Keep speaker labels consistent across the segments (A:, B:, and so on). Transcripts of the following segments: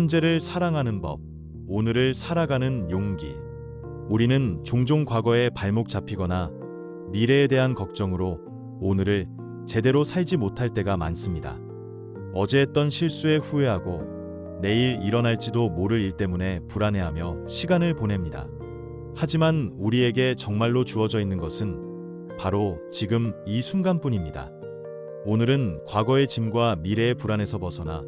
A: 현재를 사랑하는 법, 오늘을 살아가는 용기. 우리는 종종 과거에 발목 잡히거나 미래에 대한 걱정으로 오늘을 제대로 살지 못할 때가 많습니다. 어제 했던 실수에 후회하고 내일 일어날지도 모를 일 때문에 불안해하며 시간을 보냅니다. 하지만 우리에게 정말로 주어져 있는 것은 바로 지금 이 순간뿐입니다. 오늘은 과거의 짐과 미래의 불안에서 벗어나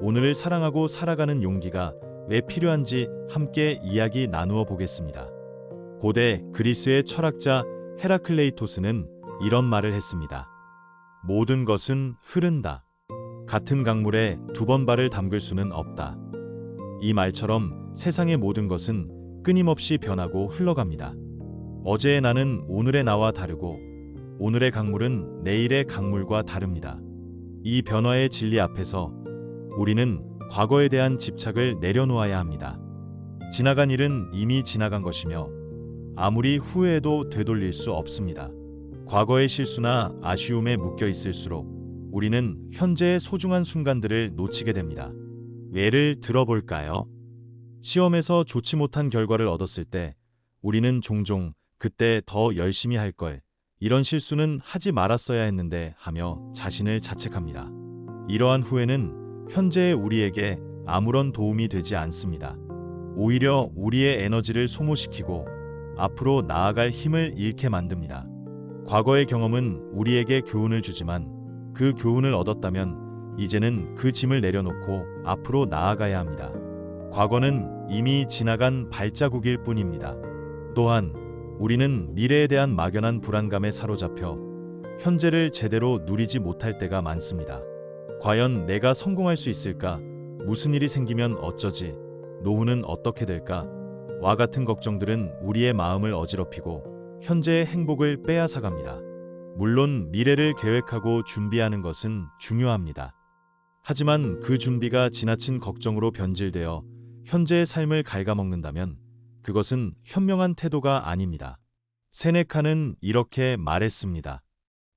A: 오늘을 사랑하고 살아가는 용기가 왜 필요한지 함께 이야기 나누어 보겠습니다. 고대 그리스의 철학자 헤라클레이토스는 이런 말을 했습니다. 모든 것은 흐른다. 같은 강물에 두 번 발을 담글 수는 없다. 이 말처럼 세상의 모든 것은 끊임없이 변하고 흘러갑니다. 어제의 나는 오늘의 나와 다르고 오늘의 강물은 내일의 강물과 다릅니다. 이 변화의 진리 앞에서 우리는 과거에 대한 집착을 내려놓아야 합니다. 지나간 일은 이미 지나간 것이며 아무리 후회해도 되돌릴 수 없습니다. 과거의 실수나 아쉬움에 묶여 있을수록 우리는 현재의 소중한 순간들을 놓치게 됩니다. 예를 들어볼까요? 시험에서 좋지 못한 결과를 얻었을 때 우리는 종종 그때 더 열심히 할 걸, 이런 실수는 하지 말았어야 했는데 하며 자신을 자책합니다. 이러한 후회는 현재의 우리에게 아무런 도움이 되지 않습니다. 오히려 우리의 에너지를 소모시키고 앞으로 나아갈 힘을 잃게 만듭니다. 과거의 경험은 우리에게 교훈을 주지만 그 교훈을 얻었다면 이제는 그 짐을 내려놓고 앞으로 나아가야 합니다. 과거는 이미 지나간 발자국일 뿐입니다. 또한 우리는 미래에 대한 막연한 불안감에 사로잡혀 현재를 제대로 누리지 못할 때가 많습니다. 과연 내가 성공할 수 있을까? 무슨 일이 생기면 어쩌지? 노후는 어떻게 될까? 와 같은 걱정들은 우리의 마음을 어지럽히고 현재의 행복을 빼앗아갑니다. 물론 미래를 계획하고 준비하는 것은 중요합니다. 하지만 그 준비가 지나친 걱정으로 변질되어 현재의 삶을 갉아먹는다면 그것은 현명한 태도가 아닙니다. 세네카는 이렇게 말했습니다.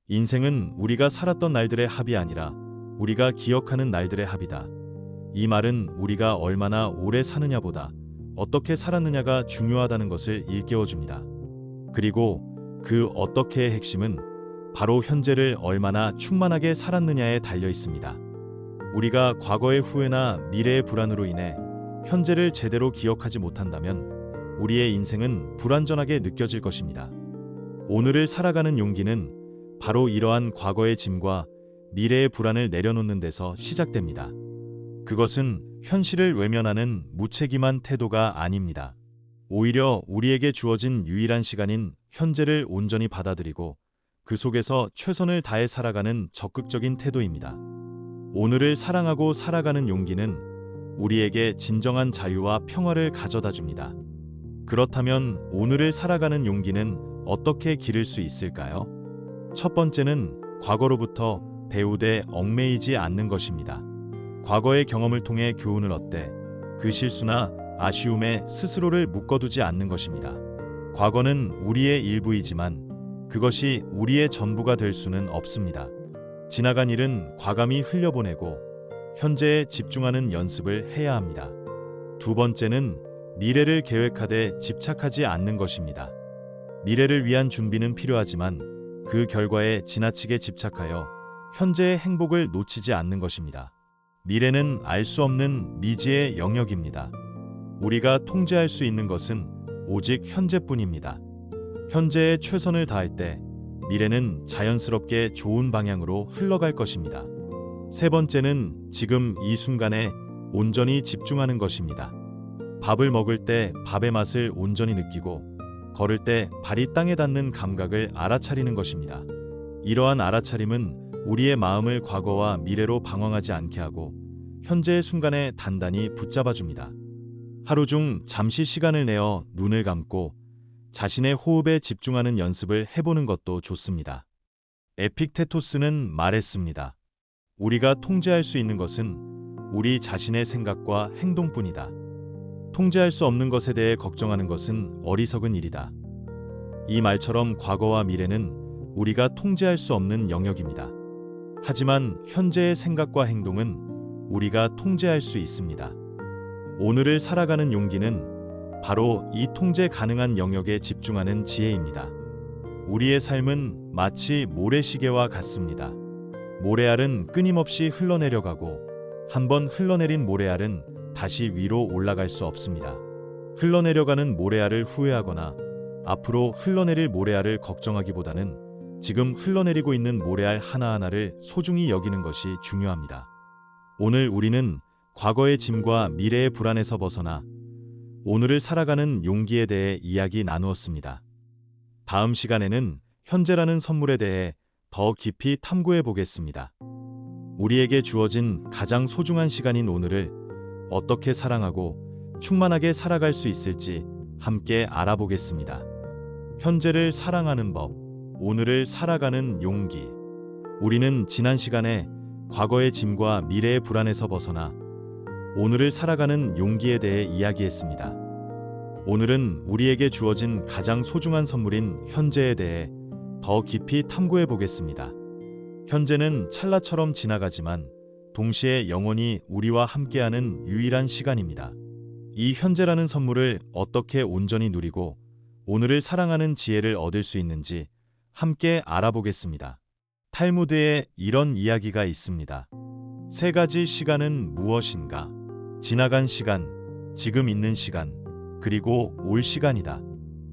A: 인생은 우리가 살았던 날들의 합이 아니라 우리가 기억하는 날들의 합이다. 이 말은 우리가 얼마나 오래 사느냐보다 어떻게 살았느냐가 중요하다는 것을 일깨워줍니다. 그리고 그 어떻게의 핵심은 바로 현재를 얼마나 충만하게 살았느냐에 달려 있습니다. 우리가 과거의 후회나 미래의 불안으로 인해 현재를 제대로 기억하지 못한다면 우리의 인생은 불완전하게 느껴질 것입니다. 오늘을 살아가는 용기는 바로 이러한 과거의 짐과 미래의 불안을 내려놓는 데서 시작됩니다. 그것은 현실을 외면하는 무책임한 태도가 아닙니다. 오히려 우리에게 주어진 유일한 시간인 현재를 온전히 받아들이고 그 속에서 최선을 다해 살아가는 적극적인 태도입니다. 오늘을 사랑하고 살아가는 용기는 우리에게 진정한 자유와 평화를 가져다 줍니다. 그렇다면 오늘을 살아가는 용기는 어떻게 기를 수 있을까요? 첫 번째는 과거로부터 배우되 얽매이지 않는 것입니다. 과거의 경험을 통해 교훈을 얻되 그 실수나 아쉬움에 스스로를 묶어두지 않는 것입니다. 과거는 우리의 일부이지만 그것이 우리의 전부가 될 수는 없습니다. 지나간 일은 과감히 흘려보내고 현재에 집중하는 연습을 해야 합니다. 두 번째는 미래를 계획하되 집착하지 않는 것입니다. 미래를 위한 준비는 필요하지만 그 결과에 지나치게 집착하여 현재의 행복을 놓치지 않는 것입니다. 미래는 알 수 없는 미지의 영역입니다. 우리가 통제할 수 있는 것은 오직 현재뿐입니다. 현재에 최선을 다할 때 미래는 자연스럽게 좋은 방향으로 흘러갈 것입니다. 세 번째는 지금 이 순간에 온전히 집중하는 것입니다. 밥을 먹을 때 밥의 맛을 온전히 느끼고 걸을 때 발이 땅에 닿는 감각을 알아차리는 것입니다. 이러한 알아차림은 우리의 마음을 과거와 미래로 방황하지 않게 하고 현재의 순간에 단단히 붙잡아줍니다. 하루 중 잠시 시간을 내어 눈을 감고 자신의 호흡에 집중하는 연습을 해보는 것도 좋습니다. 에픽테토스는 말했습니다. 우리가 통제할 수 있는 것은 우리 자신의 생각과 행동뿐이다. 통제할 수 없는 것에 대해 걱정하는 것은 어리석은 일이다. 이 말처럼 과거와 미래는 우리가 통제할 수 없는 영역입니다. 하지만 현재의 생각과 행동은 우리가 통제할 수 있습니다. 오늘을 살아가는 용기는 바로 이 통제 가능한 영역에 집중하는 지혜입니다. 우리의 삶은 마치 모래시계와 같습니다. 모래알은 끊임없이 흘러내려가고 한번 흘러내린 모래알은 다시 위로 올라갈 수 없습니다. 흘러내려가는 모래알을 후회하거나 앞으로 흘러내릴 모래알을 걱정하기보다는 지금 흘러내리고 있는 모래알 하나하나를 소중히 여기는 것이 중요합니다. 오늘 우리는 과거의 짐과 미래의 불안에서 벗어나 오늘을 살아가는 용기에 대해 이야기 나누었습니다. 다음 시간에는 현재라는 선물에 대해 더 깊이 탐구해 보겠습니다. 우리에게 주어진 가장 소중한 시간인 오늘을 어떻게 사랑하고 충만하게 살아갈 수 있을지 함께 알아보겠습니다. 현재를 사랑하는 법, 오늘을 살아가는 용기. 우리는 지난 시간에 과거의 짐과 미래의 불안에서 벗어나 오늘을 살아가는 용기에 대해 이야기했습니다. 오늘은 우리에게 주어진 가장 소중한 선물인 현재에 대해 더 깊이 탐구해 보겠습니다. 현재는 찰나처럼 지나가지만 동시에 영원히 우리와 함께하는 유일한 시간입니다. 이 현재라는 선물을 어떻게 온전히 누리고 오늘을 사랑하는 지혜를 얻을 수 있는지 함께 알아보겠습니다. 탈무드에 이런 이야기가 있습니다. 세 가지 시간은 무엇인가? 지나간 시간, 지금 있는 시간, 그리고 올 시간이다.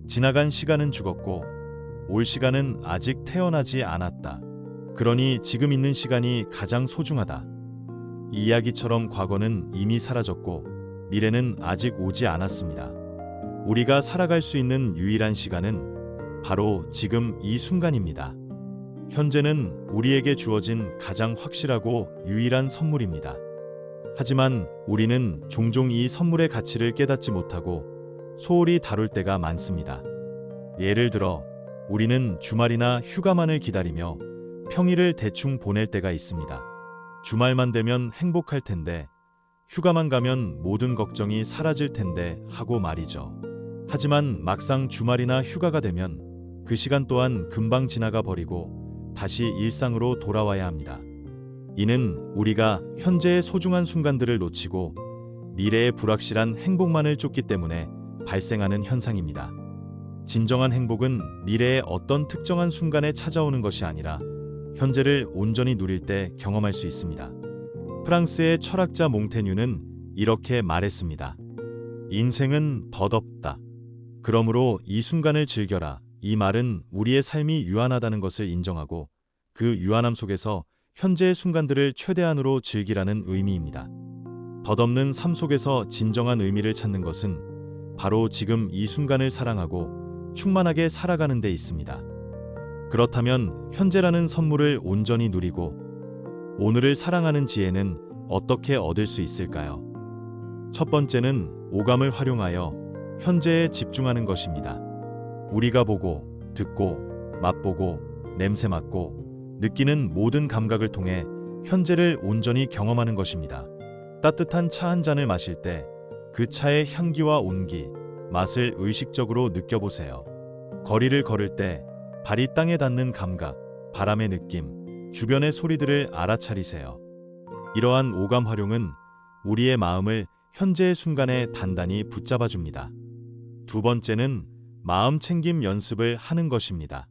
A: 지나간 시간은 죽었고 올 시간은 아직 태어나지 않았다. 그러니 지금 있는 시간이 가장 소중하다. 이 이야기처럼 과거는 이미 사라졌고 미래는 아직 오지 않았습니다. 우리가 살아갈 수 있는 유일한 시간은 바로 지금 이 순간입니다. 현재는 우리에게 주어진 가장 확실하고 유일한 선물입니다. 하지만 우리는 종종 이 선물의 가치를 깨닫지 못하고 소홀히 다룰 때가 많습니다. 예를 들어 우리는 주말이나 휴가만을 기다리며 평일을 대충 보낼 때가 있습니다. 주말만 되면 행복할 텐데, 휴가만 가면 모든 걱정이 사라질 텐데 하고 말이죠. 하지만 막상 주말이나 휴가가 되면 그 시간 또한 금방 지나가 버리고 다시 일상으로 돌아와야 합니다. 이는 우리가 현재의 소중한 순간들을 놓치고 미래의 불확실한 행복만을 쫓기 때문에 발생하는 현상입니다. 진정한 행복은 미래의 어떤 특정한 순간에 찾아오는 것이 아니라 현재를 온전히 누릴 때 경험할 수 있습니다. 프랑스의 철학자 몽테뉴는 이렇게 말했습니다. 인생은 덧없다. 그러므로 이 순간을 즐겨라. 이 말은 우리의 삶이 유한하다는 것을 인정하고 그 유한함 속에서 현재의 순간들을 최대한으로 즐기라는 의미입니다. 덧없는 삶 속에서 진정한 의미를 찾는 것은 바로 지금 이 순간을 사랑하고 충만하게 살아가는 데 있습니다. 그렇다면 현재라는 선물을 온전히 누리고 오늘을 사랑하는 지혜는 어떻게 얻을 수 있을까요? 첫 번째는 오감을 활용하여 현재에 집중하는 것입니다. 우리가 보고, 듣고, 맛보고, 냄새 맡고, 느끼는 모든 감각을 통해 현재를 온전히 경험하는 것입니다. 따뜻한 차 한 잔을 마실 때 그 차의 향기와 온기, 맛을 의식적으로 느껴보세요. 거리를 걸을 때 발이 땅에 닿는 감각, 바람의 느낌, 주변의 소리들을 알아차리세요. 이러한 오감 활용은 우리의 마음을 현재의 순간에 단단히 붙잡아줍니다. 두 번째는 마음 챙김 연습을 하는 것입니다.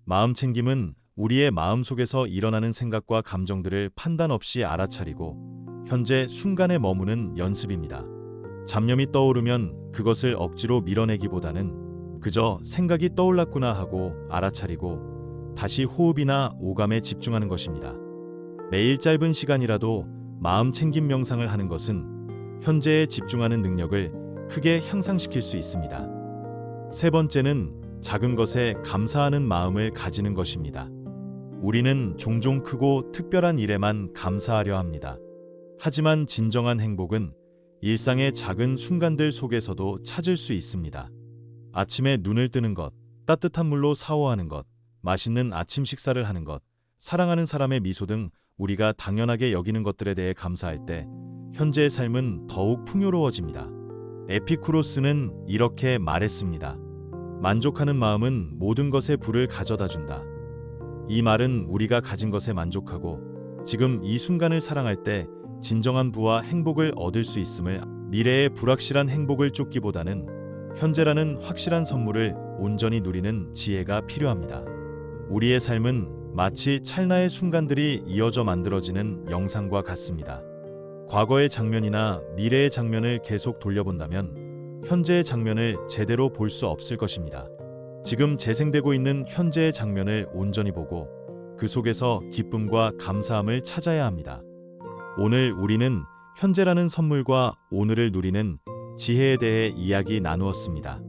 A: 마음 챙김은 우리의 마음 속에서 일어나는 생각과 감정들을 판단 없이 알아차리고 현재 순간에 머무는 연습입니다. 잡념이 떠오르면 그것을 억지로 밀어내기보다는 그저 생각이 떠올랐구나 하고 알아차리고 다시 호흡이나 오감에 집중하는 것입니다. 매일 짧은 시간이라도 마음 챙김 명상을 하는 것은 현재에 집중하는 능력을 크게 향상시킬 수 있습니다. 세 번째는 작은 것에 감사하는 마음을 가지는 것입니다. 우리는 종종 크고 특별한 일에만 감사하려 합니다. 하지만 진정한 행복은 일상의 작은 순간들 속에서도 찾을 수 있습니다. 아침에 눈을 뜨는 것, 따뜻한 물로 샤워하는 것, 맛있는 아침 식사를 하는 것, 사랑하는 사람의 미소 등 우리가 당연하게 여기는 것들에 대해 감사할 때 현재의 삶은 더욱 풍요로워집니다. 에피쿠로스는 이렇게 말했습니다. 만족하는 마음은 모든 것에 부를 가져다 준다. 이 말은 우리가 가진 것에 만족하고 지금 이 순간을 사랑할 때 진정한 부와 행복을 얻을 수 있음을 미래의 불확실한 행복을 쫓기보다는 현재라는 확실한 선물을 온전히 누리는 지혜가 필요합니다. 우리의 삶은 마치 찰나의 순간들이 이어져 만들어지는 영상과 같습니다. 과거의 장면이나 미래의 장면을 계속 돌려본다면 현재의 장면을 제대로 볼 수 없을 것입니다. 지금 재생되고 있는 현재의 장면을 온전히 보고 그 속에서 기쁨과 감사함을 찾아야 합니다. 오늘 우리는 현재라는 선물과 오늘을 누리는 지혜에 대해 이야기 나누었습니다.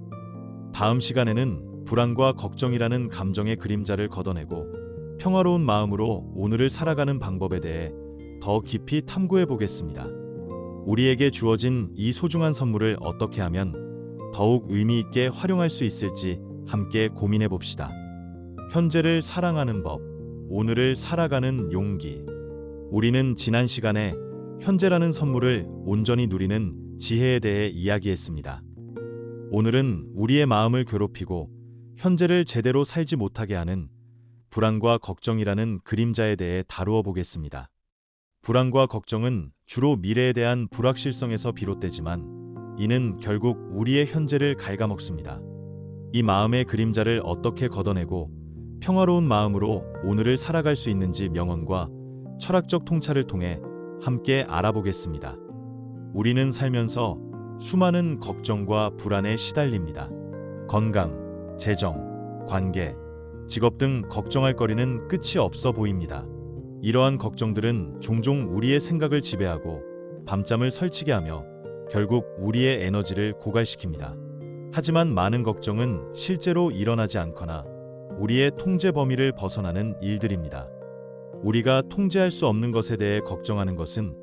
A: 다음 시간에는 불안과 걱정이라는 감정의 그림자를 걷어내고 평화로운 마음으로 오늘을 살아가는 방법에 대해 더 깊이 탐구해 보겠습니다. 우리에게 주어진 이 소중한 선물을 어떻게 하면 더욱 의미 있게 활용할 수 있을지 함께 고민해 봅시다. 현재를 사랑하는 법, 오늘을 살아가는 용기. 우리는 지난 시간에 현재라는 선물을 온전히 누리는 지혜에 대해 이야기했습니다. 오늘은 우리의 마음을 괴롭히고 현재를 제대로 살지 못하게 하는 불안과 걱정이라는 그림자에 대해 다루어 보겠습니다. 불안과 걱정은 주로 미래에 대한 불확실성에서 비롯되지만 이는 결국 우리의 현재를 갉아먹습니다. 이 마음의 그림자를 어떻게 걷어내고 평화로운 마음으로 오늘을 살아갈 수 있는지 명언과 철학적 통찰을 통해 함께 알아보겠습니다. 우리는 살면서 수많은 걱정과 불안에 시달립니다. 건강, 재정, 관계, 직업 등 걱정할 거리는 끝이 없어 보입니다. 이러한 걱정들은 종종 우리의 생각을 지배하고 밤잠을 설치게 하며 결국 우리의 에너지를 고갈시킵니다. 하지만 많은 걱정은 실제로 일어나지 않거나 우리의 통제 범위를 벗어나는 일들입니다. 우리가 통제할 수 없는 것에 대해 걱정하는 것은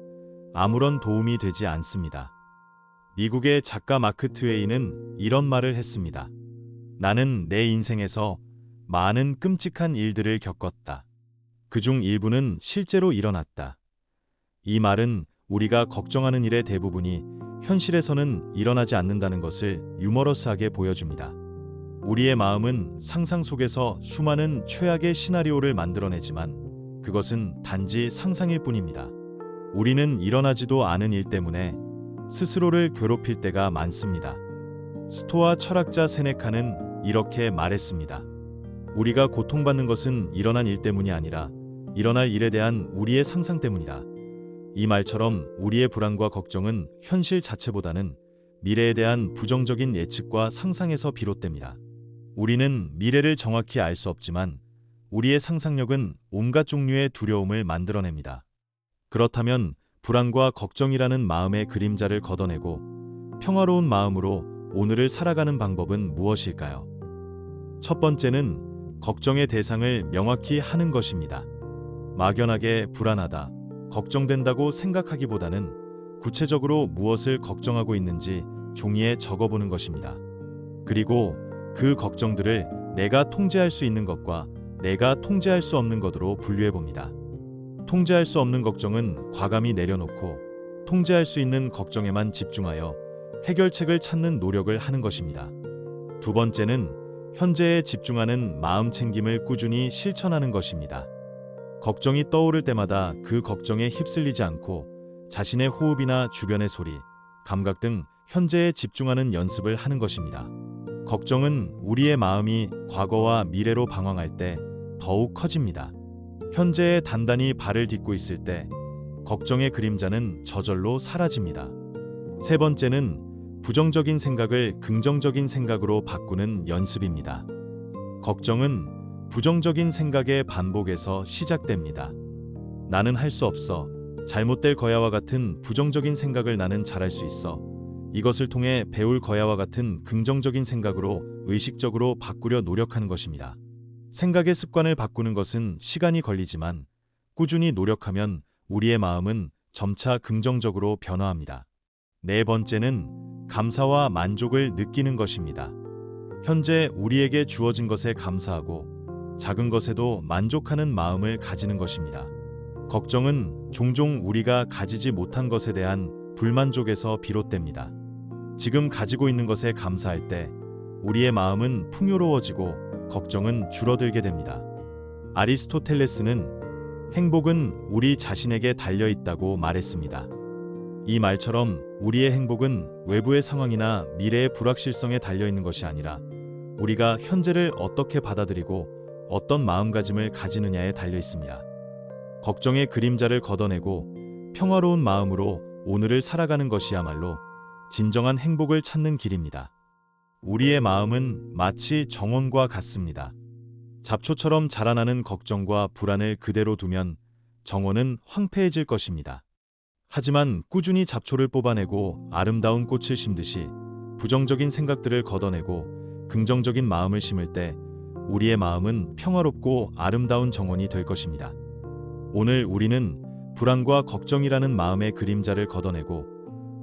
A: 아무런 도움이 되지 않습니다. 미국의 작가 마크 트웨이는 이런 말을 했습니다. 나는 내 인생에서 많은 끔찍한 일들을 겪었다. 그중 일부는 실제로 일어났다. 이 말은 우리가 걱정하는 일의 대부분이 현실에서는 일어나지 않는다는 것을 유머러스하게 보여줍니다. 우리의 마음은 상상 속에서 수많은 최악의 시나리오를 만들어내지만 그것은 단지 상상일 뿐입니다. 우리는 일어나지도 않은 일 때문에 스스로를 괴롭힐 때가 많습니다. 스토아 철학자 세네카는 이렇게 말했습니다. 우리가 고통받는 것은 일어난 일 때문이 아니라 일어날 일에 대한 우리의 상상 때문이다. 이 말처럼 우리의 불안과 걱정은 현실 자체보다는 미래에 대한 부정적인 예측과 상상에서 비롯됩니다. 우리는 미래를 정확히 알 수 없지만 우리의 상상력은 온갖 종류의 두려움을 만들어냅니다. 그렇다면 불안과 걱정이라는 마음의 그림자를 걷어내고 평화로운 마음으로 오늘을 살아가는 방법은 무엇일까요? 첫 번째는 걱정의 대상을 명확히 하는 것입니다. 막연하게 불안하다, 걱정된다고 생각하기보다는 구체적으로 무엇을 걱정하고 있는지 종이에 적어보는 것입니다. 그리고 그 걱정들을 내가 통제할 수 있는 것과 내가 통제할 수 없는 것으로 분류해봅니다. 통제할 수 없는 걱정은 과감히 내려놓고 통제할 수 있는 걱정에만 집중하여 해결책을 찾는 노력을 하는 것입니다. 두 번째는 현재에 집중하는 마음 챙김을 꾸준히 실천하는 것입니다. 걱정이 떠오를 때마다 그 걱정에 휩쓸리지 않고 자신의 호흡이나 주변의 소리, 감각 등 현재에 집중하는 연습을 하는 것입니다. 걱정은 우리의 마음이 과거와 미래로 방황할 때 더욱 커집니다. 현재에 단단히 발을 딛고 있을 때 걱정의 그림자는 저절로 사라집니다. 세 번째는 부정적인 생각을 긍정적인 생각으로 바꾸는 연습입니다. 걱정은 부정적인 생각의 반복에서 시작됩니다. 나는 할 수 없어, 잘못될 거야와 같은 부정적인 생각을 나는 잘할 수 있어, 이것을 통해 배울 거야와 같은 긍정적인 생각으로 의식적으로 바꾸려 노력하는 것입니다. 생각의 습관을 바꾸는 것은 시간이 걸리지만 꾸준히 노력하면 우리의 마음은 점차 긍정적으로 변화합니다. 네 번째는 감사와 만족을 느끼는 것입니다. 현재 우리에게 주어진 것에 감사하고 작은 것에도 만족하는 마음을 가지는 것입니다. 걱정은 종종 우리가 가지지 못한 것에 대한 불만족에서 비롯됩니다. 지금 가지고 있는 것에 감사할 때 우리의 마음은 풍요로워지고 걱정은 줄어들게 됩니다. 아리스토텔레스는 행복은 우리 자신에게 달려 있다고 말했습니다. 이 말처럼 우리의 행복은 외부의 상황이나 미래의 불확실성에 달려 있는 것이 아니라 우리가 현재를 어떻게 받아들이고 어떤 마음가짐을 가지느냐에 달려 있습니다. 걱정의 그림자를 걷어내고 평화로운 마음으로 오늘을 살아가는 것이야말로 진정한 행복을 찾는 길입니다. 우리의 마음은 마치 정원과 같습니다. 잡초처럼 자라나는 걱정과 불안을 그대로 두면 정원은 황폐해질 것입니다. 하지만 꾸준히 잡초를 뽑아내고 아름다운 꽃을 심듯이 부정적인 생각들을 걷어내고 긍정적인 마음을 심을 때 우리의 마음은 평화롭고 아름다운 정원이 될 것입니다. 오늘 우리는 불안과 걱정이라는 마음의 그림자를 걷어내고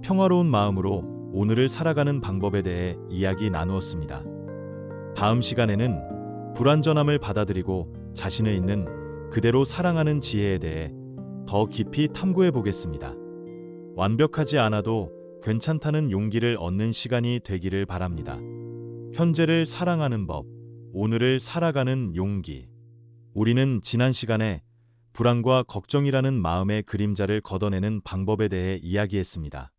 A: 평화로운 마음으로 오늘을 살아가는 방법에 대해 이야기 나누었습니다. 다음 시간에는 불완전함을 받아들이고 자신을 있는 그대로 사랑하는 지혜에 대해 더 깊이 탐구해 보겠습니다. 완벽하지 않아도 괜찮다는 용기를 얻는 시간이 되기를 바랍니다. 현재를 사랑하는 법, 오늘을 살아가는 용기. 우리는 지난 시간에 불안과 걱정이라는 마음의 그림자를 걷어내는 방법에 대해 이야기했습니다.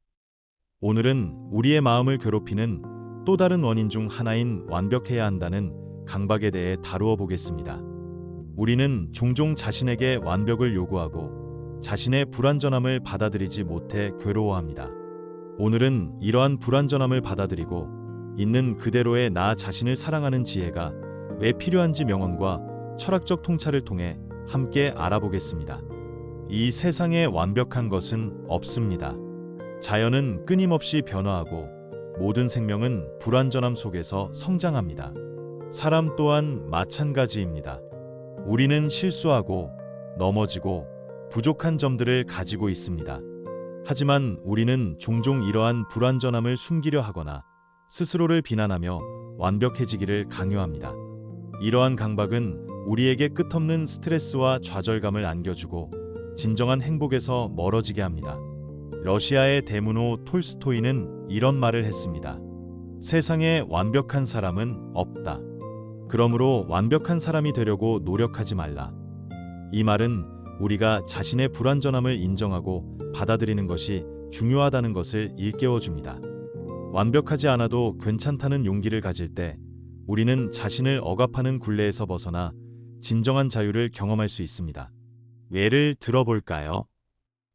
A: 오늘은 우리의 마음을 괴롭히는 또 다른 원인 중 하나인 완벽해야 한다는 강박에 대해 다루어 보겠습니다. 우리는 종종 자신에게 완벽을 요구하고 자신의 불완전함을 받아들이지 못해 괴로워합니다. 오늘은 이러한 불완전함을 받아들이고 있는 그대로의 나 자신을 사랑하는 지혜가 왜 필요한지 명언과 철학적 통찰을 통해 함께 알아보겠습니다. 이 세상에 완벽한 것은 없습니다. 자연은 끊임없이 변화하고 모든 생명은 불완전함 속에서 성장합니다. 사람 또한 마찬가지입니다. 우리는 실수하고 넘어지고 부족한 점들을 가지고 있습니다. 하지만 우리는 종종 이러한 불완전함을 숨기려 하거나 스스로를 비난하며 완벽해지기를 강요합니다. 이러한 강박은 우리에게 끝없는 스트레스와 좌절감을 안겨주고 진정한 행복에서 멀어지게 합니다. 러시아의 대문호 톨스토이는 이런 말을 했습니다. 세상에 완벽한 사람은 없다. 그러므로 완벽한 사람이 되려고 노력하지 말라. 이 말은 우리가 자신의 불완전함을 인정하고 받아들이는 것이 중요하다는 것을 일깨워줍니다. 완벽하지 않아도 괜찮다는 용기를 가질 때 우리는 자신을 억압하는 굴레에서 벗어나 진정한 자유를 경험할 수 있습니다. 예를 들어볼까요?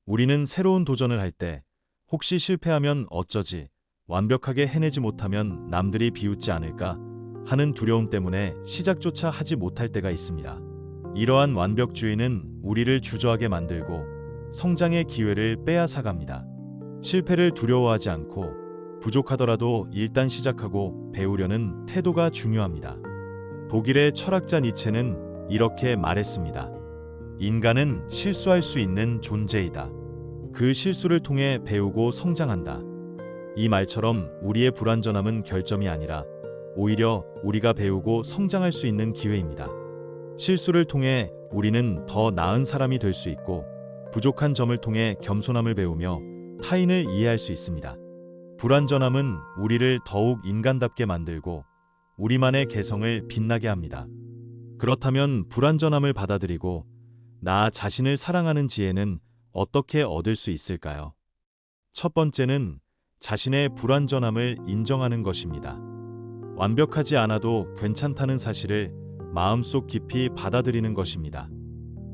A: 우리는 새로운 도전을 할 때 혹시 실패하면 어쩌지, 완벽하게 해내지 못하면 남들이 비웃지 않을까 하는 두려움 때문에 시작조차 하지 못할 때가 있습니다. 이러한 완벽주의는 우리를 주저하게 만들고 성장의 기회를 빼앗아갑니다. 실패를 두려워하지 않고 부족하더라도 일단 시작하고 배우려는 태도가 중요합니다. 독일의 철학자 니체는 이렇게 말했습니다. 인간은 실수할 수 있는 존재이다. 그 실수를 통해 배우고 성장한다. 이 말처럼 우리의 불완전함은 결점이 아니라 오히려 우리가 배우고 성장할 수 있는 기회입니다. 실수를 통해 우리는 더 나은 사람이 될 수 있고 부족한 점을 통해 겸손함을 배우며 타인을 이해할 수 있습니다. 불완전함은 우리를 더욱 인간답게 만들고 우리만의 개성을 빛나게 합니다. 그렇다면 불완전함을 받아들이고 나 자신을 사랑하는 지혜는 어떻게 얻을 수 있을까요? 첫 번째는 자신의 불완전함을 인정하는 것입니다. 완벽하지 않아도 괜찮다는 사실을 마음속 깊이 받아들이는 것입니다.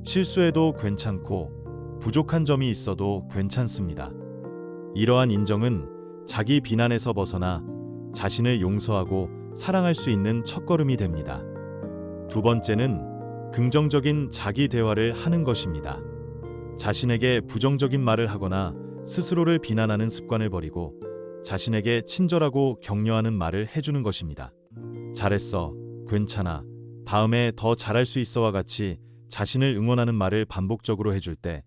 A: 실수해도 괜찮고 부족한 점이 있어도 괜찮습니다. 이러한 인정은 자기 비난에서 벗어나 자신을 용서하고 사랑할 수 있는 첫걸음이 됩니다. 두 번째는 긍정적인 자기 대화를 하는 것입니다. 자신에게 부정적인 말을 하거나 스스로를 비난하는 습관을 버리고 자신에게 친절하고 격려하는 말을 해주는 것입니다. 잘했어, 괜찮아, 다음에 더 잘할 수 있어와 같이 자신을 응원하는 말을 반복적으로 해줄 때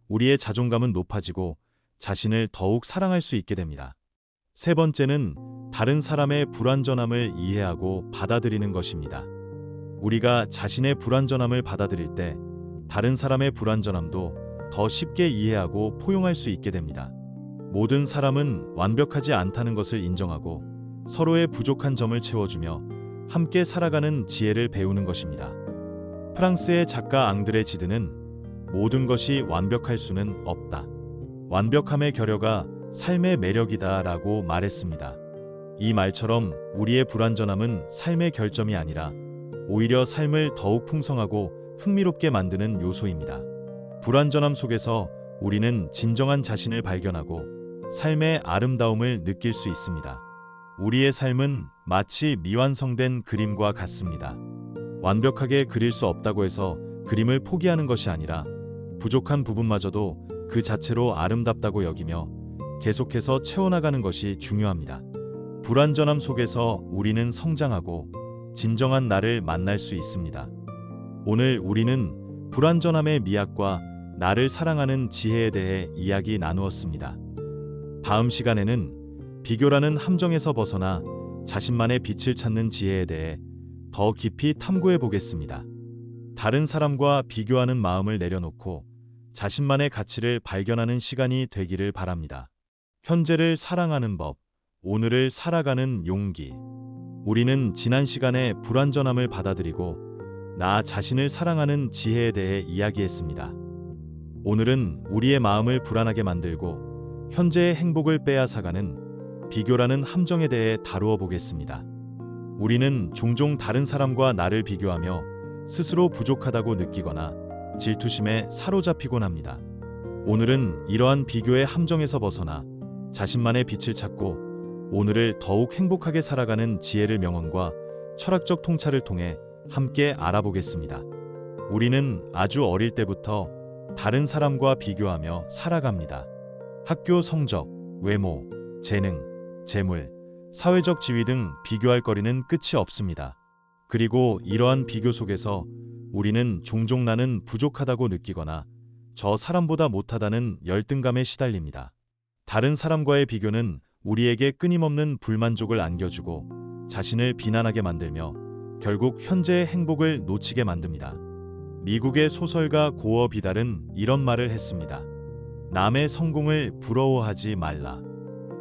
A: 우리의 자존감은 높아지고 자신을 더욱 사랑할 수 있게 됩니다. 세 번째는 다른 사람의 불완전함을 이해하고 받아들이는 것입니다. 우리가 자신의 불완전함을 받아들일 때 다른 사람의 불완전함도 더 쉽게 이해하고 포용할 수 있게 됩니다. 모든 사람은 완벽하지 않다는 것을 인정하고 서로의 부족한 점을 채워주며 함께 살아가는 지혜를 배우는 것입니다. 프랑스의 작가 앙드레 지드는 모든 것이 완벽할 수는 없다. 완벽함의 결여가 삶의 매력이다라고 말했습니다. 이 말처럼 우리의 불완전함은 삶의 결점이 아니라 오히려 삶을 더욱 풍성하고 흥미롭게 만드는 요소입니다. 불완전함 속에서 우리는 진정한 자신을 발견하고 삶의 아름다움을 느낄 수 있습니다. 우리의 삶은 마치 미완성된 그림과 같습니다. 완벽하게 그릴 수 없다고 해서 그림을 포기하는 것이 아니라 부족한 부분마저도 그 자체로 아름답다고 여기며 계속해서 채워나가는 것이 중요합니다. 불완전함 속에서 우리는 성장하고 진정한 나를 만날 수 있습니다. 오늘 우리는 불완전함의 미학과 나를 사랑하는 지혜에 대해 이야기 나누었습니다. 다음 시간에는 비교라는 함정에서 벗어나 자신만의 빛을 찾는 지혜에 대해 더 깊이 탐구해 보겠습니다. 다른 사람과 비교하는 마음을 내려놓고 자신만의 가치를 발견하는 시간이 되기를 바랍니다. 현재를 사랑하는 법, 오늘을 살아가는 용기. 우리는 지난 시간에 불완전함을 받아들이고 나 자신을 사랑하는 지혜에 대해 이야기했습니다. 오늘은 우리의 마음을 불안하게 만들고 현재의 행복을 빼앗아가는 비교라는 함정에 대해 다루어 보겠습니다. 우리는 종종 다른 사람과 나를 비교하며 스스로 부족하다고 느끼거나 질투심에 사로잡히곤 합니다. 오늘은 이러한 비교의 함정에서 벗어나 자신만의 빛을 찾고 오늘을 더욱 행복하게 살아가는 지혜를 명언과 철학적 통찰을 통해 함께 알아보겠습니다. 우리는 아주 어릴 때부터 다른 사람과 비교하며 살아갑니다. 학교 성적, 외모, 재능, 재물, 사회적 지위 등 비교할 거리는 끝이 없습니다. 그리고 이러한 비교 속에서 우리는 종종 나는 부족하다고 느끼거나 저 사람보다 못하다는 열등감에 시달립니다. 다른 사람과의 비교는 우리에게 끊임없는 불만족을 안겨주고 자신을 비난하게 만들며 결국 현재의 행복을 놓치게 만듭니다. 미국의 소설가 고어 비달은 이런 말을 했습니다. 남의 성공을 부러워하지 말라.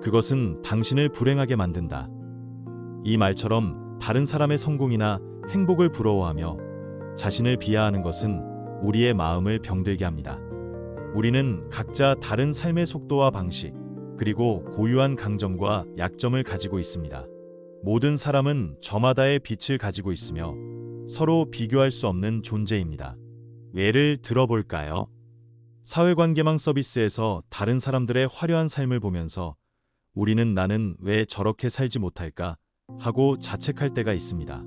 A: 그것은 당신을 불행하게 만든다. 이 말처럼 다른 사람의 성공이나 행복을 부러워하며 자신을 비하하는 것은 우리의 마음을 병들게 합니다. 우리는 각자 다른 삶의 속도와 방식, 그리고 고유한 강점과 약점을 가지고 있습니다. 모든 사람은 저마다의 빛을 가지고 있으며 서로 비교할 수 없는 존재입니다. 예를 들어볼까요? 사회관계망 서비스에서 다른 사람들의 화려한 삶을 보면서 우리는 나는 왜 저렇게 살지 못할까 하고 자책할 때가 있습니다.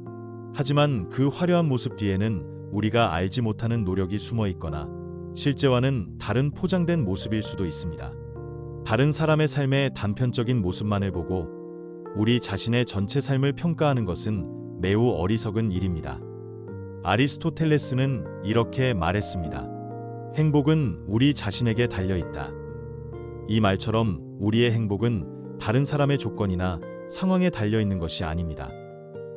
A: 하지만 그 화려한 모습 뒤에는 우리가 알지 못하는 노력이 숨어 있거나 실제와는 다른 포장된 모습일 수도 있습니다. 다른 사람의 삶의 단편적인 모습만을 보고 우리 자신의 전체 삶을 평가하는 것은 매우 어리석은 일입니다. 아리스토텔레스는 이렇게 말했습니다. 행복은 우리 자신에게 달려있다. 이 말처럼 우리의 행복은 다른 사람의 조건이나 상황에 달려있는 것이 아닙니다.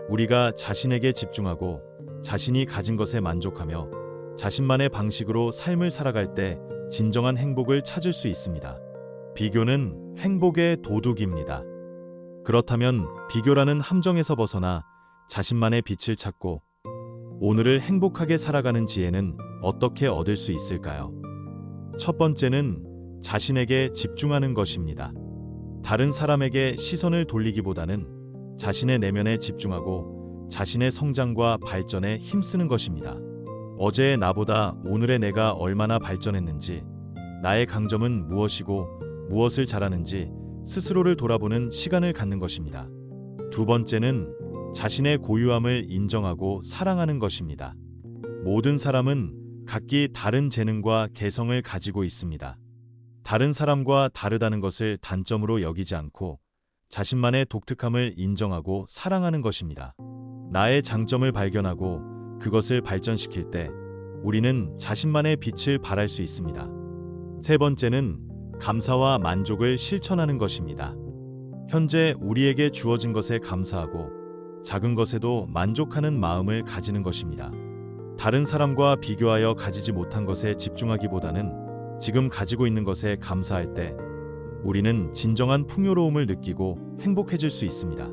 A: 우리가 자신에게 집중하고 자신이 가진 것에 만족하며 자신만의 방식으로 삶을 살아갈 때 진정한 행복을 찾을 수 있습니다. 비교는 행복의 도둑입니다. 그렇다면 비교라는 함정에서 벗어나 자신만의 빛을 찾고 오늘을 행복하게 살아가는 지혜는 어떻게 얻을 수 있을까요? 첫 번째는 자신에게 집중하는 것입니다. 다른 사람에게 시선을 돌리기보다는 자신의 내면에 집중하고 자신의 성장과 발전에 힘쓰는 것입니다. 어제의 나보다 오늘의 내가 얼마나 발전했는지, 나의 강점은 무엇이고 무엇을 잘하는지 스스로를 돌아보는 시간을 갖는 것입니다. 두 번째는 자신의 고유함을 인정하고 사랑하는 것입니다. 모든 사람은 각기 다른 재능과 개성을 가지고 있습니다. 다른 사람과 다르다는 것을 단점으로 여기지 않고 자신만의 독특함을 인정하고 사랑하는 것입니다. 나의 장점을 발견하고 그것을 발전시킬 때 우리는 자신만의 빛을 발할 수 있습니다. 세 번째는 감사와 만족을 실천하는 것입니다. 현재 우리에게 주어진 것에 감사하고 작은 것에도 만족하는 마음을 가지는 것입니다. 다른 사람과 비교하여 가지지 못한 것에 집중하기보다는 지금 가지고 있는 것에 감사할 때 우리는 진정한 풍요로움을 느끼고 행복해질 수 있습니다.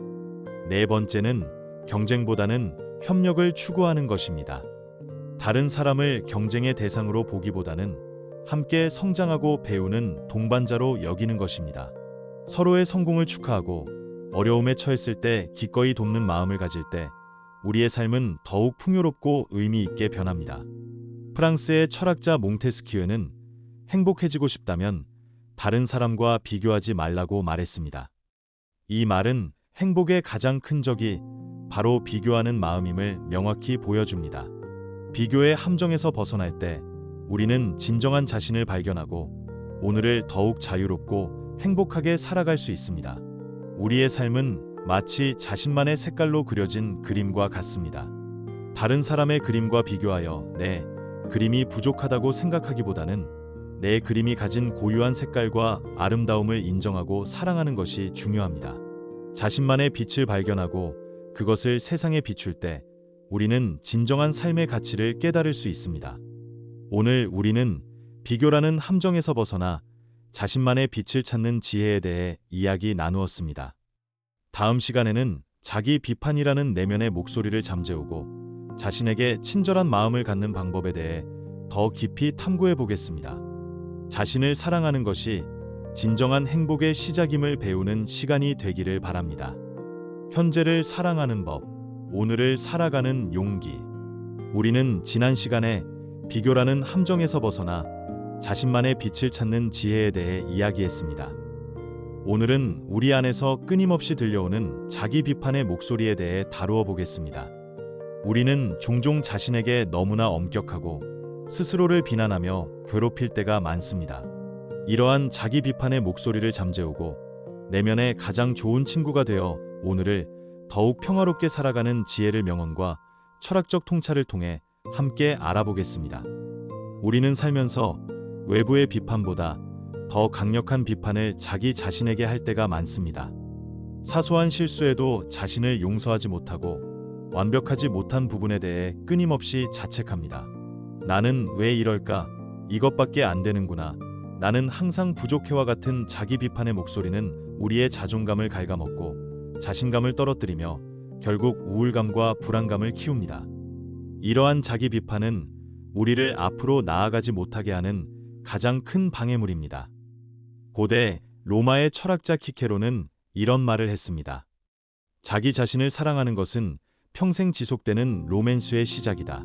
A: 네 번째는 경쟁보다는 협력을 추구하는 것입니다. 다른 사람을 경쟁의 대상으로 보기보다는 함께 성장하고 배우는 동반자로 여기는 것입니다. 서로의 성공을 축하하고 어려움에 처했을 때 기꺼이 돕는 마음을 가질 때 우리의 삶은 더욱 풍요롭고 의미 있게 변합니다. 프랑스의 철학자 몽테스키유는 행복해지고 싶다면 다른 사람과 비교하지 말라고 말했습니다. 이 말은 행복의 가장 큰 적이 바로 비교하는 마음임을 명확히 보여줍니다. 비교의 함정에서 벗어날 때 우리는 진정한 자신을 발견하고 오늘을 더욱 자유롭고 행복하게 살아갈 수 있습니다. 우리의 삶은 마치 자신만의 색깔로 그려진 그림과 같습니다. 다른 사람의 그림과 비교하여 내 그림이 부족하다고 생각하기보다는 내 그림이 가진 고유한 색깔과 아름다움을 인정하고 사랑하는 것이 중요합니다. 자신만의 빛을 발견하고 그것을 세상에 비출 때 우리는 진정한 삶의 가치를 깨달을 수 있습니다. 오늘 우리는 비교라는 함정에서 벗어나 자신만의 빛을 찾는 지혜에 대해 이야기 나누었습니다. 다음 시간에는 자기 비판이라는 내면의 목소리를 잠재우고 자신에게 친절한 마음을 갖는 방법에 대해 더 깊이 탐구해 보겠습니다. 자신을 사랑하는 것이 진정한 행복의 시작임을 배우는 시간이 되기를 바랍니다. 현재를 사랑하는 법, 오늘을 살아가는 용기. 우리는 지난 시간에 비교라는 함정에서 벗어나 자신만의 빛을 찾는 지혜에 대해 이야기했습니다. 오늘은 우리 안에서 끊임없이 들려오는 자기 비판의 목소리에 대해 다루어 보겠습니다. 우리는 종종 자신에게 너무나 엄격하고 스스로를 비난하며 괴롭힐 때가 많습니다. 이러한 자기 비판의 목소리를 잠재우고 내면의 가장 좋은 친구가 되어 오늘을 더욱 평화롭게 살아가는 지혜를 명언과 철학적 통찰을 통해 함께 알아보겠습니다. 우리는 살면서 외부의 비판보다 더 강력한 비판을 자기 자신에게 할 때가 많습니다. 사소한 실수에도 자신을 용서하지 못하고 완벽하지 못한 부분에 대해 끊임없이 자책합니다. 나는 왜 이럴까? 이것밖에 안 되는구나. 나는 항상 부족해와 같은 자기 비판의 목소리는 우리의 자존감을 갉아먹고 자신감을 떨어뜨리며 결국 우울감과 불안감을 키웁니다. 이러한 자기 비판은 우리를 앞으로 나아가지 못하게 하는 가장 큰 방해물입니다. 고대 로마의 철학자 키케로는 이런 말을 했습니다. 자기 자신을 사랑하는 것은 평생 지속되는 로맨스의 시작이다.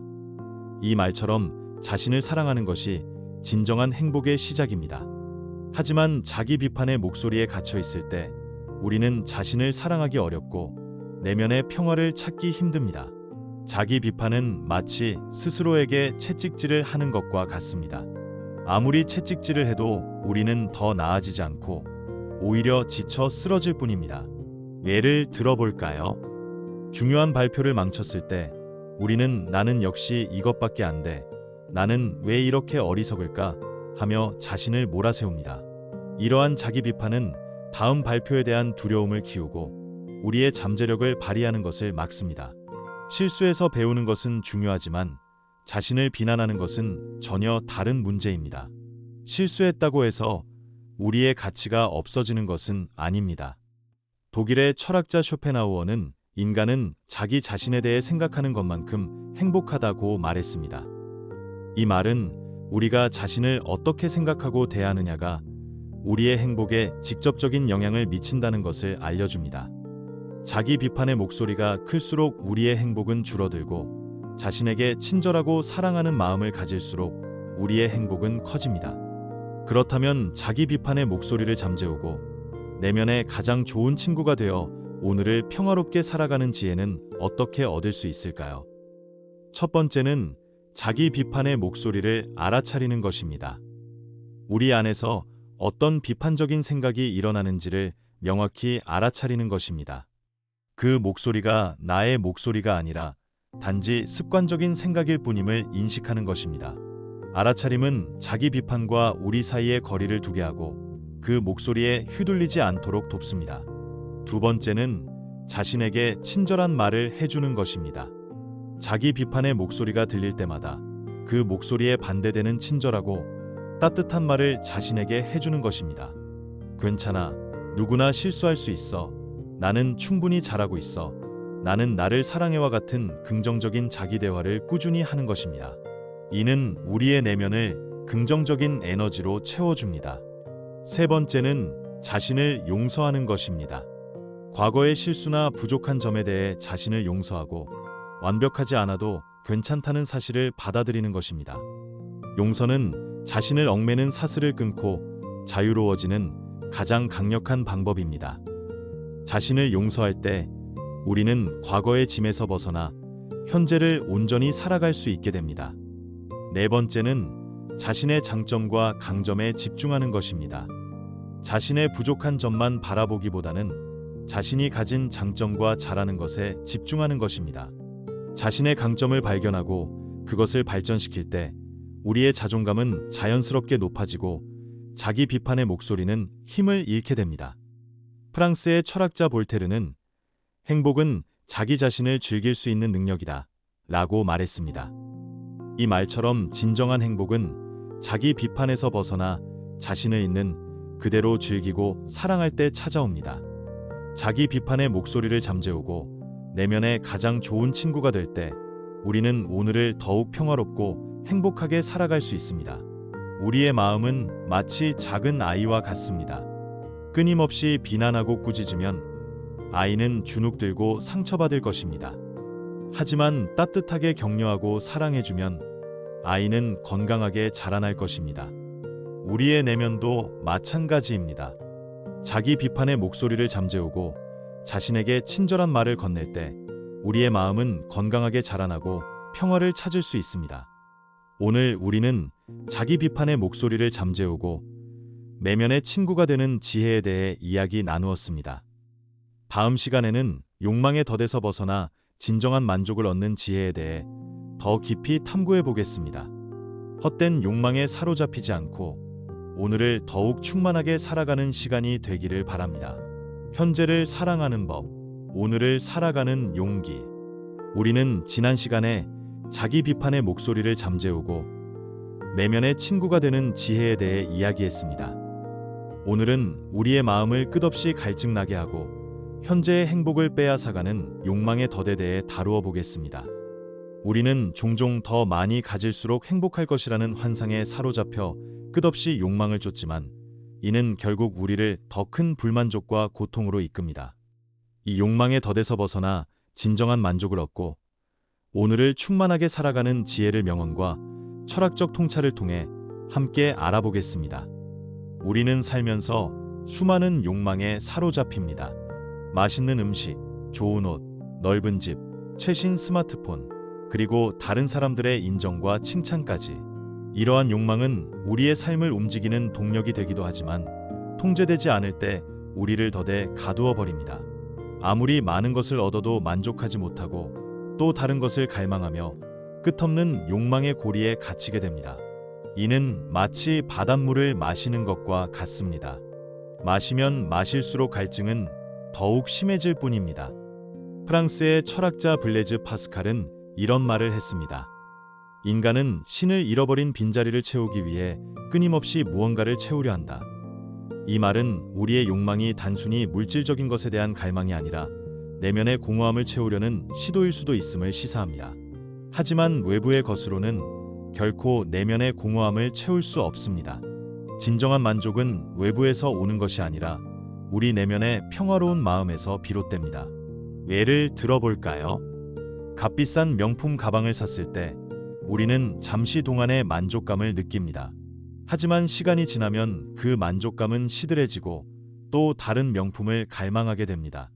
A: 이 말처럼 자신을 사랑하는 것이 진정한 행복의 시작입니다. 하지만 자기 비판의 목소리에 갇혀 있을 때 우리는 자신을 사랑하기 어렵고 내면의 평화를 찾기 힘듭니다. 자기 비판은 마치 스스로에게 채찍질을 하는 것과 같습니다. 아무리 채찍질을 해도 우리는 더 나아지지 않고 오히려 지쳐 쓰러질 뿐입니다. 예를 들어볼까요? 중요한 발표를 망쳤을 때 우리는 나는 역시 이것밖에 안 돼. 나는 왜 이렇게 어리석을까? 하며 자신을 몰아세웁니다. 이러한 자기 비판은 다음 발표에 대한 두려움을 키우고 우리의 잠재력을 발휘하는 것을 막습니다. 실수에서 배우는 것은 중요하지만 자신을 비난하는 것은 전혀 다른 문제입니다. 실수했다고 해서 우리의 가치가 없어지는 것은 아닙니다. 독일의 철학자 쇼펜하우어는 인간은 자기 자신에 대해 생각하는 것만큼 행복하다고 말했습니다. 이 말은 우리가 자신을 어떻게 생각하고 대하느냐가 우리의 행복에 직접적인 영향을 미친다는 것을 알려줍니다. 자기 비판의 목소리가 클수록 우리의 행복은 줄어들고 자신에게 친절하고 사랑하는 마음을 가질수록 우리의 행복은 커집니다. 그렇다면 자기 비판의 목소리를 잠재우고 내면의 가장 좋은 친구가 되어 오늘을 평화롭게 살아가는 지혜는 어떻게 얻을 수 있을까요? 첫 번째는 자기 비판의 목소리를 알아차리는 것입니다. 우리 안에서 어떤 비판적인 생각이 일어나는지를 명확히 알아차리는 것입니다. 그 목소리가 나의 목소리가 아니라 단지 습관적인 생각일 뿐임을 인식하는 것입니다. 알아차림은 자기 비판과 우리 사이의 거리를 두게 하고 그 목소리에 휘둘리지 않도록 돕습니다. 두 번째는 자신에게 친절한 말을 해주는 것입니다. 자기 비판의 목소리가 들릴 때마다 그 목소리에 반대되는 친절하고 따뜻한 말을 자신에게 해주는 것입니다. 괜찮아. 누구나 실수할 수 있어. 나는 충분히 잘하고 있어. 나는 나를 사랑해와 같은 긍정적인 자기 대화를 꾸준히 하는 것입니다. 이는 우리의 내면을 긍정적인 에너지로 채워줍니다. 세 번째는 자신을 용서하는 것입니다. 과거의 실수나 부족한 점에 대해 자신을 용서하고 완벽하지 않아도 괜찮다는 사실을 받아들이는 것입니다. 용서는 자신을 얽매는 사슬을 끊고 자유로워지는 가장 강력한 방법입니다. 자신을 용서할 때 우리는 과거의 짐에서 벗어나 현재를 온전히 살아갈 수 있게 됩니다. 네 번째는 자신의 장점과 강점에 집중하는 것입니다. 자신의 부족한 점만 바라보기보다는 자신이 가진 장점과 잘하는 것에 집중하는 것입니다. 자신의 강점을 발견하고 그것을 발전시킬 때 우리의 자존감은 자연스럽게 높아지고 자기 비판의 목소리는 힘을 잃게 됩니다. 프랑스의 철학자 볼테르는 행복은 자기 자신을 즐길 수 있는 능력이다 라고 말했습니다. 이 말처럼 진정한 행복은 자기 비판에서 벗어나 자신을 있는 그대로 즐기고 사랑할 때 찾아옵니다. 자기 비판의 목소리를 잠재우고 내면의 가장 좋은 친구가 될 때 우리는 오늘을 더욱 평화롭고 행복하게 살아갈 수 있습니다. 우리의 마음은 마치 작은 아이와 같습니다. 끊임없이 비난하고 꾸짖으면 아이는 주눅들고 상처받을 것입니다. 하지만 따뜻하게 격려하고 사랑해주면 아이는 건강하게 자라날 것입니다. 우리의 내면도 마찬가지입니다. 자기 비판의 목소리를 잠재우고 자신에게 친절한 말을 건넬 때 우리의 마음은 건강하게 자라나고 평화를 찾을 수 있습니다. 오늘 우리는 자기 비판의 목소리를 잠재우고 내면의 친구가 되는 지혜에 대해 이야기 나누었습니다. 다음 시간에는 욕망의 덫에서 벗어나 진정한 만족을 얻는 지혜에 대해 더 깊이 탐구해 보겠습니다. 헛된 욕망에 사로잡히지 않고 오늘을 더욱 충만하게 살아가는 시간이 되기를 바랍니다. 현재를 사랑하는 법, 오늘을 살아가는 용기. 우리는 지난 시간에 자기 비판의 목소리를 잠재우고 내면의 친구가 되는 지혜에 대해 이야기했습니다. 오늘은 우리의 마음을 끝없이 갈증나게 하고 현재의 행복을 빼앗아가는 욕망의 덫에 대해 다루어 보겠습니다. 우리는 종종 더 많이 가질수록 행복할 것이라는 환상에 사로잡혀 끝없이 욕망을 쫓지만 이는 결국 우리를 더 큰 불만족과 고통으로 이끕니다. 이 욕망의 덫에서 벗어나 진정한 만족을 얻고 오늘을 충만하게 살아가는 지혜를 명언과 철학적 통찰을 통해 함께 알아보겠습니다. 우리는 살면서 수많은 욕망에 사로잡힙니다. 맛있는 음식, 좋은 옷, 넓은 집, 최신 스마트폰, 그리고 다른 사람들의 인정과 칭찬까지. 이러한 욕망은 우리의 삶을 움직이는 동력이 되기도 하지만 통제되지 않을 때 우리를 덫에 가두어 버립니다. 아무리 많은 것을 얻어도 만족하지 못하고 또 다른 것을 갈망하며 끝없는 욕망의 고리에 갇히게 됩니다. 이는 마치 바닷물을 마시는 것과 같습니다. 마시면 마실수록 갈증은 더욱 심해질 뿐입니다. 프랑스의 철학자 블레즈 파스칼은 이런 말을 했습니다. 인간은 신을 잃어버린 빈자리를 채우기 위해 끊임없이 무언가를 채우려 한다. 이 말은 우리의 욕망이 단순히 물질적인 것에 대한 갈망이 아니라 내면의 공허함을 채우려는 시도일 수도 있음을 시사합니다. 하지만 외부의 것으로는 결코 내면의 공허함을 채울 수 없습니다. 진정한 만족은 외부에서 오는 것이 아니라 우리 내면의 평화로운 마음에서 비롯됩니다. 예를 들어볼까요? 값비싼 명품 가방을 샀을 때 우리는 잠시 동안의 만족감을 느낍니다. 하지만 시간이 지나면 그 만족감은 시들해지고 또 다른 명품을 갈망하게 됩니다.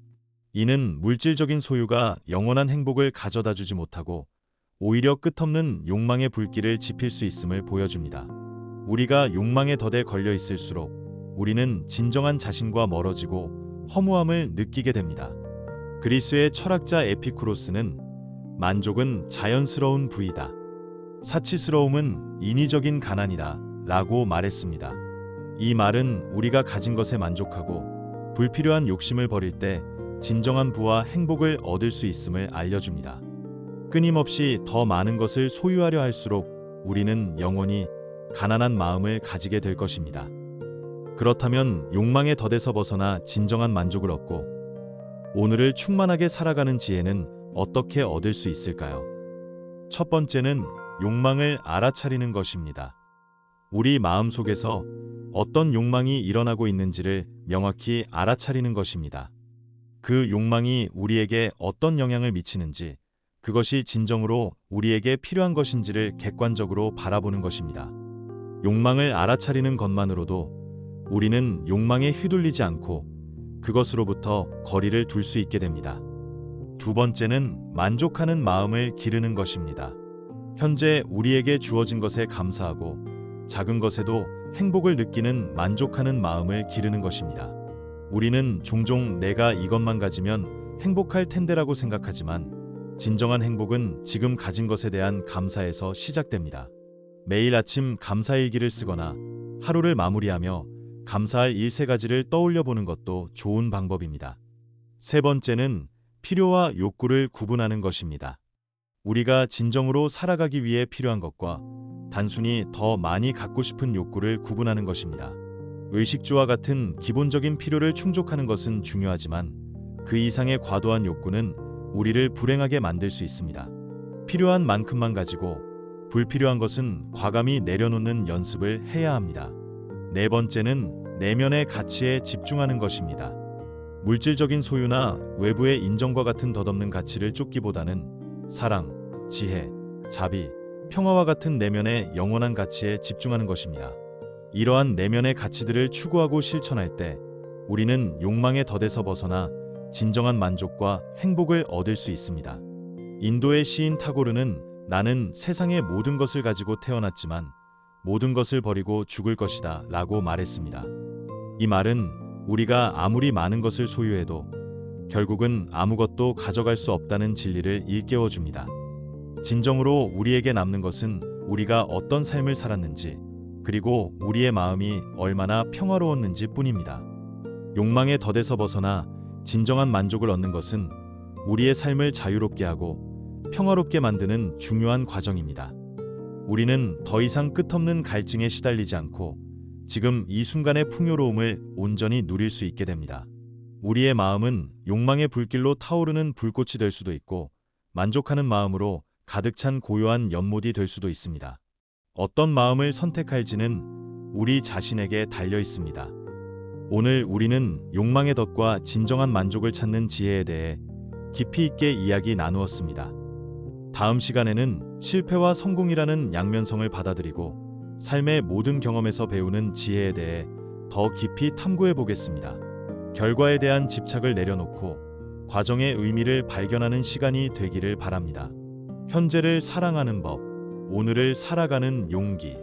A: 이는 물질적인 소유가 영원한 행복을 가져다 주지 못하고 오히려 끝없는 욕망의 불길을 지필 수 있음을 보여줍니다. 우리가 욕망의 덫에 걸려 있을수록 우리는 진정한 자신과 멀어지고 허무함을 느끼게 됩니다. 그리스의 철학자 에피쿠로스는 만족은 자연스러운 부이다. 사치스러움은 인위적인 가난이다 라고 말했습니다. 이 말은 우리가 가진 것에 만족하고 불필요한 욕심을 버릴 때 진정한 부와 행복을 얻을 수 있음을 알려줍니다. 끊임없이 더 많은 것을 소유하려 할수록 우리는 영원히 가난한 마음을 가지게 될 것입니다. 그렇다면 욕망의 덫에서 벗어나 진정한 만족을 얻고 오늘을 충만하게 살아가는 지혜는 어떻게 얻을 수 있을까요? 첫 번째는 욕망을 알아차리는 것입니다. 우리 마음속에서 어떤 욕망이 일어나고 있는지를 명확히 알아차리는 것입니다. 그 욕망이 우리에게 어떤 영향을 미치는지, 그것이 진정으로 우리에게 필요한 것인지를 객관적으로 바라보는 것입니다. 욕망을 알아차리는 것만으로도 우리는 욕망에 휘둘리지 않고 그것으로부터 거리를 둘 수 있게 됩니다. 두 번째는 만족하는 마음을 기르는 것입니다. 현재 우리에게 주어진 것에 감사하고 작은 것에도 행복을 느끼는 만족하는 마음을 기르는 것입니다. 우리는 종종 내가 이것만 가지면 행복할 텐데라고 생각하지만 진정한 행복은 지금 가진 것에 대한 감사에서 시작됩니다. 매일 아침 감사일기를 쓰거나 하루를 마무리하며 감사할 일 3가지를 떠올려 보는 것도 좋은 방법입니다. 세 번째는 필요와 욕구를 구분하는 것입니다. 우리가 진정으로 살아가기 위해 필요한 것과 단순히 더 많이 갖고 싶은 욕구를 구분하는 것입니다. 의식주와 같은 기본적인 필요를 충족하는 것은 중요하지만 그 이상의 과도한 욕구는 우리를 불행하게 만들 수 있습니다. 필요한 만큼만 가지고 불필요한 것은 과감히 내려놓는 연습을 해야 합니다. 네 번째는 내면의 가치에 집중하는 것입니다. 물질적인 소유나 외부의 인정과 같은 덧없는 가치를 쫓기보다는 사랑, 지혜, 자비, 평화와 같은 내면의 영원한 가치에 집중하는 것입니다. 이러한 내면의 가치들을 추구하고 실천할 때 우리는 욕망의 덫에서 벗어나 진정한 만족과 행복을 얻을 수 있습니다. 인도의 시인 타고르는 나는 세상의 모든 것을 가지고 태어났지만 모든 것을 버리고 죽을 것이다 라고 말했습니다. 이 말은 우리가 아무리 많은 것을 소유해도 결국은 아무것도 가져갈 수 없다는 진리를 일깨워줍니다. 진정으로 우리에게 남는 것은 우리가 어떤 삶을 살았는지, 그리고 우리의 마음이 얼마나 평화로웠는지 뿐입니다. 욕망의 덫에서 벗어나 진정한 만족을 얻는 것은 우리의 삶을 자유롭게 하고 평화롭게 만드는 중요한 과정입니다. 우리는 더 이상 끝없는 갈증에 시달리지 않고 지금 이 순간의 풍요로움을 온전히 누릴 수 있게 됩니다. 우리의 마음은 욕망의 불길로 타오르는 불꽃이 될 수도 있고 만족하는 마음으로 가득 찬 고요한 연못이 될 수도 있습니다. 어떤 마음을 선택할지는 우리 자신에게 달려 있습니다. 오늘 우리는 욕망의 덫과 진정한 만족을 찾는 지혜에 대해 깊이 있게 이야기 나누었습니다. 다음 시간에는 실패와 성공이라는 양면성을 받아들이고 삶의 모든 경험에서 배우는 지혜에 대해 더 깊이 탐구해 보겠습니다. 결과에 대한 집착을 내려놓고 과정의 의미를 발견하는 시간이 되기를 바랍니다. 현재를 사랑하는 법, 오늘을 살아가는 용기.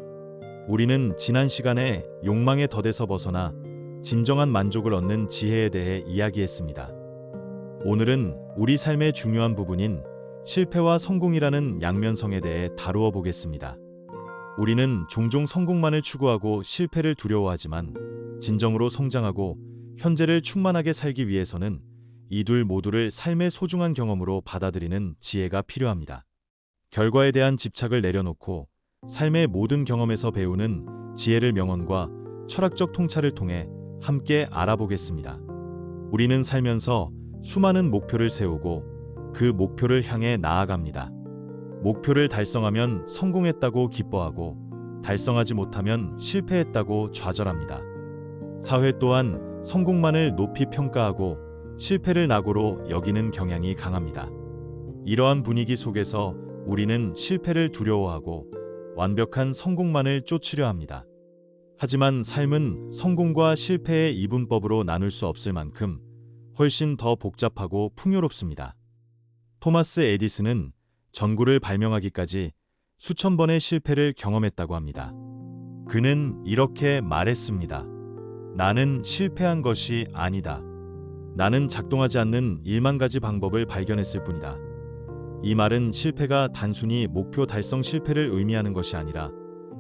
A: 우리는 지난 시간에 욕망의 덫에서 벗어나 진정한 만족을 얻는 지혜에 대해 이야기했습니다. 오늘은 우리 삶의 중요한 부분인 실패와 성공이라는 양면성에 대해 다루어 보겠습니다. 우리는 종종 성공만을 추구하고 실패를 두려워하지만 진정으로 성장하고 현재를 충만하게 살기 위해서는 이 둘 모두를 삶의 소중한 경험으로 받아들이는 지혜가 필요합니다. 결과에 대한 집착을 내려놓고 삶의 모든 경험에서 배우는 지혜를 명언과 철학적 통찰을 통해 함께 알아보겠습니다. 우리는 살면서 수많은 목표를 세우고 그 목표를 향해 나아갑니다. 목표를 달성하면 성공했다고 기뻐하고 달성하지 못하면 실패했다고 좌절합니다. 사회 또한 성공만을 높이 평가하고 실패를 낙오로 여기는 경향이 강합니다. 이러한 분위기 속에서 우리는 실패를 두려워하고 완벽한 성공만을 쫓으려 합니다. 하지만 삶은 성공과 실패의 이분법으로 나눌 수 없을 만큼 훨씬 더 복잡하고 풍요롭습니다. 토마스 에디슨은 전구를 발명하기까지 수천 번의 실패를 경험했다고 합니다. 그는 이렇게 말했습니다. 나는 실패한 것이 아니다. 나는 작동하지 않는 1만 가지 방법을 발견했을 뿐이다. 이 말은 실패가 단순히 목표 달성 실패를 의미하는 것이 아니라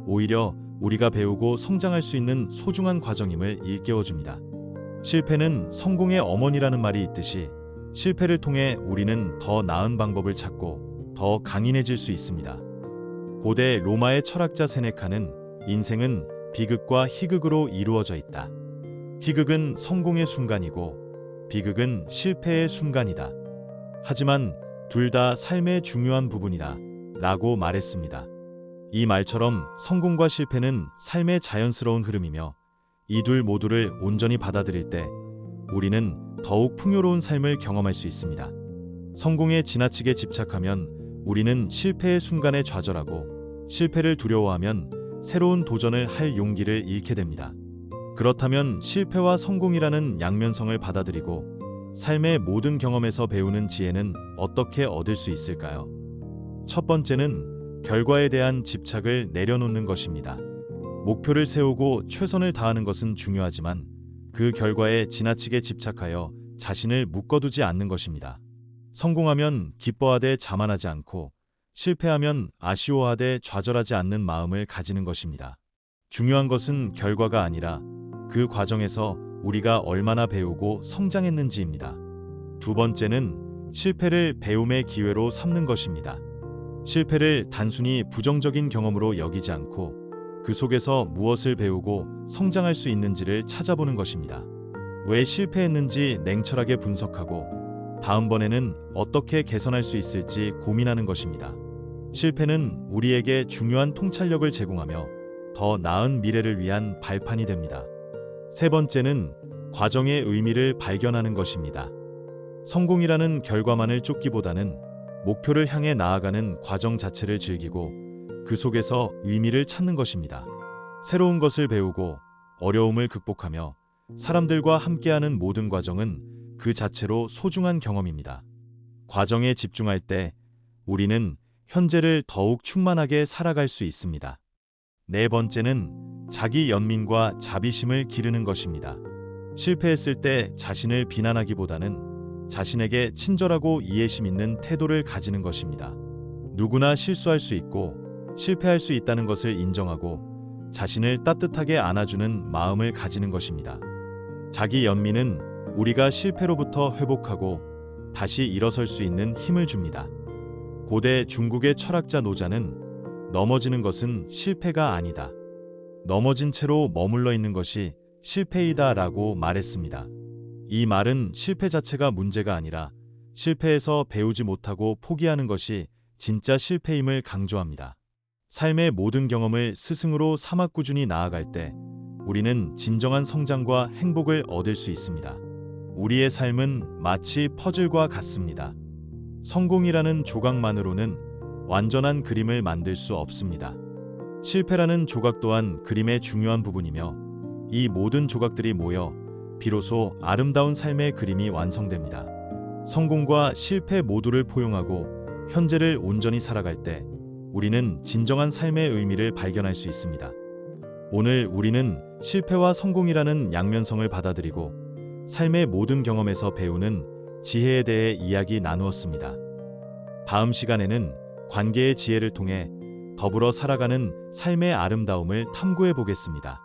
A: 오히려 우리가 배우고 성장할 수 있는 소중한 과정임을 일깨워줍니다. 실패는 성공의 어머니라는 말이 있듯이 실패를 통해 우리는 더 나은 방법을 찾고 더 강인해질 수 있습니다. 고대 로마의 철학자 세네카는 인생은 비극과 희극으로 이루어져 있다. 희극은 성공의 순간이고 비극은 실패의 순간이다. 하지만 둘 다 삶의 중요한 부분이다 라고 말했습니다. 이 말처럼 성공과 실패는 삶의 자연스러운 흐름이며 이 둘 모두를 온전히 받아들일 때 우리는 더욱 풍요로운 삶을 경험할 수 있습니다. 성공에 지나치게 집착하면 우리는 실패의 순간에 좌절하고 실패를 두려워하면 새로운 도전을 할 용기를 잃게 됩니다. 그렇다면 실패와 성공이라는 양면성을 받아들이고 삶의 모든 경험에서 배우는 지혜는 어떻게 얻을 수 있을까요? 첫 번째는 결과에 대한 집착을 내려놓는 것입니다. 목표를 세우고 최선을 다하는 것은 중요하지만 그 결과에 지나치게 집착하여 자신을 묶어두지 않는 것입니다. 성공하면 기뻐하되 자만하지 않고 실패하면 아쉬워하되 좌절하지 않는 마음을 가지는 것입니다. 중요한 것은 결과가 아니라 그 과정에서 우리가 얼마나 배우고 성장했는지입니다. 두 번째는 실패를 배움의 기회로 삼는 것입니다. 실패를 단순히 부정적인 경험으로 여기지 않고 그 속에서 무엇을 배우고 성장할 수 있는지를 찾아보는 것입니다. 왜 실패했는지 냉철하게 분석하고 다음번에는 어떻게 개선할 수 있을지 고민하는 것입니다. 실패는 우리에게 중요한 통찰력을 제공하며 더 나은 미래를 위한 발판이 됩니다. 세 번째는 과정의 의미를 발견하는 것입니다. 성공이라는 결과만을 쫓기보다는 목표를 향해 나아가는 과정 자체를 즐기고 그 속에서 의미를 찾는 것입니다. 새로운 것을 배우고 어려움을 극복하며 사람들과 함께하는 모든 과정은 그 자체로 소중한 경험입니다. 과정에 집중할 때 우리는 현재를 더욱 충만하게 살아갈 수 있습니다. 네 번째는 자기 연민과 자비심을 기르는 것입니다. 실패했을 때 자신을 비난하기보다는 자신에게 친절하고 이해심 있는 태도를 가지는 것입니다. 누구나 실수할 수 있고 실패할 수 있다는 것을 인정하고 자신을 따뜻하게 안아주는 마음을 가지는 것입니다. 자기 연민은 우리가 실패로부터 회복하고 다시 일어설 수 있는 힘을 줍니다. 고대 중국의 철학자 노자는 넘어지는 것은 실패가 아니다. 넘어진 채로 머물러 있는 것이 실패이다 라고 말했습니다. 이 말은 실패 자체가 문제가 아니라 실패에서 배우지 못하고 포기하는 것이 진짜 실패임을 강조합니다. 삶의 모든 경험을 스승으로 삼아 꾸준히 나아갈 때 우리는 진정한 성장과 행복을 얻을 수 있습니다. 우리의 삶은 마치 퍼즐과 같습니다. 성공이라는 조각만으로는 완전한 그림을 만들 수 없습니다. 실패라는 조각 또한 그림의 중요한 부분이며 이 모든 조각들이 모여 비로소 아름다운 삶의 그림이 완성됩니다. 성공과 실패 모두를 포용하고 현재를 온전히 살아갈 때 우리는 진정한 삶의 의미를 발견할 수 있습니다. 오늘 우리는 실패와 성공이라는 양면성을 받아들이고 삶의 모든 경험에서 배우는 지혜에 대해 이야기 나누었습니다. 다음 시간에는 관계의 지혜를 통해 더불어 살아가는 삶의 아름다움을 탐구해 보겠습니다.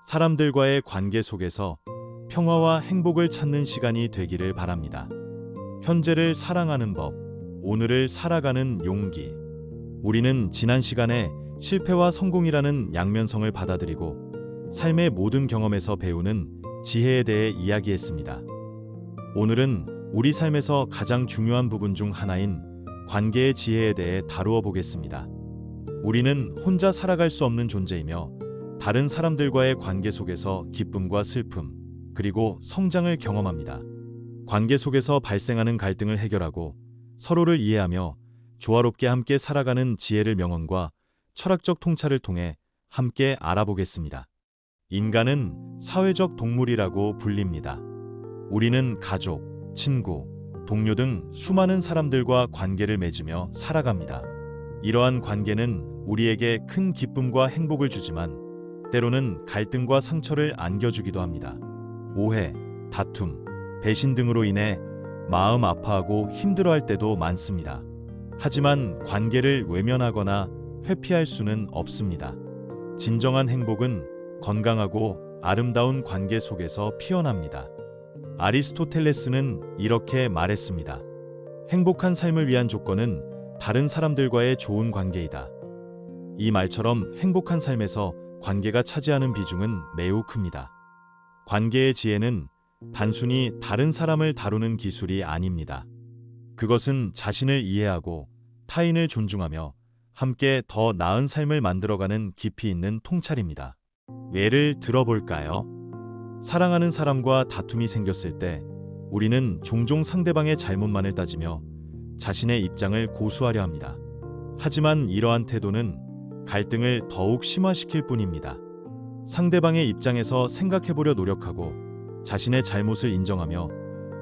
A: 사람들과의 관계 속에서 평화와 행복을 찾는 시간이 되기를 바랍니다. 현재를 사랑하는 법, 오늘을 살아가는 용기. 우리는 지난 시간에 실패와 성공이라는 양면성을 받아들이고 삶의 모든 경험에서 배우는 지혜에 대해 이야기했습니다. 오늘은 우리 삶에서 가장 중요한 부분 중 하나인 관계의 지혜에 대해 다루어 보겠습니다. 우리는 혼자 살아갈 수 없는 존재이며 다른 사람들과의 관계 속에서 기쁨과 슬픔, 그리고 성장을 경험합니다. 관계 속에서 발생하는 갈등을 해결하고 서로를 이해하며 조화롭게 함께 살아가는 지혜를 명언과 철학적 통찰을 통해 함께 알아보겠습니다. 인간은 사회적 동물이라고 불립니다. 우리는 가족, 친구, 동료 등 수많은 사람들과 관계를 맺으며 살아갑니다. 이러한 관계는 우리에게 큰 기쁨과 행복을 주지만 때로는 갈등과 상처를 안겨주기도 합니다. 오해, 다툼, 배신 등으로 인해 마음 아파하고 힘들어할 때도 많습니다. 하지만 관계를 외면하거나 회피할 수는 없습니다. 진정한 행복은 건강하고 아름다운 관계 속에서 피어납니다. 아리스토텔레스는 이렇게 말했습니다. 행복한 삶을 위한 조건은 다른 사람들과의 좋은 관계이다. 이 말처럼 행복한 삶에서 관계가 차지하는 비중은 매우 큽니다. 관계의 지혜는 단순히 다른 사람을 다루는 기술이 아닙니다. 그것은 자신을 이해하고 타인을 존중하며 함께 더 나은 삶을 만들어가는 깊이 있는 통찰입니다. 예를 들어볼까요? 사랑하는 사람과 다툼이 생겼을 때 우리는 종종 상대방의 잘못만을 따지며 자신의 입장을 고수하려 합니다. 하지만 이러한 태도는 갈등을 더욱 심화시킬 뿐입니다. 상대방의 입장에서 생각해보려 노력하고 자신의 잘못을 인정하며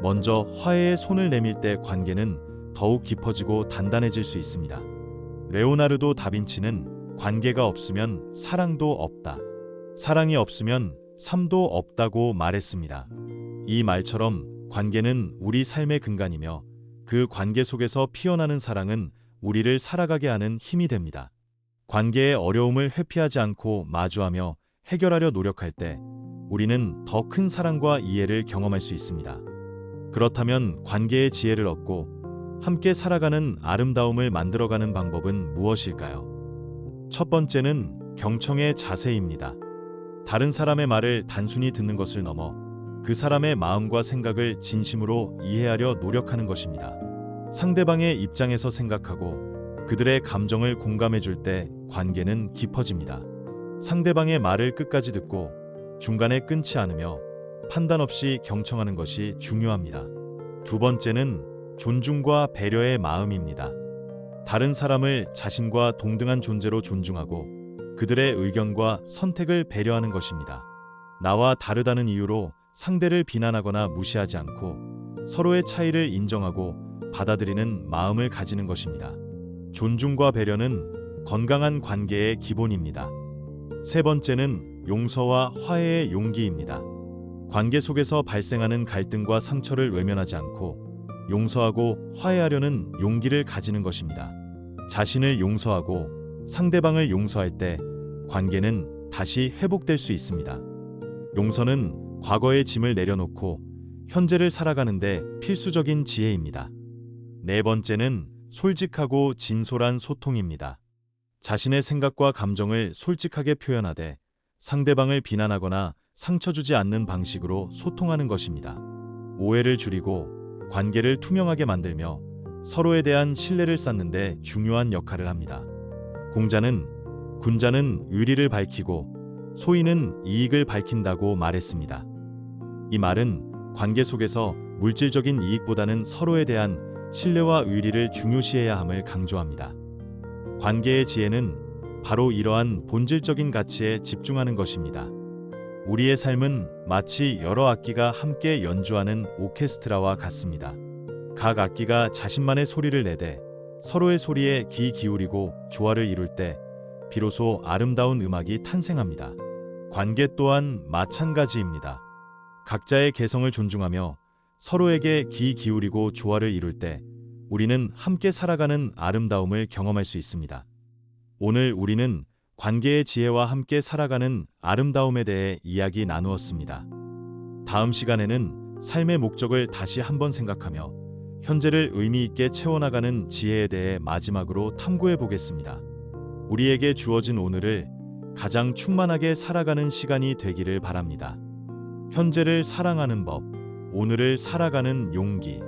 A: 먼저 화해의 손을 내밀 때 관계는 더욱 깊어지고 단단해질 수 있습니다. 레오나르도 다빈치는 관계가 없으면 사랑도 없다. 사랑이 없으면 삶도 없다고 말했습니다. 이 말처럼 관계는 우리 삶의 근간이며 그 관계 속에서 피어나는 사랑은 우리를 살아가게 하는 힘이 됩니다. 관계의 어려움을 회피하지 않고 마주하며 해결하려 노력할 때 우리는 더 큰 사랑과 이해를 경험할 수 있습니다. 그렇다면 관계의 지혜를 얻고 함께 살아가는 아름다움을 만들어가는 방법은 무엇일까요? 첫 번째는 경청의 자세입니다. 다른 사람의 말을 단순히 듣는 것을 넘어 그 사람의 마음과 생각을 진심으로 이해하려 노력하는 것입니다. 상대방의 입장에서 생각하고 그들의 감정을 공감해 줄 때 관계는 깊어집니다. 상대방의 말을 끝까지 듣고 중간에 끊지 않으며 판단 없이 경청하는 것이 중요합니다. 두 번째는 존중과 배려의 마음입니다. 다른 사람을 자신과 동등한 존재로 존중하고 그들의 의견과 선택을 배려하는 것입니다. 나와 다르다는 이유로 상대를 비난하거나 무시하지 않고 서로의 차이를 인정하고 받아들이는 마음을 가지는 것입니다. 존중과 배려는 건강한 관계의 기본입니다. 세 번째는 용서와 화해의 용기입니다. 관계 속에서 발생하는 갈등과 상처를 외면하지 않고 용서하고 화해하려는 용기를 가지는 것입니다. 자신을 용서하고 상대방을 용서할 때 관계는 다시 회복될 수 있습니다. 용서는 과거의 짐을 내려놓고 현재를 살아가는데 필수적인 지혜입니다. 네 번째는 솔직하고 진솔한 소통입니다. 자신의 생각과 감정을 솔직하게 표현하되 상대방을 비난하거나 상처 주지 않는 방식으로 소통하는 것입니다. 오해를 줄이고 관계를 투명하게 만들며 서로에 대한 신뢰를 쌓는 데 중요한 역할을 합니다. 군자는 의리를 밝히고 소인은 이익을 밝힌다고 말했습니다. 이 말은 관계 속에서 물질적인 이익보다는 서로에 대한 신뢰와 의리를 중요시해야 함을 강조합니다. 관계의 지혜는 바로 이러한 본질적인 가치에 집중하는 것입니다. 우리의 삶은 마치 여러 악기가 함께 연주하는 오케스트라와 같습니다. 각 악기가 자신만의 소리를 내되 서로의 소리에 귀 기울이고 조화를 이룰 때 비로소 아름다운 음악이 탄생합니다. 관계 또한 마찬가지입니다. 각자의 개성을 존중하며 서로에게 귀 기울이고 조화를 이룰 때 우리는 함께 살아가는 아름다움을 경험할 수 있습니다. 오늘 우리는 관계의 지혜와 함께 살아가는 아름다움에 대해 이야기 나누었습니다. 다음 시간에는 삶의 목적을 다시 한번 생각하며 현재를 의미 있게 채워나가는 지혜에 대해 마지막으로 탐구해 보겠습니다. 우리에게 주어진 오늘을 가장 충만하게 살아가는 시간이 되기를 바랍니다. 현재를 사랑하는 법, 오늘을 살아가는 용기.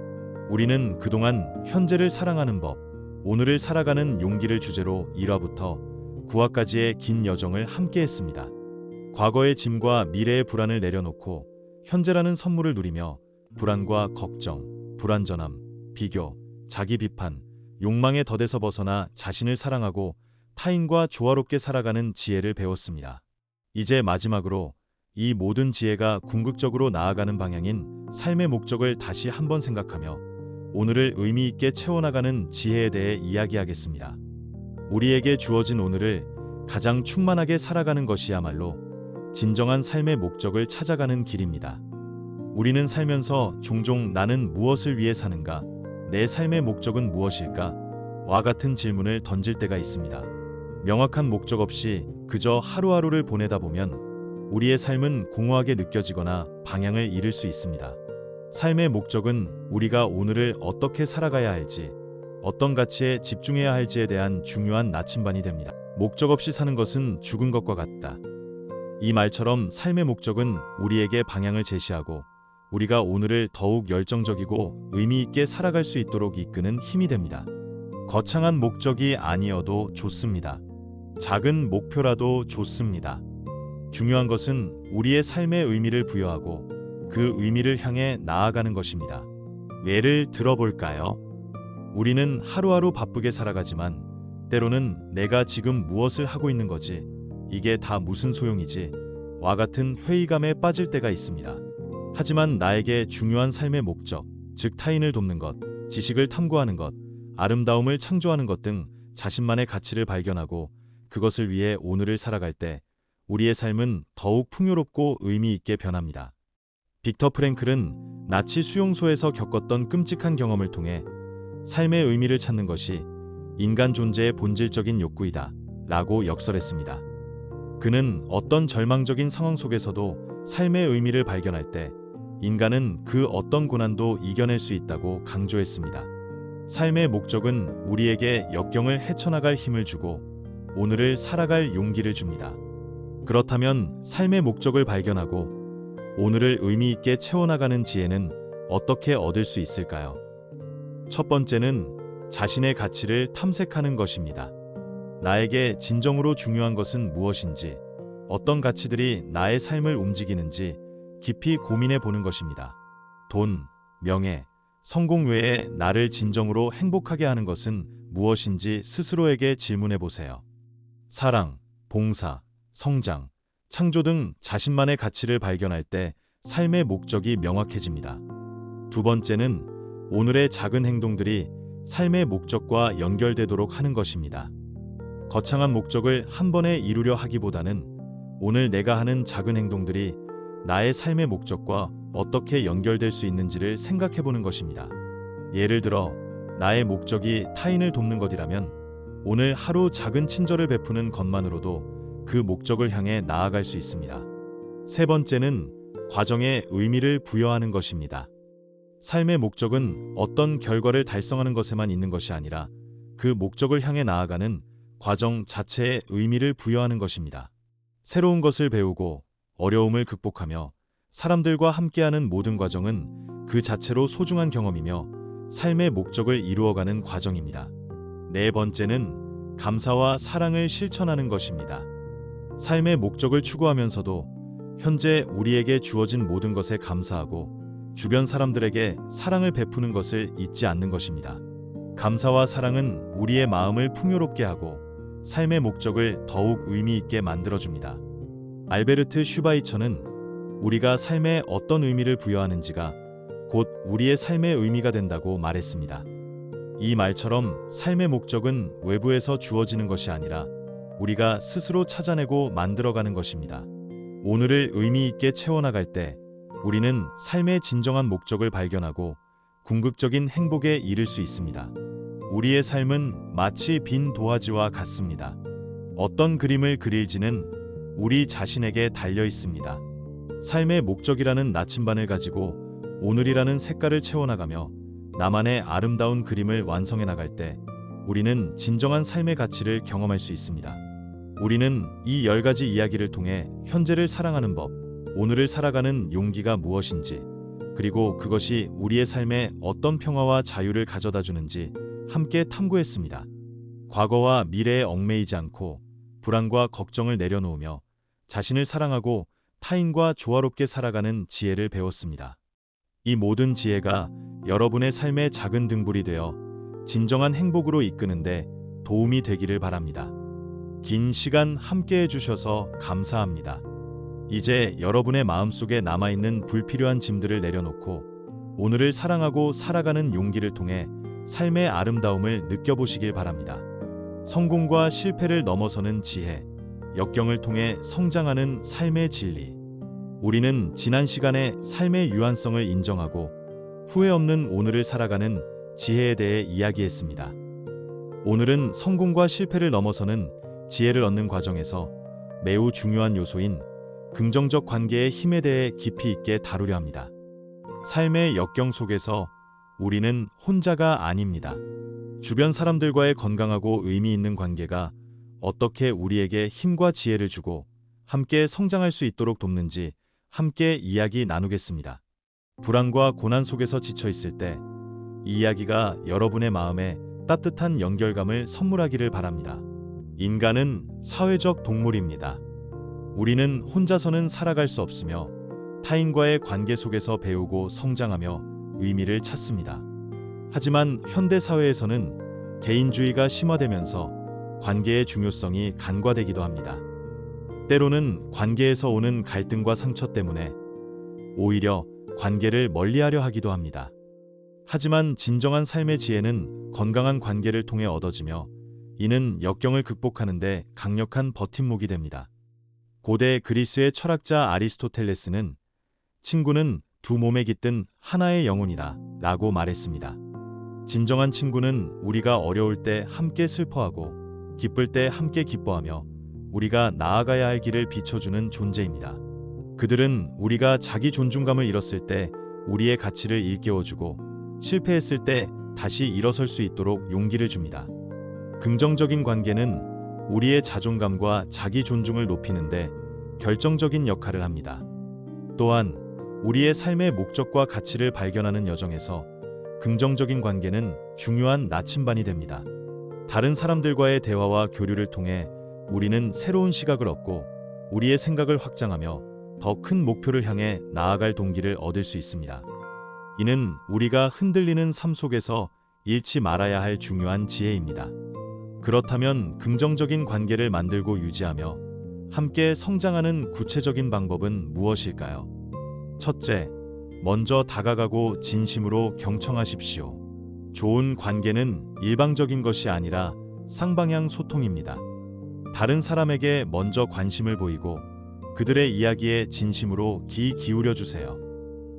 A: 우리는 그동안 현재를 사랑하는 법, 오늘을 살아가는 용기를 주제로 1화부터 9화까지의 긴 여정을 함께 했습니다. 과거의 짐과 미래의 불안을 내려놓고 현재라는 선물을 누리며 불안과 걱정, 불완전함, 비교, 자기 비판, 욕망의 덫에서 벗어나 자신을 사랑하고 타인과 조화롭게 살아가는 지혜를 배웠습니다. 이제 마지막으로 이 모든 지혜가 궁극적으로 나아가는 방향인 삶의 목적을 다시 한번 생각하며 오늘을 의미 있게 채워나가는 지혜에 대해 이야기하겠습니다. 우리에게 주어진 오늘을 가장 충만하게 살아가는 것이야말로 진정한 삶의 목적을 찾아가는 길입니다. 우리는 살면서 종종 나는 무엇을 위해 사는가, 내 삶의 목적은 무엇일까? 와 같은 질문을 던질 때가 있습니다. 명확한 목적 없이 그저 하루하루를 보내다 보면 우리의 삶은 공허하게 느껴지거나 방향을 잃을 수 있습니다. 삶의 목적은 우리가 오늘을 어떻게 살아가야 할지, 어떤 가치에 집중해야 할지에 대한 중요한 나침반이 됩니다. 목적 없이 사는 것은 죽은 것과 같다. 이 말처럼 삶의 목적은 우리에게 방향을 제시하고 우리가 오늘을 더욱 열정적이고 의미 있게 살아갈 수 있도록 이끄는 힘이 됩니다. 거창한 목적이 아니어도 좋습니다. 작은 목표라도 좋습니다. 중요한 것은 우리의 삶에 의미를 부여하고 그 의미를 향해 나아가는 것입니다. 예를 들어볼까요? 우리는 하루하루 바쁘게 살아가지만 때로는 내가 지금 무엇을 하고 있는 거지? 이게 다 무슨 소용이지? 와 같은 회의감에 빠질 때가 있습니다. 하지만 나에게 중요한 삶의 목적, 즉 타인을 돕는 것, 지식을 탐구하는 것, 아름다움을 창조하는 것 등 자신만의 가치를 발견하고 그것을 위해 오늘을 살아갈 때 우리의 삶은 더욱 풍요롭고 의미 있게 변합니다. 빅터 프랭클은 나치 수용소에서 겪었던 끔찍한 경험을 통해 삶의 의미를 찾는 것이 인간 존재의 본질적인 욕구이다 라고 역설했습니다. 그는 어떤 절망적인 상황 속에서도 삶의 의미를 발견할 때 인간은 그 어떤 고난도 이겨낼 수 있다고 강조했습니다. 삶의 목적은 우리에게 역경을 헤쳐나갈 힘을 주고 오늘을 살아갈 용기를 줍니다. 그렇다면 삶의 목적을 발견하고 오늘을 의미 있게 채워나가는 지혜는 어떻게 얻을 수 있을까요? 첫 번째는 자신의 가치를 탐색하는 것입니다. 나에게 진정으로 중요한 것은 무엇인지, 어떤 가치들이 나의 삶을 움직이는지 깊이 고민해 보는 것입니다. 돈, 명예, 성공 외에 나를 진정으로 행복하게 하는 것은 무엇인지 스스로에게 질문해 보세요. 사랑, 봉사, 성장, 창조 등 자신만의 가치를 발견할 때 삶의 목적이 명확해집니다. 두 번째는 오늘의 작은 행동들이 삶의 목적과 연결되도록 하는 것입니다. 거창한 목적을 한 번에 이루려 하기보다는 오늘 내가 하는 작은 행동들이 나의 삶의 목적과 어떻게 연결될 수 있는지를 생각해 보는 것입니다. 예를 들어 나의 목적이 타인을 돕는 것이라면 오늘 하루 작은 친절을 베푸는 것만으로도 그 목적을 향해 나아갈 수 있습니다. 세 번째는 과정에 의미를 부여하는 것입니다. 삶의 목적은 어떤 결과를 달성하는 것에만 있는 것이 아니라 그 목적을 향해 나아가는 과정 자체에 의미를 부여하는 것입니다. 새로운 것을 배우고 어려움을 극복하며 사람들과 함께하는 모든 과정은 그 자체로 소중한 경험이며 삶의 목적을 이루어가는 과정입니다. 네 번째는 감사와 사랑을 실천하는 것입니다. 삶의 목적을 추구하면서도 현재 우리에게 주어진 모든 것에 감사하고 주변 사람들에게 사랑을 베푸는 것을 잊지 않는 것입니다. 감사와 사랑은 우리의 마음을 풍요롭게 하고 삶의 목적을 더욱 의미 있게 만들어줍니다. 알베르트 슈바이처는 우리가 삶에 어떤 의미를 부여하는지가 곧 우리의 삶의 의미가 된다고 말했습니다. 이 말처럼 삶의 목적은 외부에서 주어지는 것이 아니라 우리가 스스로 찾아내고 만들어가는 것입니다. 오늘을 의미 있게 채워나갈 때 우리는 삶의 진정한 목적을 발견하고 궁극적인 행복에 이를 수 있습니다. 우리의 삶은 마치 빈 도화지와 같습니다. 어떤 그림을 그릴지는 우리 자신에게 달려 있습니다. 삶의 목적이라는 나침반을 가지고 오늘이라는 색깔을 채워나가며 나만의 아름다운 그림을 완성해 나갈 때 우리는 진정한 삶의 가치를 경험할 수 있습니다. 우리는 이 10가지 이야기를 통해 현재를 사랑하는 법, 오늘을 살아가는 용기가 무엇인지, 그리고 그것이 우리의 삶에 어떤 평화와 자유를 가져다 주는지 함께 탐구했습니다. 과거와 미래에 얽매이지 않고 불안과 걱정을 내려놓으며 자신을 사랑하고 타인과 조화롭게 살아가는 지혜를 배웠습니다. 이 모든 지혜가 여러분의 삶의 작은 등불이 되어 진정한 행복으로 이끄는데 도움이 되기를 바랍니다. 긴 시간 함께 해주셔서 감사합니다. 이제 여러분의 마음속에 남아있는 불필요한 짐들을 내려놓고 오늘을 사랑하고 살아가는 용기를 통해 삶의 아름다움을 느껴보시길 바랍니다. 성공과 실패를 넘어서는 지혜, 역경을 통해 성장하는 삶의 진리. 우리는 지난 시간에 삶의 유한성을 인정하고 후회 없는 오늘을 살아가는 지혜에 대해 이야기했습니다. 오늘은 성공과 실패를 넘어서는 지혜를 얻는 과정에서 매우 중요한 요소인 긍정적 관계의 힘에 대해 깊이 있게 다루려 합니다. 삶의 역경 속에서 우리는 혼자가 아닙니다. 주변 사람들과의 건강하고 의미 있는 관계가 어떻게 우리에게 힘과 지혜를 주고 함께 성장할 수 있도록 돕는지 함께 이야기 나누겠습니다. 불안과 고난 속에서 지쳐 있을 때 이 이야기가 여러분의 마음에 따뜻한 연결감을 선물하기를 바랍니다. 인간은 사회적 동물입니다. 우리는 혼자서는 살아갈 수 없으며 타인과의 관계 속에서 배우고 성장하며 의미를 찾습니다. 하지만 현대 사회에서는 개인주의가 심화되면서 관계의 중요성이 간과되기도 합니다. 때로는 관계에서 오는 갈등과 상처 때문에 오히려 관계를 멀리하려 하기도 합니다. 하지만 진정한 삶의 지혜는 건강한 관계를 통해 얻어지며 이는 역경을 극복하는 데 강력한 버팀목이 됩니다. 고대 그리스의 철학자 아리스토텔레스는 친구는 두 몸에 깃든 하나의 영혼이다 라고 말했습니다. 진정한 친구는 우리가 어려울 때 함께 슬퍼하고 기쁠 때 함께 기뻐하며 우리가 나아가야 할 길을 비춰주는 존재입니다. 그들은 우리가 자기 존중감을 잃었을 때 우리의 가치를 일깨워주고 실패했을 때 다시 일어설 수 있도록 용기를 줍니다. 긍정적인 관계는 우리의 자존감과 자기 존중을 높이는데 결정적인 역할을 합니다. 또한 우리의 삶의 목적과 가치를 발견하는 여정에서 긍정적인 관계는 중요한 나침반이 됩니다. 다른 사람들과의 대화와 교류를 통해 우리는 새로운 시각을 얻고 우리의 생각을 확장하며 더 큰 목표를 향해 나아갈 동기를 얻을 수 있습니다. 이는 우리가 흔들리는 삶 속에서 잃지 말아야 할 중요한 지혜입니다. 그렇다면 긍정적인 관계를 만들고 유지하며 함께 성장하는 구체적인 방법은 무엇일까요? 첫째, 먼저 다가가고 진심으로 경청하십시오. 좋은 관계는 일방적인 것이 아니라 쌍방향 소통입니다. 다른 사람에게 먼저 관심을 보이고 그들의 이야기에 진심으로 귀 기울여 주세요.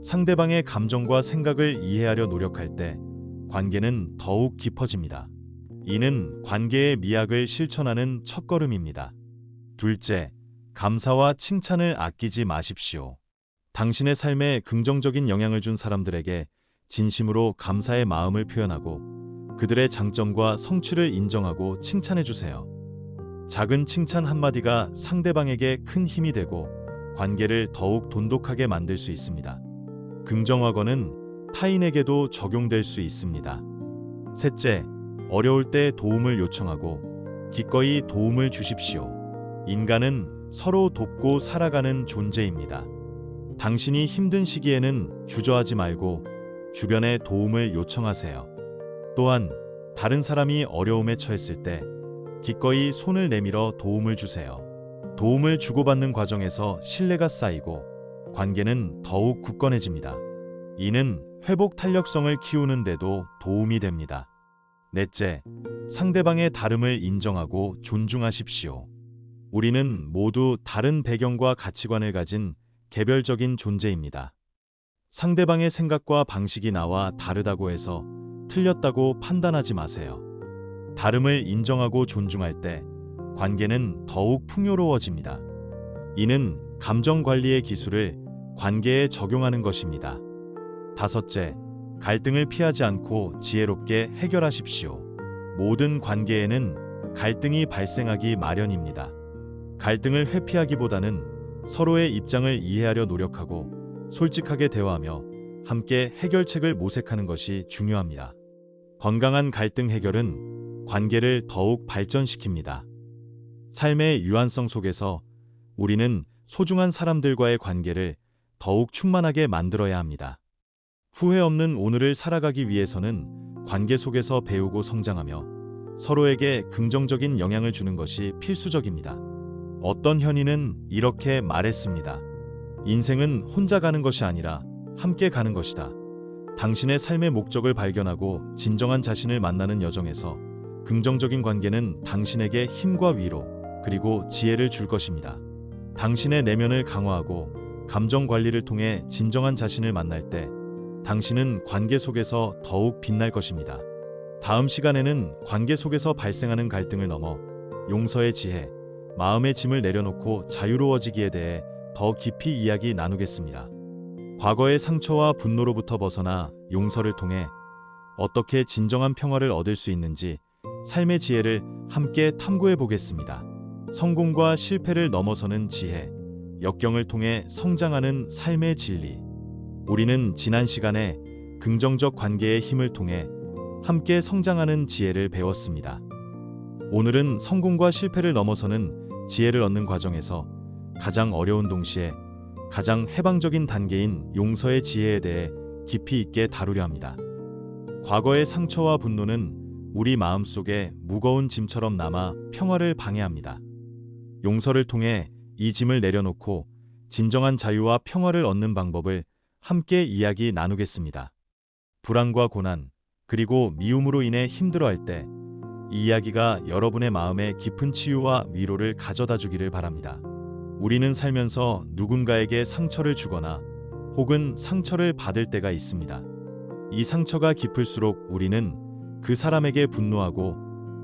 A: 상대방의 감정과 생각을 이해하려 노력할 때 관계는 더욱 깊어집니다. 이는 관계의 미학을 실천하는 첫걸음입니다. 둘째, 감사와 칭찬을 아끼지 마십시오. 당신의 삶에 긍정적인 영향을 준 사람들에게 진심으로 감사의 마음을 표현하고 그들의 장점과 성취를 인정하고 칭찬해 주세요. 작은 칭찬 한마디가 상대방에게 큰 힘이 되고 관계를 더욱 돈독하게 만들 수 있습니다. 긍정학어는 타인에게도 적용될 수 있습니다. 셋째, 어려울 때 도움을 요청하고 기꺼이 도움을 주십시오. 인간은 서로 돕고 살아가는 존재입니다. 당신이 힘든 시기에는 주저하지 말고 주변에 도움을 요청하세요. 또한 다른 사람이 어려움에 처했을 때 기꺼이 손을 내밀어 도움을 주세요. 도움을 주고받는 과정에서 신뢰가 쌓이고 관계는 더욱 굳건해집니다. 이는 회복 탄력성을 키우는 데도 도움이 됩니다. 넷째, 상대방의 다름을 인정하고 존중하십시오. 우리는 모두 다른 배경과 가치관을 가진 개별적인 존재입니다. 상대방의 생각과 방식이 나와 다르다고 해서 틀렸다고 판단하지 마세요. 다름을 인정하고 존중할 때 관계는 더욱 풍요로워집니다. 이는 감정 관리의 기술을 관계에 적용하는 것입니다. 다섯째, 갈등을 피하지 않고 지혜롭게 해결하십시오. 모든 관계에는 갈등이 발생하기 마련입니다. 갈등을 회피하기보다는 서로의 입장을 이해하려 노력하고 솔직하게 대화하며 함께 해결책을 모색하는 것이 중요합니다. 건강한 갈등 해결은 관계를 더욱 발전시킵니다. 삶의 유한성 속에서 우리는 소중한 사람들과의 관계를 더욱 충만하게 만들어야 합니다. 후회 없는 오늘을 살아가기 위해서는 관계 속에서 배우고 성장하며 서로에게 긍정적인 영향을 주는 것이 필수적입니다. 어떤 현인은 이렇게 말했습니다. 인생은 혼자 가는 것이 아니라 함께 가는 것이다. 당신의 삶의 목적을 발견하고 진정한 자신을 만나는 여정에서 긍정적인 관계는 당신에게 힘과 위로 그리고 지혜를 줄 것입니다. 당신의 내면을 강화하고 감정 관리를 통해 진정한 자신을 만날 때 당신은 관계 속에서 더욱 빛날 것입니다. 다음 시간에는 관계 속에서 발생하는 갈등을 넘어 용서의 지혜, 마음의 짐을 내려놓고 자유로워지기에 대해 더 깊이 이야기 나누겠습니다. 과거의 상처와 분노로부터 벗어나 용서를 통해 어떻게 진정한 평화를 얻을 수 있는지 삶의 지혜를 함께 탐구해 보겠습니다. 성공과 실패를 넘어서는 지혜, 역경을 통해 성장하는 삶의 진리. 우리는 지난 시간에 긍정적 관계의 힘을 통해 함께 성장하는 지혜를 배웠습니다. 오늘은 성공과 실패를 넘어서는 지혜를 얻는 과정에서 가장 어려운 동시에 가장 해방적인 단계인 용서의 지혜에 대해 깊이 있게 다루려 합니다. 과거의 상처와 분노는 우리 마음속에 무거운 짐처럼 남아 평화를 방해합니다. 용서를 통해 이 짐을 내려놓고 진정한 자유와 평화를 얻는 방법을 함께 이야기 나누겠습니다. 불안과 고난, 그리고 미움으로 인해 힘들어할 때 이 이야기가 여러분의 마음에 깊은 치유와 위로를 가져다 주기를 바랍니다. 우리는 살면서 누군가에게 상처를 주거나 혹은 상처를 받을 때가 있습니다. 이 상처가 깊을수록 우리는 그 사람에게 분노하고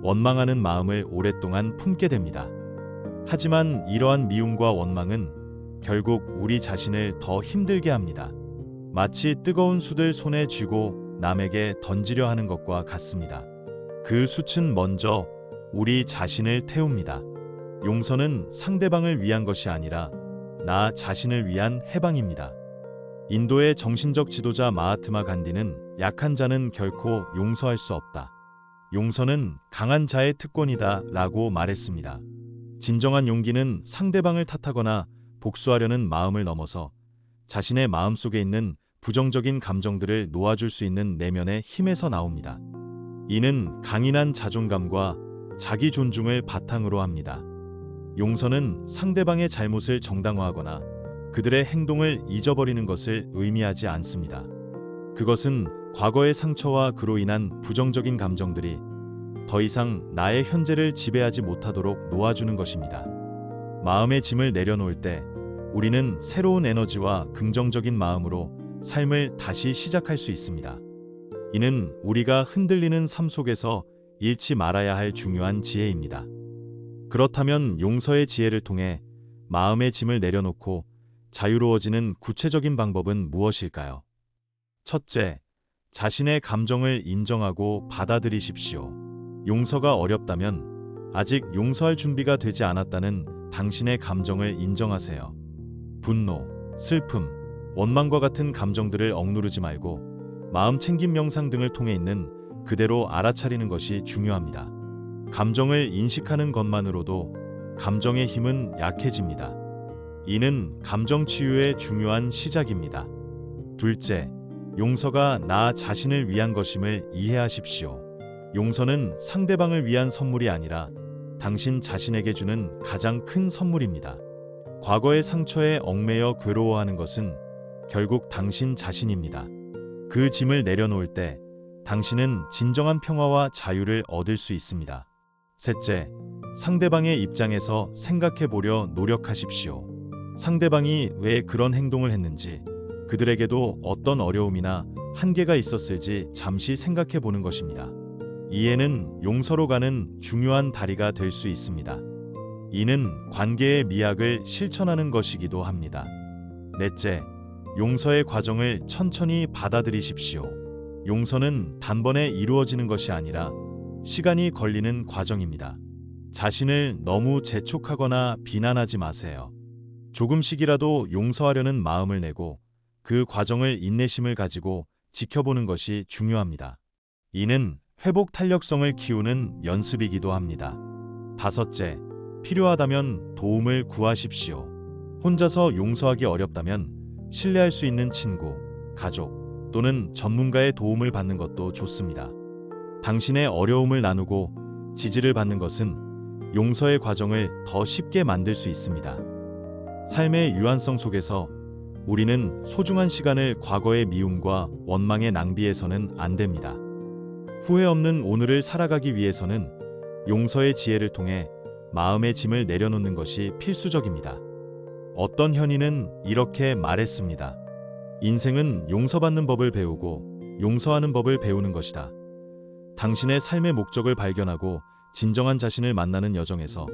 A: 원망하는 마음을 오랫동안 품게 됩니다. 하지만 이러한 미움과 원망은 결국 우리 자신을 더 힘들게 합니다. 마치 뜨거운 숯을 손에 쥐고 남에게 던지려 하는 것과 같습니다. 그 숯은 먼저 우리 자신을 태웁니다. 용서는 상대방을 위한 것이 아니라 나 자신을 위한 해방입니다. 인도의 정신적 지도자 마하트마 간디는 약한 자는 결코 용서할 수 없다. 용서는 강한 자의 특권이다 라고 말했습니다. 진정한 용기는 상대방을 탓하거나 복수하려는 마음을 넘어서 자신의 마음속에 있는 부정적인 감정들을 놓아줄 수 있는 내면의 힘에서 나옵니다. 이는 강인한 자존감과 자기 존중을 바탕으로 합니다. 용서는 상대방의 잘못을 정당화하거나 그들의 행동을 잊어버리는 것을 의미하지 않습니다. 그것은 과거의 상처와 그로 인한 부정적인 감정들이 더 이상 나의 현재를 지배하지 못하도록 놓아주는 것입니다. 마음의 짐을 내려놓을 때 우리는 새로운 에너지와 긍정적인 마음으로 삶을 다시 시작할 수 있습니다. 이는 우리가 흔들리는 삶 속에서 잃지 말아야 할 중요한 지혜입니다. 그렇다면 용서의 지혜를 통해 마음의 짐을 내려놓고 자유로워지는 구체적인 방법은 무엇일까요? 첫째, 자신의 감정을 인정하고 받아들이십시오. 용서가 어렵다면 아직 용서할 준비가 되지 않았다는 당신의 감정을 인정하세요. 분노, 슬픔, 원망과 같은 감정들을 억누르지 말고 마음 챙김 명상 등을 통해 있는 그대로 알아차리는 것이 중요합니다. 감정을 인식하는 것만으로도 감정의 힘은 약해집니다. 이는 감정 치유의 중요한 시작입니다. 둘째, 용서가 나 자신을 위한 것임을 이해하십시오. 용서는 상대방을 위한 선물이 아니라 당신 자신에게 주는 가장 큰 선물입니다. 과거의 상처에 얽매여 괴로워하는 것은 결국 당신 자신입니다. 그 짐을 내려놓을 때 당신은 진정한 평화와 자유를 얻을 수 있습니다. 셋째, 상대방의 입장에서 생각해 보려 노력하십시오. 상대방이 왜 그런 행동을 했는지, 그들에게도 어떤 어려움이나 한계가 있었을지 잠시 생각해 보는 것입니다. 이해는 용서로 가는 중요한 다리가 될 수 있습니다. 이는 관계의 미학을 실천하는 것이기도 합니다. 넷째, 용서의 과정을 천천히 받아들이십시오. 용서는 단번에 이루어지는 것이 아니라 시간이 걸리는 과정입니다. 자신을 너무 재촉하거나 비난하지 마세요. 조금씩이라도 용서하려는 마음을 내고 그 과정을 인내심을 가지고 지켜보는 것이 중요합니다. 이는 회복 탄력성을 키우는 연습이기도 합니다. 다섯째, 필요하다면 도움을 구하십시오. 혼자서 용서하기 어렵다면 신뢰할 수 있는 친구, 가족 또는 전문가의 도움을 받는 것도 좋습니다. 당신의 어려움을 나누고 지지를 받는 것은 용서의 과정을 더 쉽게 만들 수 있습니다. 삶의 유한성 속에서 우리는 소중한 시간을 과거의 미움과 원망에 낭비해서는 안 됩니다. 후회 없는 오늘을 살아가기 위해서는 용서의 지혜를 통해 마음의 짐을 내려놓는 것이 필수적입니다. 어떤 현인은 이렇게 말했습니다. 인생은 용서받는 법을 배우고 용서하는 법을 배우는 것이다. 당신의 삶의 목적을 발견하고 진정한 자신을 만나는 여정에서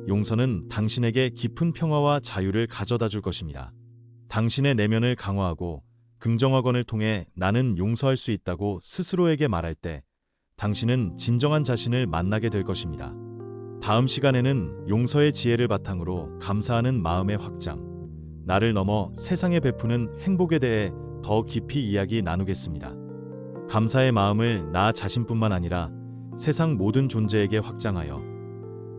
A: 용서는 당신에게 깊은 평화와 자유를 가져다 줄 것입니다. 당신의 내면을 강화하고 긍정학원을 통해 나는 용서할 수 있다고 스스로에게 말할 때 당신은 진정한 자신을 만나게 될 것입니다. 다음 시간에는 용서의 지혜를 바탕으로 감사하는 마음의 확장, 나를 넘어 세상에 베푸는 행복에 대해 더 깊이 이야기 나누겠습니다. 감사의 마음을 나 자신뿐만 아니라 세상 모든 존재에게 확장하여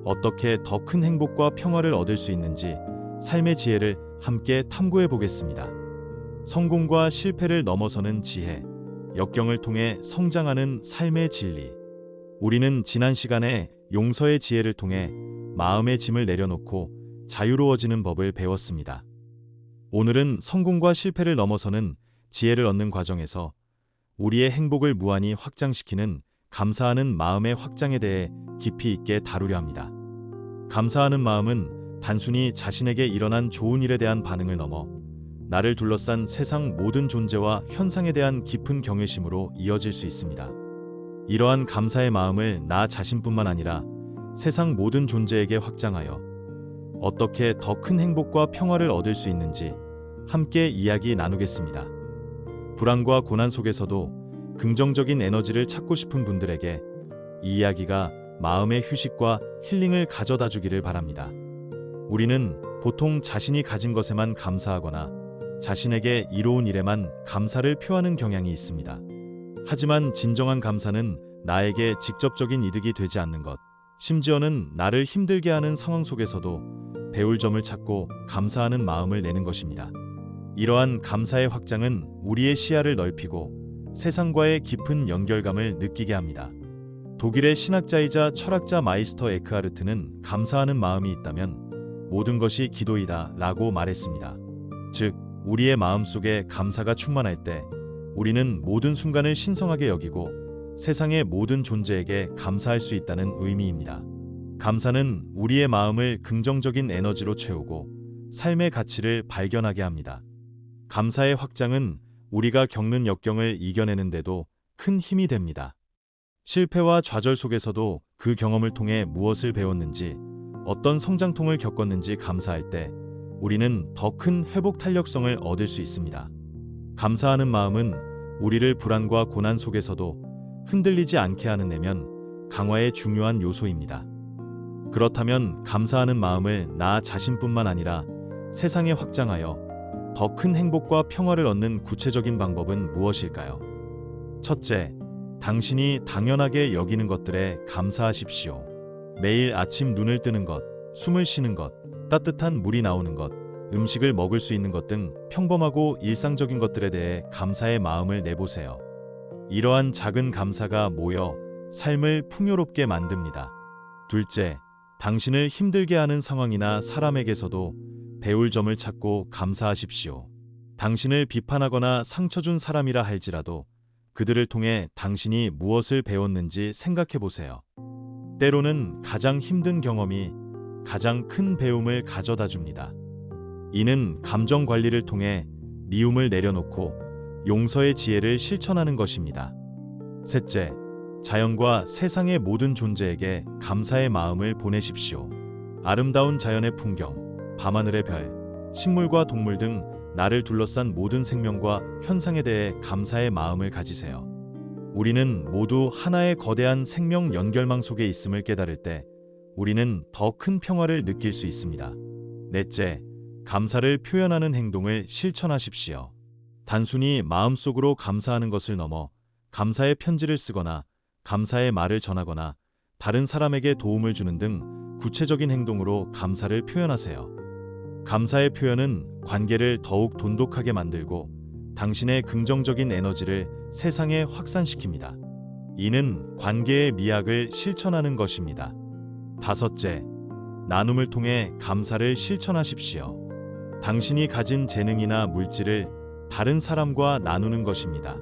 A: 어떻게 더 큰 행복과 평화를 얻을 수 있는지 삶의 지혜를 함께 탐구해 보겠습니다. 성공과 실패를 넘어서는 지혜, 역경을 통해 성장하는 삶의 진리. 우리는 지난 시간에 용서의 지혜를 통해 마음의 짐을 내려놓고 자유로워지는 법을 배웠습니다. 오늘은 성공과 실패를 넘어서는 지혜를 얻는 과정에서 우리의 행복을 무한히 확장시키는 감사하는 마음의 확장에 대해 깊이 있게 다루려 합니다. 감사하는 마음은 단순히 자신에게 일어난 좋은 일에 대한 반응을 넘어 나를 둘러싼 세상 모든 존재와 현상에 대한 깊은 경외심으로 이어질 수 있습니다. 이러한 감사의 마음을 나 자신뿐만 아니라 세상 모든 존재에게 확장하여 어떻게 더 큰 행복과 평화를 얻을 수 있는지 함께 이야기 나누겠습니다. 불안과 고난 속에서도 긍정적인 에너지를 찾고 싶은 분들에게 이 이야기가 마음의 휴식과 힐링을 가져다 주기를 바랍니다. 우리는 보통 자신이 가진 것에만 감사하거나 자신에게 이로운 일에만 감사를 표하는 경향이 있습니다. 하지만 진정한 감사는 나에게 직접적인 이득이 되지 않는 것, 심지어는 나를 힘들게 하는 상황 속에서도 배울 점을 찾고 감사하는 마음을 내는 것입니다. 이러한 감사의 확장은 우리의 시야를 넓히고 세상과의 깊은 연결감을 느끼게 합니다. 독일의 신학자이자 철학자 마이스터 에크하르트는 감사하는 마음이 있다면 모든 것이 기도이다 라고 말했습니다. 즉, 우리의 마음속에 감사가 충만할 때 우리는 모든 순간을 신성하게 여기고 세상의 모든 존재에게 감사할 수 있다는 의미입니다. 감사는 우리의 마음을 긍정적인 에너지로 채우고 삶의 가치를 발견하게 합니다. 감사의 확장은 우리가 겪는 역경을 이겨내는 데도 큰 힘이 됩니다. 실패와 좌절 속에서도 그 경험을 통해 무엇을 배웠는지, 어떤 성장통을 겪었는지 감사할 때 우리는 더 큰 회복 탄력성을 얻을 수 있습니다. 감사하는 마음은 우리를 불안과 고난 속에서도 흔들리지 않게 하는 내면 강화의 중요한 요소입니다. 그렇다면 감사하는 마음을 나 자신뿐만 아니라 세상에 확장하여 더 큰 행복과 평화를 얻는 구체적인 방법은 무엇일까요? 첫째, 당신이 당연하게 여기는 것들에 감사하십시오. 매일 아침 눈을 뜨는 것, 숨을 쉬는 것, 따뜻한 물이 나오는 것, 음식을 먹을 수 있는 것 등 평범하고 일상적인 것들에 대해 감사의 마음을 내보세요. 이러한 작은 감사가 모여 삶을 풍요롭게 만듭니다. 둘째, 당신을 힘들게 하는 상황이나 사람에게서도 배울 점을 찾고 감사하십시오. 당신을 비판하거나 상처 준 사람이라 할지라도 그들을 통해 당신이 무엇을 배웠는지 생각해 보세요. 때로는 가장 힘든 경험이 가장 큰 배움을 가져다 줍니다. 이는 감정 관리를 통해 미움을 내려놓고 용서의 지혜를 실천하는 것입니다. 셋째, 자연과 세상의 모든 존재에게 감사의 마음을 보내십시오. 아름다운 자연의 풍경, 밤하늘의 별, 식물과 동물 등 나를 둘러싼 모든 생명과 현상에 대해 감사의 마음을 가지세요. 우리는 모두 하나의 거대한 생명 연결망 속에 있음을 깨달을 때 우리는 더 큰 평화를 느낄 수 있습니다. 넷째, 감사를 표현하는 행동을 실천하십시오. 단순히 마음속으로 감사하는 것을 넘어 감사의 편지를 쓰거나 감사의 말을 전하거나 다른 사람에게 도움을 주는 등 구체적인 행동으로 감사를 표현하세요. 감사의 표현은 관계를 더욱 돈독하게 만들고 당신의 긍정적인 에너지를 세상에 확산시킵니다. 이는 관계의 미학을 실천하는 것입니다. 다섯째, 나눔을 통해 감사를 실천하십시오. 당신이 가진 재능이나 물질을 다른 사람과 나누는 것입니다.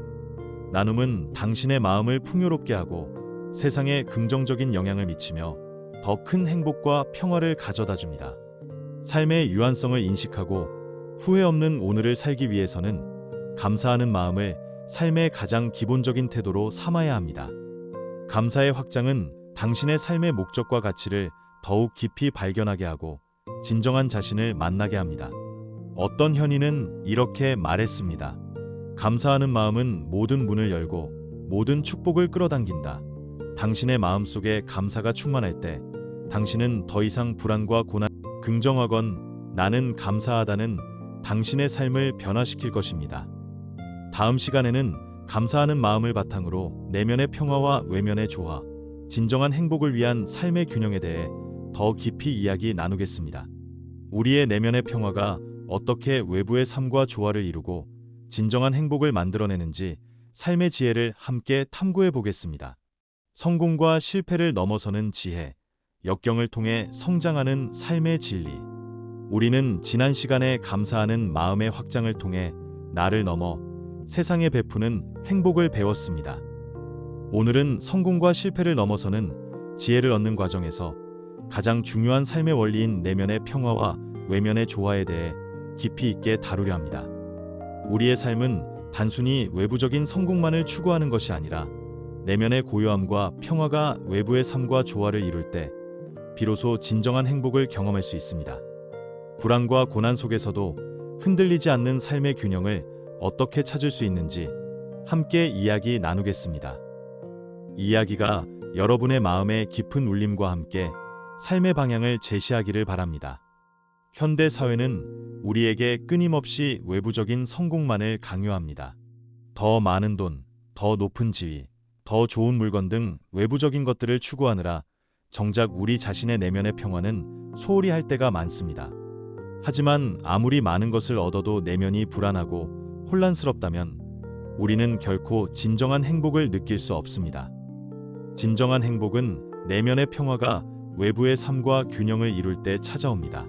A: 나눔은 당신의 마음을 풍요롭게 하고 세상에 긍정적인 영향을 미치며 더 큰 행복과 평화를 가져다 줍니다. 삶의 유한성을 인식하고 후회 없는 오늘을 살기 위해서는 감사하는 마음을 삶의 가장 기본적인 태도로 삼아야 합니다. 감사의 확장은 당신의 삶의 목적과 가치를 더욱 깊이 발견하게 하고 진정한 자신을 만나게 합니다. 어떤 현인은 이렇게 말했습니다. 감사하는 마음은 모든 문을 열고 모든 축복을 끌어당긴다. 당신의 마음속에 감사가 충만할 때 당신은 더 이상 불안과 고난, 긍정하건 나는 감사하다는 당신의 삶을 변화시킬 것입니다. 다음 시간에는 감사하는 마음을 바탕으로 내면의 평화와 외면의 조화, 진정한 행복을 위한 삶의 균형에 대해 더 깊이 이야기 나누겠습니다. 우리의 내면의 평화가 어떻게 외부의 삶과 조화를 이루고 진정한 행복을 만들어내는지 삶의 지혜를 함께 탐구해 보겠습니다. 성공과 실패를 넘어서는 지혜, 역경을 통해 성장하는 삶의 진리. 우리는 지난 시간에 감사하는 마음의 확장을 통해 나를 넘어 세상에 베푸는 행복을 배웠습니다. 오늘은 성공과 실패를 넘어서는 지혜를 얻는 과정에서 가장 중요한 삶의 원리인 내면의 평화와 외면의 조화에 대해 깊이 있게 다루려 합니다. 우리의 삶은 단순히 외부적인 성공만을 추구하는 것이 아니라 내면의 고요함과 평화가 외부의 삶과 조화를 이룰 때 비로소 진정한 행복을 경험할 수 있습니다. 불안과 고난 속에서도 흔들리지 않는 삶의 균형을 어떻게 찾을 수 있는지 함께 이야기 나누겠습니다. 이 이야기가 여러분의 마음의 깊은 울림과 함께 삶의 방향을 제시하기를 바랍니다. 현대 사회는 우리에게 끊임없이 외부적인 성공만을 강요합니다. 더 많은 돈, 더 높은 지위, 더 좋은 물건 등 외부적인 것들을 추구하느라 정작 우리 자신의 내면의 평화는 소홀히 할 때가 많습니다. 하지만 아무리 많은 것을 얻어도 내면이 불안하고 혼란스럽다면 우리는 결코 진정한 행복을 느낄 수 없습니다. 진정한 행복은 내면의 평화가 외부의 삶과 균형을 이룰 때 찾아옵니다.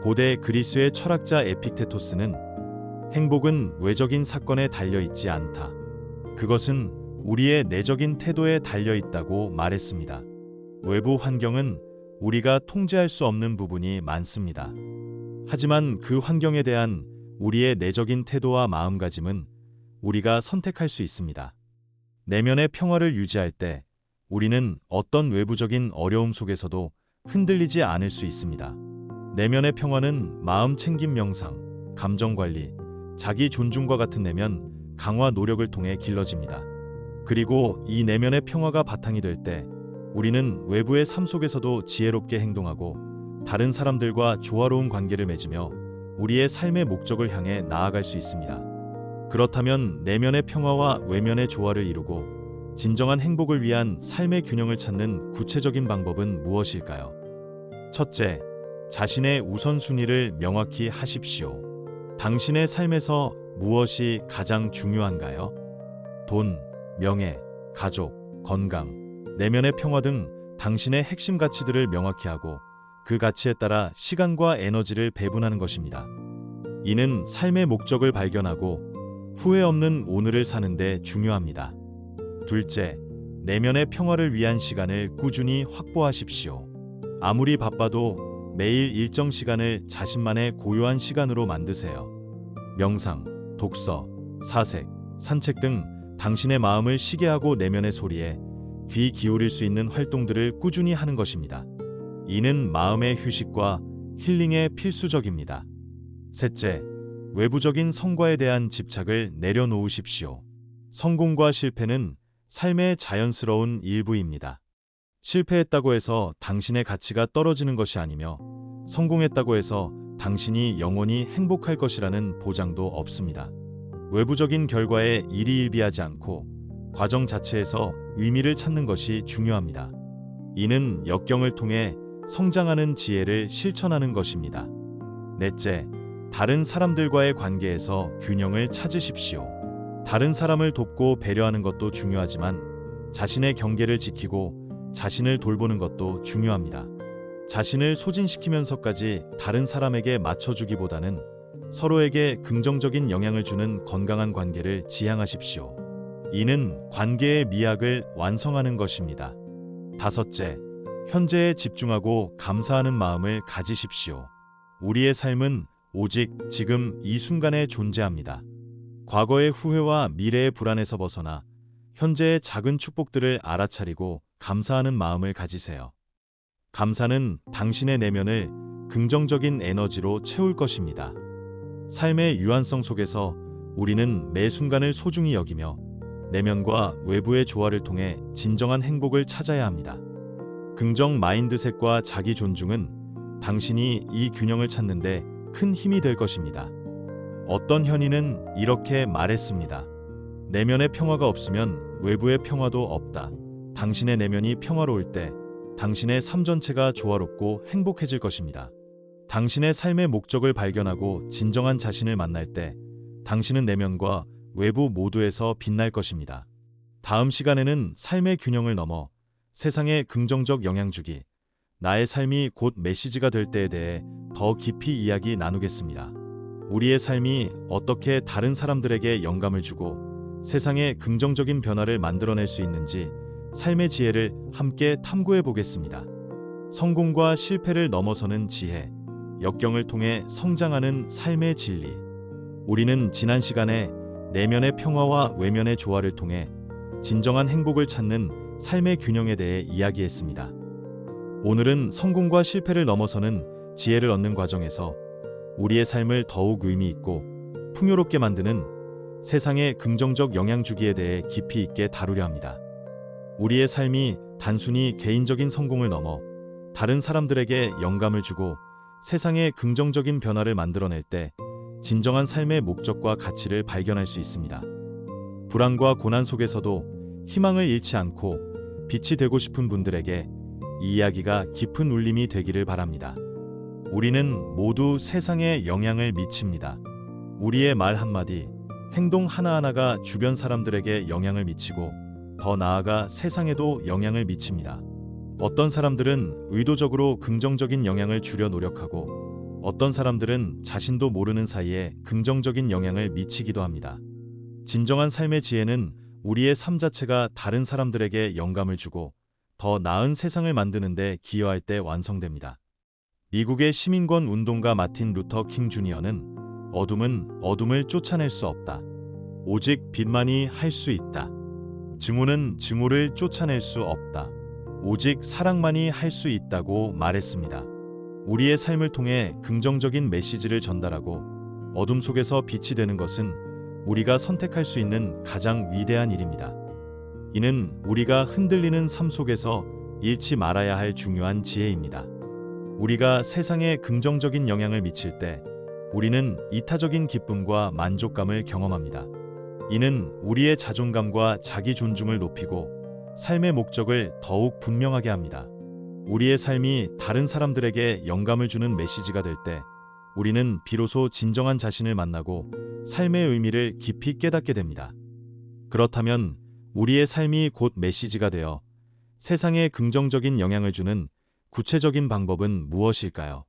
A: 고대 그리스의 철학자 에픽테토스는 행복은 외적인 사건에 달려있지 않다. 그것은 우리의 내적인 태도에 달려있다고 말했습니다. 외부 환경은 우리가 통제할 수 없는 부분이 많습니다. 하지만 그 환경에 대한 우리의 내적인 태도와 마음가짐은 우리가 선택할 수 있습니다. 내면의 평화를 유지할 때 우리는 어떤 외부적인 어려움 속에서도 흔들리지 않을 수 있습니다. 내면의 평화는 마음 챙김 명상, 감정 관리, 자기 존중과 같은 내면 강화 노력을 통해 길러집니다. 그리고 이 내면의 평화가 바탕이 될 때 우리는 외부의 삶 속에서도 지혜롭게 행동하고 다른 사람들과 조화로운 관계를 맺으며 우리의 삶의 목적을 향해 나아갈 수 있습니다. 그렇다면 내면의 평화와 외면의 조화를 이루고 진정한 행복을 위한 삶의 균형을 찾는 구체적인 방법은 무엇일까요? 첫째, 자신의 우선순위를 명확히 하십시오. 당신의 삶에서 무엇이 가장 중요한가요? 돈, 명예, 가족, 건강, 내면의 평화 등 당신의 핵심 가치들을 명확히 하고 그 가치에 따라 시간과 에너지를 배분하는 것입니다. 이는 삶의 목적을 발견하고 후회 없는 오늘을 사는 데 중요합니다. 둘째, 내면의 평화를 위한 시간을 꾸준히 확보하십시오. 아무리 바빠도 매일 일정 시간을 자신만의 고요한 시간으로 만드세요. 명상, 독서, 사색, 산책 등 당신의 마음을 쉬게 하고 내면의 소리에 귀 기울일 수 있는 활동들을 꾸준히 하는 것입니다. 이는 마음의 휴식과 힐링에 필수적입니다. 셋째, 외부적인 성과에 대한 집착을 내려놓으십시오. 성공과 실패는 삶의 자연스러운 일부입니다. 실패했다고 해서 당신의 가치가 떨어지는 것이 아니며 성공했다고 해서 당신이 영원히 행복할 것이라는 보장도 없습니다. 외부적인 결과에 일희일비하지 않고 과정 자체에서 의미를 찾는 것이 중요합니다. 이는 역경을 통해 성장하는 지혜를 실천하는 것입니다. 넷째, 다른 사람들과의 관계에서 균형을 찾으십시오. 다른 사람을 돕고 배려하는 것도 중요하지만 자신의 경계를 지키고 자신을 돌보는 것도 중요합니다. 자신을 소진시키면서까지 다른 사람에게 맞춰주기보다는 서로에게 긍정적인 영향을 주는 건강한 관계를 지향하십시오. 이는 관계의 미학을 완성하는 것입니다. 다섯째, 현재에 집중하고 감사하는 마음을 가지십시오. 우리의 삶은 오직 지금 이 순간에 존재합니다. 과거의 후회와 미래의 불안에서 벗어나 현재의 작은 축복들을 알아차리고 감사하는 마음을 가지세요. 감사는 당신의 내면을 긍정적인 에너지로 채울 것입니다. 삶의 유한성 속에서 우리는 매 순간을 소중히 여기며 내면과 외부의 조화를 통해 진정한 행복을 찾아야 합니다. 긍정 마인드셋과 자기 존중은 당신이 이 균형을 찾는데 큰 힘이 될 것입니다. 어떤 현인은 이렇게 말했습니다. 내면의 평화가 없으면 외부의 평화도 없다. 당신의 내면이 평화로울 때 당신의 삶 전체가 조화롭고 행복해질 것입니다. 당신의 삶의 목적을 발견하고 진정한 자신을 만날 때 당신은 내면과 외부 모두에서 빛날 것입니다. 다음 시간에는 삶의 균형을 넘어 세상에 긍정적 영향 주기, 나의 삶이 곧 메시지가 될 때에 대해 더 깊이 이야기 나누겠습니다. 우리의 삶이 어떻게 다른 사람들에게 영감을 주고 세상에 긍정적인 변화를 만들어낼 수 있는지 삶의 지혜를 함께 탐구해 보겠습니다. 성공과 실패를 넘어서는 지혜, 역경을 통해 성장하는 삶의 진리. 우리는 지난 시간에 내면의 평화와 외면의 조화를 통해 진정한 행복을 찾는 삶의 균형에 대해 이야기했습니다. 오늘은 성공과 실패를 넘어서는 지혜를 얻는 과정에서 우리의 삶을 더욱 의미 있고 풍요롭게 만드는 세상에 긍정적 영향 주기에 대해 깊이 있게 다루려 합니다. 우리의 삶이 단순히 개인적인 성공을 넘어 다른 사람들에게 영감을 주고 세상에 긍정적인 변화를 만들어낼 때 진정한 삶의 목적과 가치를 발견할 수 있습니다. 불안과 고난 속에서도 희망을 잃지 않고 빛이 되고 싶은 분들에게 이 이야기가 깊은 울림이 되기를 바랍니다. 우리는 모두 세상에 영향을 미칩니다. 우리의 말 한마디, 행동 하나하나가 주변 사람들에게 영향을 미치고 더 나아가 세상에도 영향을 미칩니다. 어떤 사람들은 의도적으로 긍정적인 영향을 주려 노력하고 어떤 사람들은 자신도 모르는 사이에 긍정적인 영향을 미치기도 합니다. 진정한 삶의 지혜는 우리의 삶 자체가 다른 사람들에게 영감을 주고 더 나은 세상을 만드는 데 기여할 때 완성됩니다. 미국의 시민권 운동가 마틴 루터 킹 주니어는 어둠은 어둠을 쫓아낼 수 없다. 오직 빛만이 할 수 있다. 증오는 증오를 쫓아낼 수 없다. 오직 사랑만이 할 수 있다고 말했습니다. 우리의 삶을 통해 긍정적인 메시지를 전달하고 어둠 속에서 빛이 되는 것은 우리가 선택할 수 있는 가장 위대한 일입니다. 이는 우리가 흔들리는 삶 속에서 잃지 말아야 할 중요한 지혜입니다. 우리가 세상에 긍정적인 영향을 미칠 때 우리는 이타적인 기쁨과 만족감을 경험합니다. 이는 우리의 자존감과 자기 존중을 높이고 삶의 목적을 더욱 분명하게 합니다. 우리의 삶이 다른 사람들에게 영감을 주는 메시지가 될 때 우리는 비로소 진정한 자신을 만나고 삶의 의미를 깊이 깨닫게 됩니다. 그렇다면 우리의 삶이 곧 메시지가 되어 세상에 긍정적인 영향을 주는 구체적인 방법은 무엇일까요?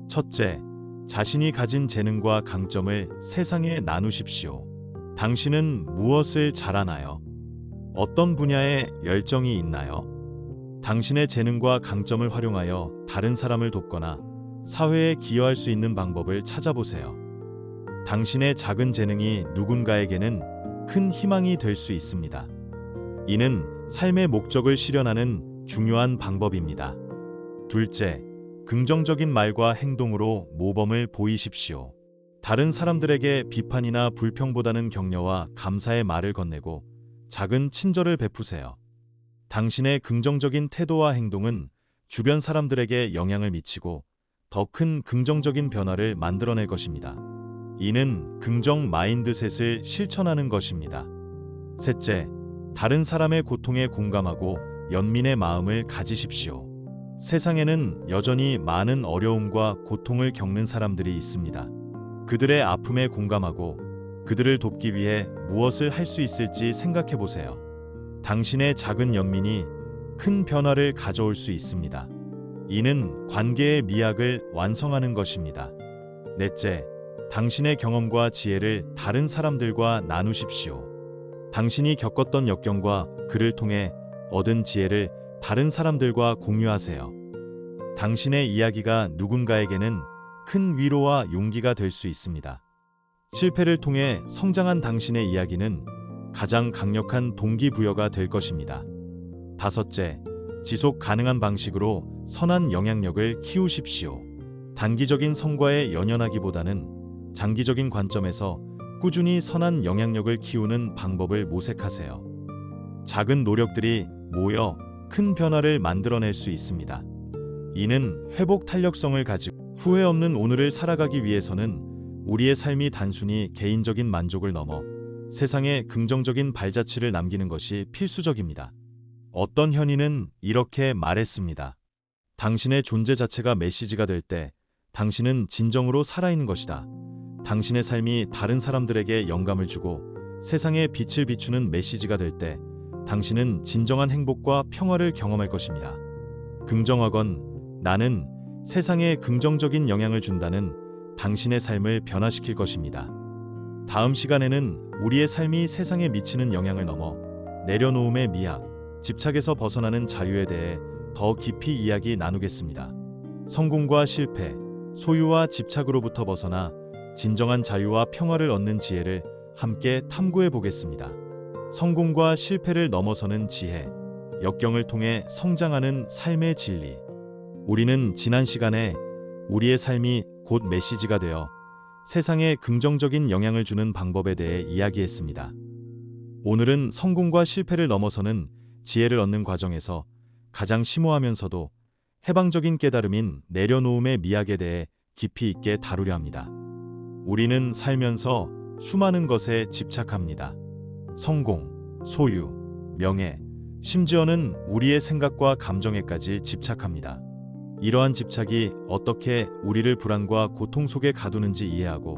A: 첫째, 자신이 가진 재능과 강점을 세상에 나누십시오. 당신은 무엇을 잘하나요? 어떤 분야에 열정이 있나요? 당신의 재능과 강점을 활용하여 다른 사람을 돕거나 사회에 기여할 수 있는 방법을 찾아보세요. 당신의 작은 재능이 누군가에게는 큰 희망이 될 수 있습니다. 이는 삶의 목적을 실현하는 중요한 방법입니다. 둘째, 긍정적인 말과 행동으로 모범을 보이십시오. 다른 사람들에게 비판이나 불평보다는 격려와 감사의 말을 건네고 작은 친절을 베푸세요. 당신의 긍정적인 태도와 행동은 주변 사람들에게 영향을 미치고 더 큰 긍정적인 변화를 만들어낼 것입니다. 이는 긍정 마인드셋을 실천하는 것입니다. 셋째, 다른 사람의 고통에 공감하고 연민의 마음을 가지십시오. 세상에는 여전히 많은 어려움과 고통을 겪는 사람들이 있습니다. 그들의 아픔에 공감하고 그들을 돕기 위해 무엇을 할 수 있을지 생각해 보세요. 당신의 작은 연민이 큰 변화를 가져올 수 있습니다. 이는 관계의 미학을 완성하는 것입니다. 넷째, 당신의 경험과 지혜를 다른 사람들과 나누십시오. 당신이 겪었던 역경과 그를 통해 얻은 지혜를 다른 사람들과 공유하세요. 당신의 이야기가 누군가에게는 큰 위로와 용기가 될 수 있습니다. 실패를 통해 성장한 당신의 이야기는 가장 강력한 동기부여가 될 것입니다. 다섯째, 지속 가능한 방식으로 선한 영향력을 키우십시오. 단기적인 성과에 연연하기보다는 장기적인 관점에서 꾸준히 선한 영향력을 키우는 방법을 모색하세요. 작은 노력들이 모여 큰 변화를 만들어낼 수 있습니다. 이는 회복 탄력성을 가지고 후회 없는 오늘을 살아가기 위해서는 우리의 삶이 단순히 개인적인 만족을 넘어 세상에 긍정적인 발자취를 남기는 것이 필수적입니다. 어떤 현인은 이렇게 말했습니다. 당신의 존재 자체가 메시지가 될 때 당신은 진정으로 살아있는 것이다. 당신의 삶이 다른 사람들에게 영감을 주고 세상에 빛을 비추는 메시지가 될 때 당신은 진정한 행복과 평화를 경험할 것입니다. 긍정하건 나는 세상에 긍정적인 영향을 준다는 당신의 삶을 변화시킬 것입니다. 다음 시간에는 우리의 삶이 세상에 미치는 영향을 넘어 내려놓음의 미학, 집착에서 벗어나는 자유에 대해 더 깊이 이야기 나누겠습니다. 성공과 실패, 소유와 집착으로부터 벗어나 진정한 자유와 평화를 얻는 지혜를 함께 탐구해 보겠습니다. 성공과 실패를 넘어서는 지혜, 역경을 통해 성장하는 삶의 진리. 우리는 지난 시간에 우리의 삶이 곧 메시지가 되어 세상에 긍정적인 영향을 주는 방법에 대해 이야기했습니다. 오늘은 성공과 실패를 넘어서는 지혜를 얻는 과정에서 가장 심오하면서도 해방적인 깨달음인 내려놓음의 미학에 대해 깊이 있게 다루려 합니다. 우리는 살면서 수많은 것에 집착합니다. 성공, 소유, 명예, 심지어는 우리의 생각과 감정에까지 집착합니다. 이러한 집착이 어떻게 우리를 불안과 고통 속에 가두는지 이해하고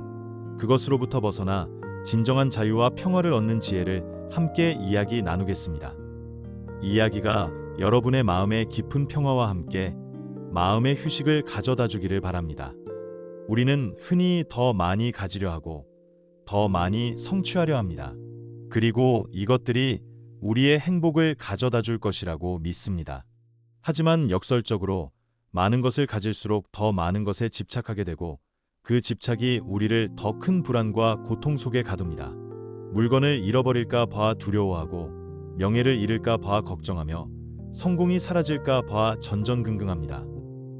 A: 그것으로부터 벗어나 진정한 자유와 평화를 얻는 지혜를 함께 이야기 나누겠습니다. 이 이야기가 여러분의 마음의 깊은 평화와 함께 마음의 휴식을 가져다 주기를 바랍니다. 우리는 흔히 더 많이 가지려 하고 더 많이 성취하려 합니다. 그리고 이것들이 우리의 행복을 가져다 줄 것이라고 믿습니다. 하지만 역설적으로 많은 것을 가질수록 더 많은 것에 집착하게 되고 그 집착이 우리를 더 큰 불안과 고통 속에 가둡니다. 물건을 잃어버릴까 봐 두려워하고 명예를 잃을까 봐 걱정하며 성공이 사라질까 봐 전전긍긍합니다.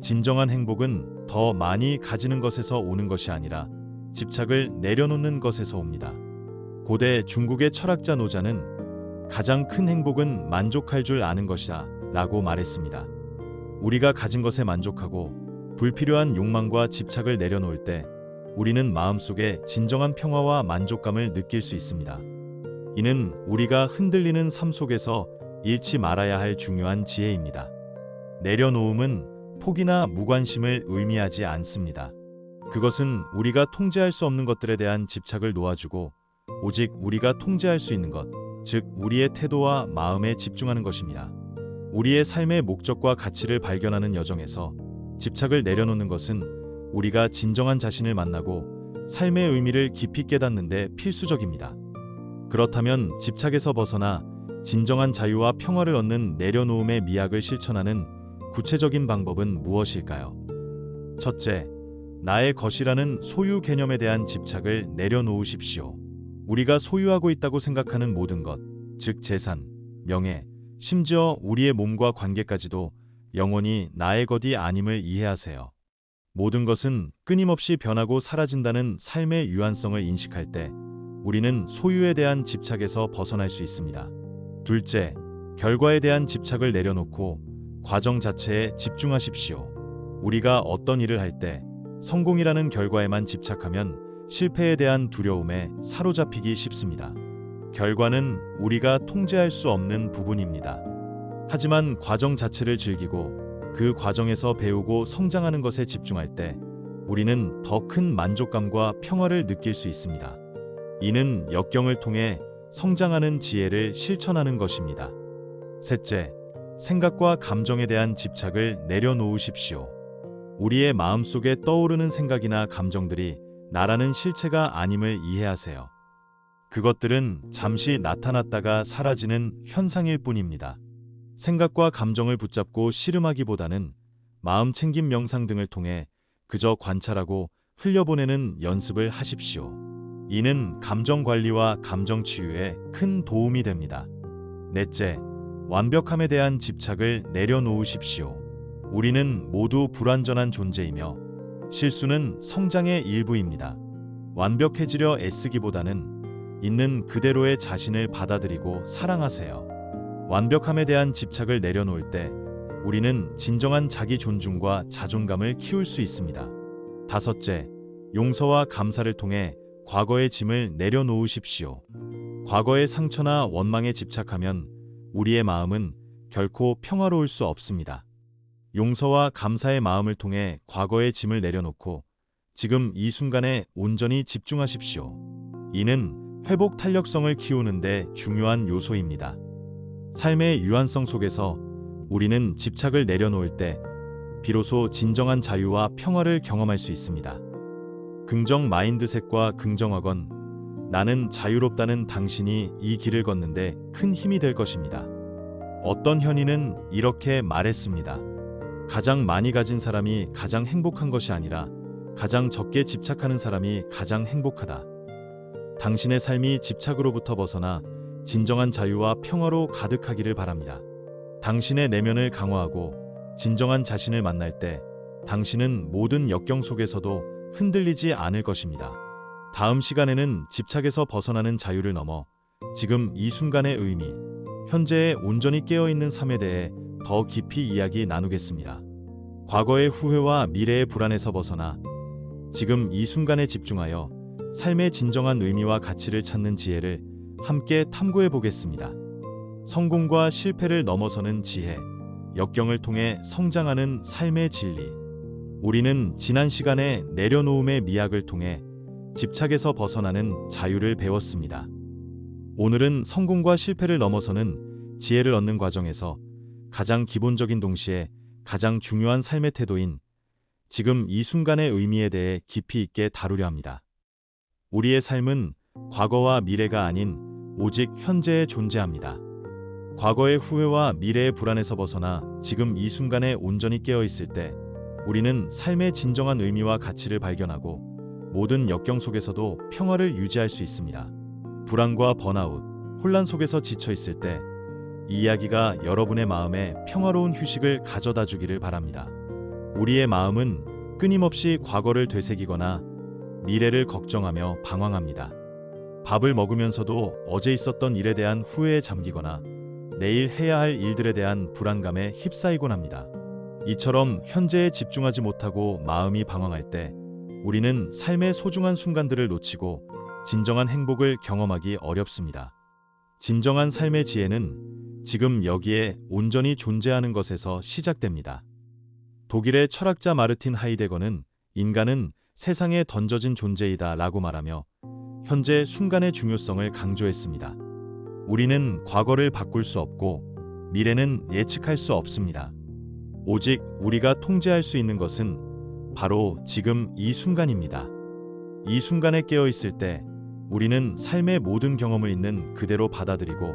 A: 진정한 행복은 더 많이 가지는 것에서 오는 것이 아니라 집착을 내려놓는 것에서 옵니다. 고대 중국의 철학자 노자는 가장 큰 행복은 만족할 줄 아는 것이다 라고 말했습니다. 우리가 가진 것에 만족하고 불필요한 욕망과 집착을 내려놓을 때 우리는 마음속에 진정한 평화와 만족감을 느낄 수 있습니다. 이는 우리가 흔들리는 삶 속에서 잃지 말아야 할 중요한 지혜입니다. 내려놓음은 포기나 무관심을 의미하지 않습니다. 그것은 우리가 통제할 수 없는 것들에 대한 집착을 놓아주고 오직 우리가 통제할 수 있는 것, 즉 우리의 태도와 마음에 집중하는 것입니다. 우리의 삶의 목적과 가치를 발견하는 여정에서 집착을 내려놓는 것은 우리가 진정한 자신을 만나고 삶의 의미를 깊이 깨닫는 데 필수적입니다. 그렇다면 집착에서 벗어나 진정한 자유와 평화를 얻는 내려놓음의 미학을 실천하는 구체적인 방법은 무엇일까요? 첫째, 나의 것이라는 소유 개념에 대한 집착을 내려놓으십시오. 우리가 소유하고 있다고 생각하는 모든 것, 즉 재산, 명예, 심지어 우리의 몸과 관계까지도 영원히 나의 것이 아님을 이해하세요. 모든 것은 끊임없이 변하고 사라진다는 삶의 유한성을 인식할 때 우리는 소유에 대한 집착에서 벗어날 수 있습니다. 둘째, 결과에 대한 집착을 내려놓고 과정 자체에 집중하십시오. 우리가 어떤 일을 할 때 성공이라는 결과에만 집착하면 실패에 대한 두려움에 사로잡히기 쉽습니다. 결과는 우리가 통제할 수 없는 부분입니다. 하지만 과정 자체를 즐기고 그 과정에서 배우고 성장하는 것에 집중할 때 우리는 더 큰 만족감과 평화를 느낄 수 있습니다. 이는 역경을 통해 성장하는 지혜를 실천하는 것입니다. 셋째, 생각과 감정에 대한 집착을 내려놓으십시오. 우리의 마음속에 떠오르는 생각이나 감정들이 나라는 실체가 아님을 이해하세요. 그것들은 잠시 나타났다가 사라지는 현상일 뿐입니다. 생각과 감정을 붙잡고 씨름하기보다는 마음 챙김 명상 등을 통해 그저 관찰하고 흘려보내는 연습을 하십시오. 이는 감정 관리와 감정 치유에 큰 도움이 됩니다. 넷째, 완벽함에 대한 집착을 내려놓으십시오. 우리는 모두 불완전한 존재이며 실수는 성장의 일부입니다. 완벽해지려 애쓰기보다는 있는 그대로의 자신을 받아들이고 사랑하세요. 완벽함에 대한 집착을 내려놓을 때 우리는 진정한 자기 존중과 자존감을 키울 수 있습니다. 다섯째, 용서와 감사를 통해 과거의 짐을 내려놓으십시오. 과거의 상처나 원망에 집착하면 우리의 마음은 결코 평화로울 수 없습니다. 용서와 감사의 마음을 통해 과거의 짐을 내려놓고 지금 이 순간에 온전히 집중하십시오. 이는 회복 탄력성을 키우는데 중요한 요소입니다. 삶의 유한성 속에서 우리는 집착을 내려놓을 때 비로소 진정한 자유와 평화를 경험할 수 있습니다. 긍정 마인드셋과 긍정학원, 나는 자유롭다는 당신이 이 길을 걷는데 큰 힘이 될 것입니다. 어떤 현인은 이렇게 말했습니다. 가장 많이 가진 사람이 가장 행복한 것이 아니라 가장 적게 집착하는 사람이 가장 행복하다. 당신의 삶이 집착으로부터 벗어나 진정한 자유와 평화로 가득하기를 바랍니다. 당신의 내면을 강화하고 진정한 자신을 만날 때 당신은 모든 역경 속에서도 흔들리지 않을 것입니다. 다음 시간에는 집착에서 벗어나는 자유를 넘어 지금 이 순간의 의미, 현재에 온전히 깨어있는 삶에 대해 더 깊이 이야기 나누겠습니다. 과거의 후회와 미래의 불안에서 벗어나 지금 이 순간에 집중하여 삶의 진정한 의미와 가치를 찾는 지혜를 함께 탐구해 보겠습니다. 성공과 실패를 넘어서는 지혜, 역경을 통해 성장하는 삶의 진리. 우리는 지난 시간에 내려놓음의 미학을 통해 집착에서 벗어나는 자유를 배웠습니다. 오늘은 성공과 실패를 넘어서는 지혜를 얻는 과정에서 가장 기본적인 동시에 가장 중요한 삶의 태도인 지금 이 순간의 의미에 대해 깊이 있게 다루려 합니다. 우리의 삶은 과거와 미래가 아닌 오직 현재에 존재합니다. 과거의 후회와 미래의 불안에서 벗어나 지금 이 순간에 온전히 깨어 있을 때 우리는 삶의 진정한 의미와 가치를 발견하고 모든 역경 속에서도 평화를 유지할 수 있습니다. 불안과 번아웃, 혼란 속에서 지쳐 있을 때 이 이야기가 여러분의 마음에 평화로운 휴식을 가져다 주기를 바랍니다. 우리의 마음은 끊임없이 과거를 되새기거나 미래를 걱정하며 방황합니다. 밥을 먹으면서도 어제 있었던 일에 대한 후회에 잠기거나 내일 해야 할 일들에 대한 불안감에 휩싸이곤 합니다. 이처럼 현재에 집중하지 못하고 마음이 방황할 때 우리는 삶의 소중한 순간들을 놓치고 진정한 행복을 경험하기 어렵습니다. 진정한 삶의 지혜는 지금 여기에 온전히 존재하는 것에서 시작됩니다. 독일의 철학자 마르틴 하이데거는 인간은 세상에 던져진 존재이다 라고 말하며 현재 순간의 중요성을 강조했습니다. 우리는 과거를 바꿀 수 없고 미래는 예측할 수 없습니다. 오직 우리가 통제할 수 있는 것은 바로 지금 이 순간입니다. 이 순간에 깨어 있을 때 우리는 삶의 모든 경험을 있는 그대로 받아들이고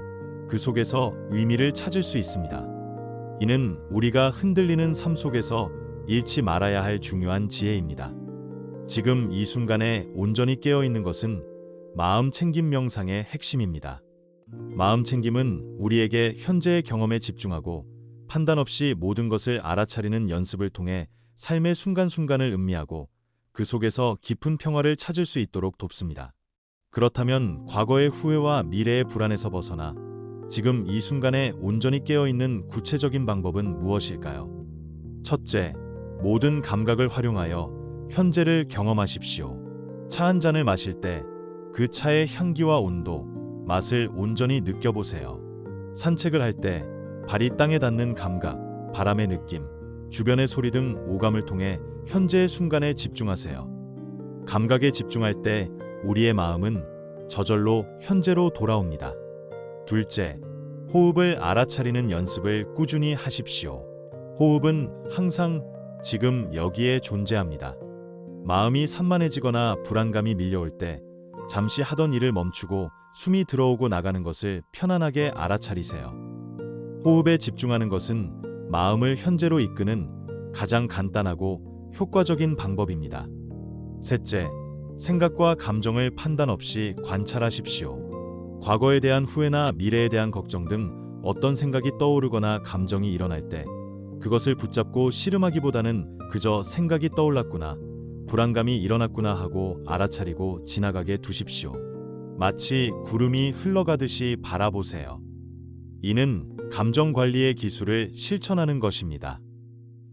A: 그 속에서 의미를 찾을 수 있습니다. 이는 우리가 흔들리는 삶 속에서 잃지 말아야 할 중요한 지혜입니다. 지금 이 순간에 온전히 깨어 있는 것은 마음 챙김 명상의 핵심입니다. 마음 챙김은 우리에게 현재의 경험에 집중하고 판단 없이 모든 것을 알아차리는 연습을 통해 삶의 순간순간을 음미하고 그 속에서 깊은 평화를 찾을 수 있도록 돕습니다. 그렇다면 과거의 후회와 미래의 불안에서 벗어나 지금 이 순간에 온전히 깨어있는 구체적인 방법은 무엇일까요? 첫째, 모든 감각을 활용하여 현재를 경험하십시오. 차 한 잔을 마실 때 그 차의 향기와 온도, 맛을 온전히 느껴보세요. 산책을 할 때 발이 땅에 닿는 감각, 바람의 느낌, 주변의 소리 등 오감을 통해 현재의 순간에 집중하세요. 감각에 집중할 때 우리의 마음은 저절로 현재로 돌아옵니다. 둘째, 호흡을 알아차리는 연습을 꾸준히 하십시오. 호흡은 항상 지금 여기에 존재합니다. 마음이 산만해지거나 불안감이 밀려올 때 잠시 하던 일을 멈추고 숨이 들어오고 나가는 것을 편안하게 알아차리세요. 호흡에 집중하는 것은 마음을 현재로 이끄는 가장 간단하고 효과적인 방법입니다. 셋째, 생각과 감정을 판단 없이 관찰하십시오. 과거에 대한 후회나 미래에 대한 걱정 등 어떤 생각이 떠오르거나 감정이 일어날 때 그것을 붙잡고 씨름하기보다는 그저 생각이 떠올랐구나, 불안감이 일어났구나 하고 알아차리고 지나가게 두십시오. 마치 구름이 흘러가듯이 바라보세요. 이는 감정 관리의 기술을 실천하는 것입니다.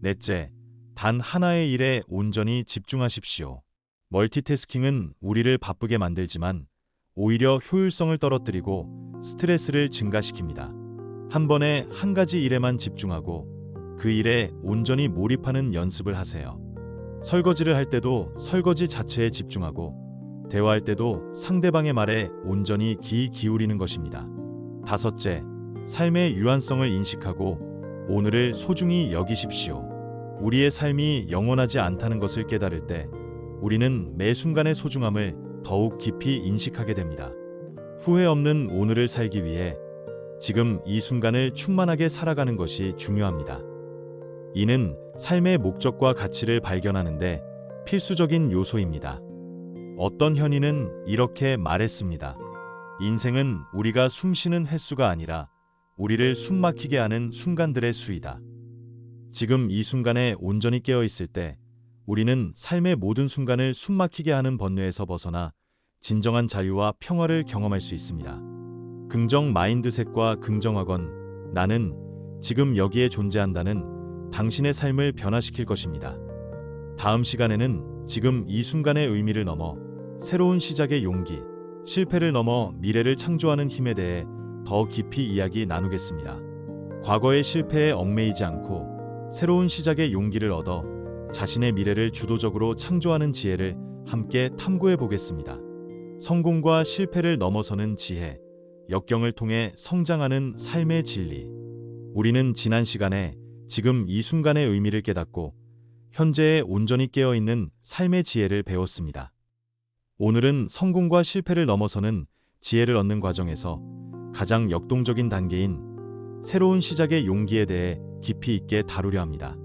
A: 넷째, 단 하나의 일에 온전히 집중하십시오. 멀티태스킹은 우리를 바쁘게 만들지만 오히려 효율성을 떨어뜨리고 스트레스를 증가시킵니다. 한 번에 한 가지 일에만 집중하고 그 일에 온전히 몰입하는 연습을 하세요. 설거지를 할 때도 설거지 자체에 집중하고 대화할 때도 상대방의 말에 온전히 귀 기울이는 것입니다. 다섯째, 삶의 유한성을 인식하고 오늘을 소중히 여기십시오. 우리의 삶이 영원하지 않다는 것을 깨달을 때 우리는 매 순간의 소중함을 더욱 깊이 인식하게 됩니다. 후회 없는 오늘을 살기 위해 지금 이 순간을 충만하게 살아가는 것이 중요합니다. 이는 삶의 목적과 가치를 발견하는데 필수적인 요소입니다. 어떤 현인은 이렇게 말했습니다. 인생은 우리가 숨쉬는 횟수가 아니라 우리를 숨막히게 하는 순간들의 수이다. 지금 이 순간에 온전히 깨어 있을 때 우리는 삶의 모든 순간을 숨막히게 하는 번뇌에서 벗어나 진정한 자유와 평화를 경험할 수 있습니다. 긍정 마인드셋과 긍정학원, 나는 지금 여기에 존재한다는 당신의 삶을 변화시킬 것입니다. 다음 시간에는 지금 이 순간의 의미를 넘어 새로운 시작의 용기, 실패를 넘어 미래를 창조하는 힘에 대해 더 깊이 이야기 나누겠습니다. 과거의 실패에 얽매이지 않고 새로운 시작의 용기를 얻어 자신의 미래를 주도적으로 창조하는 지혜를 함께 탐구해 보겠습니다. 성공과 실패를 넘어서는 지혜, 역경을 통해 성장하는 삶의 진리. 우리는 지난 시간에 지금 이 순간의 의미를 깨닫고 현재에 온전히 깨어있는 삶의 지혜를 배웠습니다. 오늘은 성공과 실패를 넘어서는 지혜를 얻는 과정에서 가장 역동적인 단계인 새로운 시작의 용기에 대해 깊이 있게 다루려 합니다.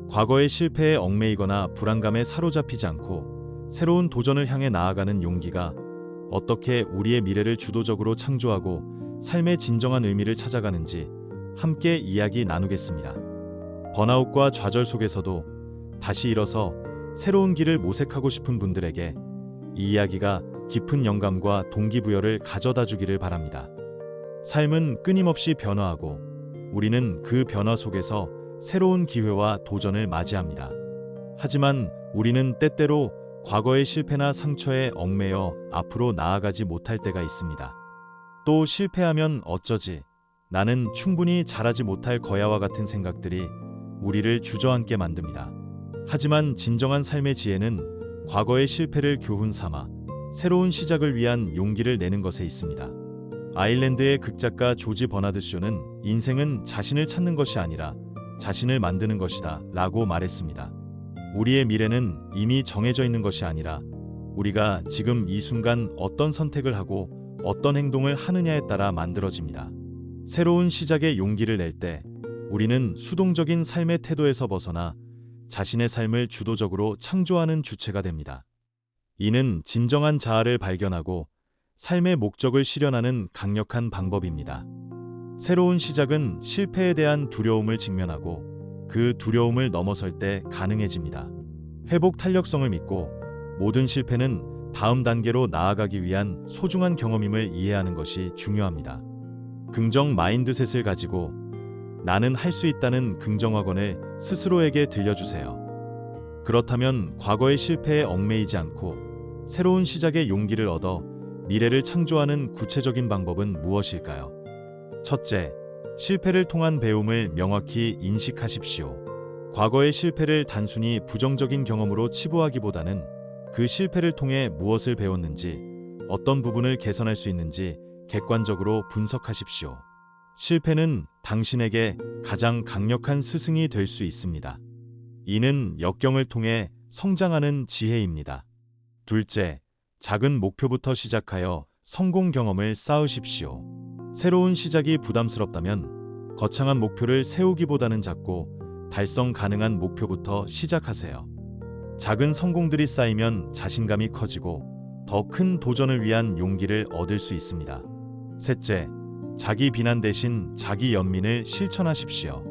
A: 과거의 실패에 얽매이거나 불안감에 사로잡히지 않고 새로운 도전을 향해 나아가는 용기가 어떻게 우리의 미래를 주도적으로 창조하고 삶의 진정한 의미를 찾아가는지 함께 이야기 나누겠습니다. 번아웃과 좌절 속에서도 다시 일어서 새로운 길을 모색하고 싶은 분들에게 이 이야기가 깊은 영감과 동기부여를 가져다 주기를 바랍니다. 삶은 끊임없이 변화하고 우리는 그 변화 속에서 새로운 기회와 도전을 맞이합니다. 하지만 우리는 때때로 과거의 실패나 상처에 얽매여 앞으로 나아가지 못할 때가 있습니다. 또 실패하면 어쩌지? 나는 충분히 잘하지 못할 거야와 같은 생각들이 우리를 주저앉게 만듭니다. 하지만 진정한 삶의 지혜는 과거의 실패를 교훈 삼아 새로운 시작을 위한 용기를 내는 것에 있습니다. 아일랜드의 극작가 조지 버나드 쇼는 인생은 자신을 찾는 것이 아니라 자신을 만드는 것이다 라고 말했습니다. 우리의 미래는 이미 정해져 있는 것이 아니라 우리가 지금 이 순간 어떤 선택을 하고 어떤 행동을 하느냐에 따라 만들어집니다. 새로운 시작의 용기를 낼 때 우리는 수동적인 삶의 태도에서 벗어나 자신의 삶을 주도적으로 창조하는 주체가 됩니다. 이는 진정한 자아를 발견하고 삶의 목적을 실현하는 강력한 방법입니다. 새로운 시작은 실패에 대한 두려움을 직면하고 그 두려움을 넘어설 때 가능해집니다. 회복 탄력성을 믿고 모든 실패는 다음 단계로 나아가기 위한 소중한 경험임을 이해하는 것이 중요합니다. 긍정 마인드셋을 가지고 나는 할 수 있다는 긍정학원을 스스로에게 들려주세요. 그렇다면 과거의 실패에 얽매이지 않고 새로운 시작의 용기를 얻어 미래를 창조하는 구체적인 방법은 무엇일까요? 첫째, 실패를 통한 배움을 명확히 인식하십시오. 과거의 실패를 단순히 부정적인 경험으로 치부하기보다는 그 실패를 통해 무엇을 배웠는지, 어떤 부분을 개선할 수 있는지 객관적으로 분석하십시오. 실패는 당신에게 가장 강력한 스승이 될 수 있습니다. 이는 역경을 통해 성장하는 지혜입니다. 둘째, 작은 목표부터 시작하여 성공 경험을 쌓으십시오. 새로운 시작이 부담스럽다면 거창한 목표를 세우기보다는 작고 달성 가능한 목표부터 시작하세요. 작은 성공들이 쌓이면 자신감이 커지고 더 큰 도전을 위한 용기를 얻을 수 있습니다. 셋째, 자기 비난 대신 자기 연민을 실천하십시오.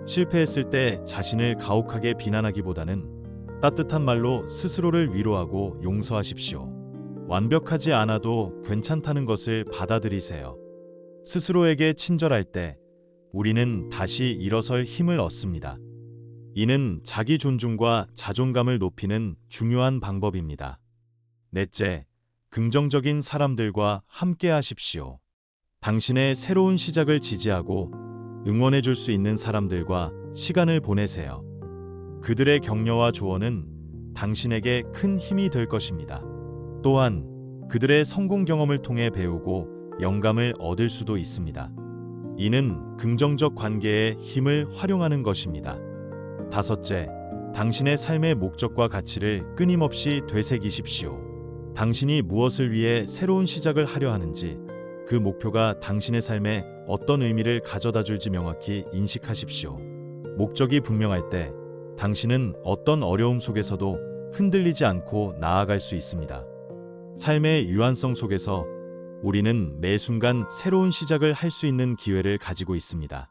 A: 실패했을 때 자신을 가혹하게 비난하기보다는 따뜻한 말로 스스로를 위로하고 용서하십시오. 완벽하지 않아도 괜찮다는 것을 받아들이세요. 스스로에게 친절할 때 우리는 다시 일어설 힘을 얻습니다. 이는 자기 존중과 자존감을 높이는 중요한 방법입니다. 넷째, 긍정적인 사람들과 함께 하십시오. 당신의 새로운 시작을 지지하고 응원해 줄 수 있는 사람들과 시간을 보내세요. 그들의 격려와 조언은 당신에게 큰 힘이 될 것입니다. 또한 그들의 성공 경험을 통해 배우고 영감을 얻을 수도 있습니다. 이는 긍정적 관계의 힘을 활용하는 것입니다. 다섯째, 당신의 삶의 목적과 가치를 끊임없이 되새기십시오. 당신이 무엇을 위해 새로운 시작을 하려 하는지, 그 목표가 당신의 삶에 어떤 의미를 가져다 줄지 명확히 인식하십시오. 목적이 분명할 때 당신은 어떤 어려움 속에서도 흔들리지 않고 나아갈 수 있습니다. 삶의 유한성 속에서 우리는 매 순간 새로운 시작을 할 수 있는 기회를 가지고 있습니다.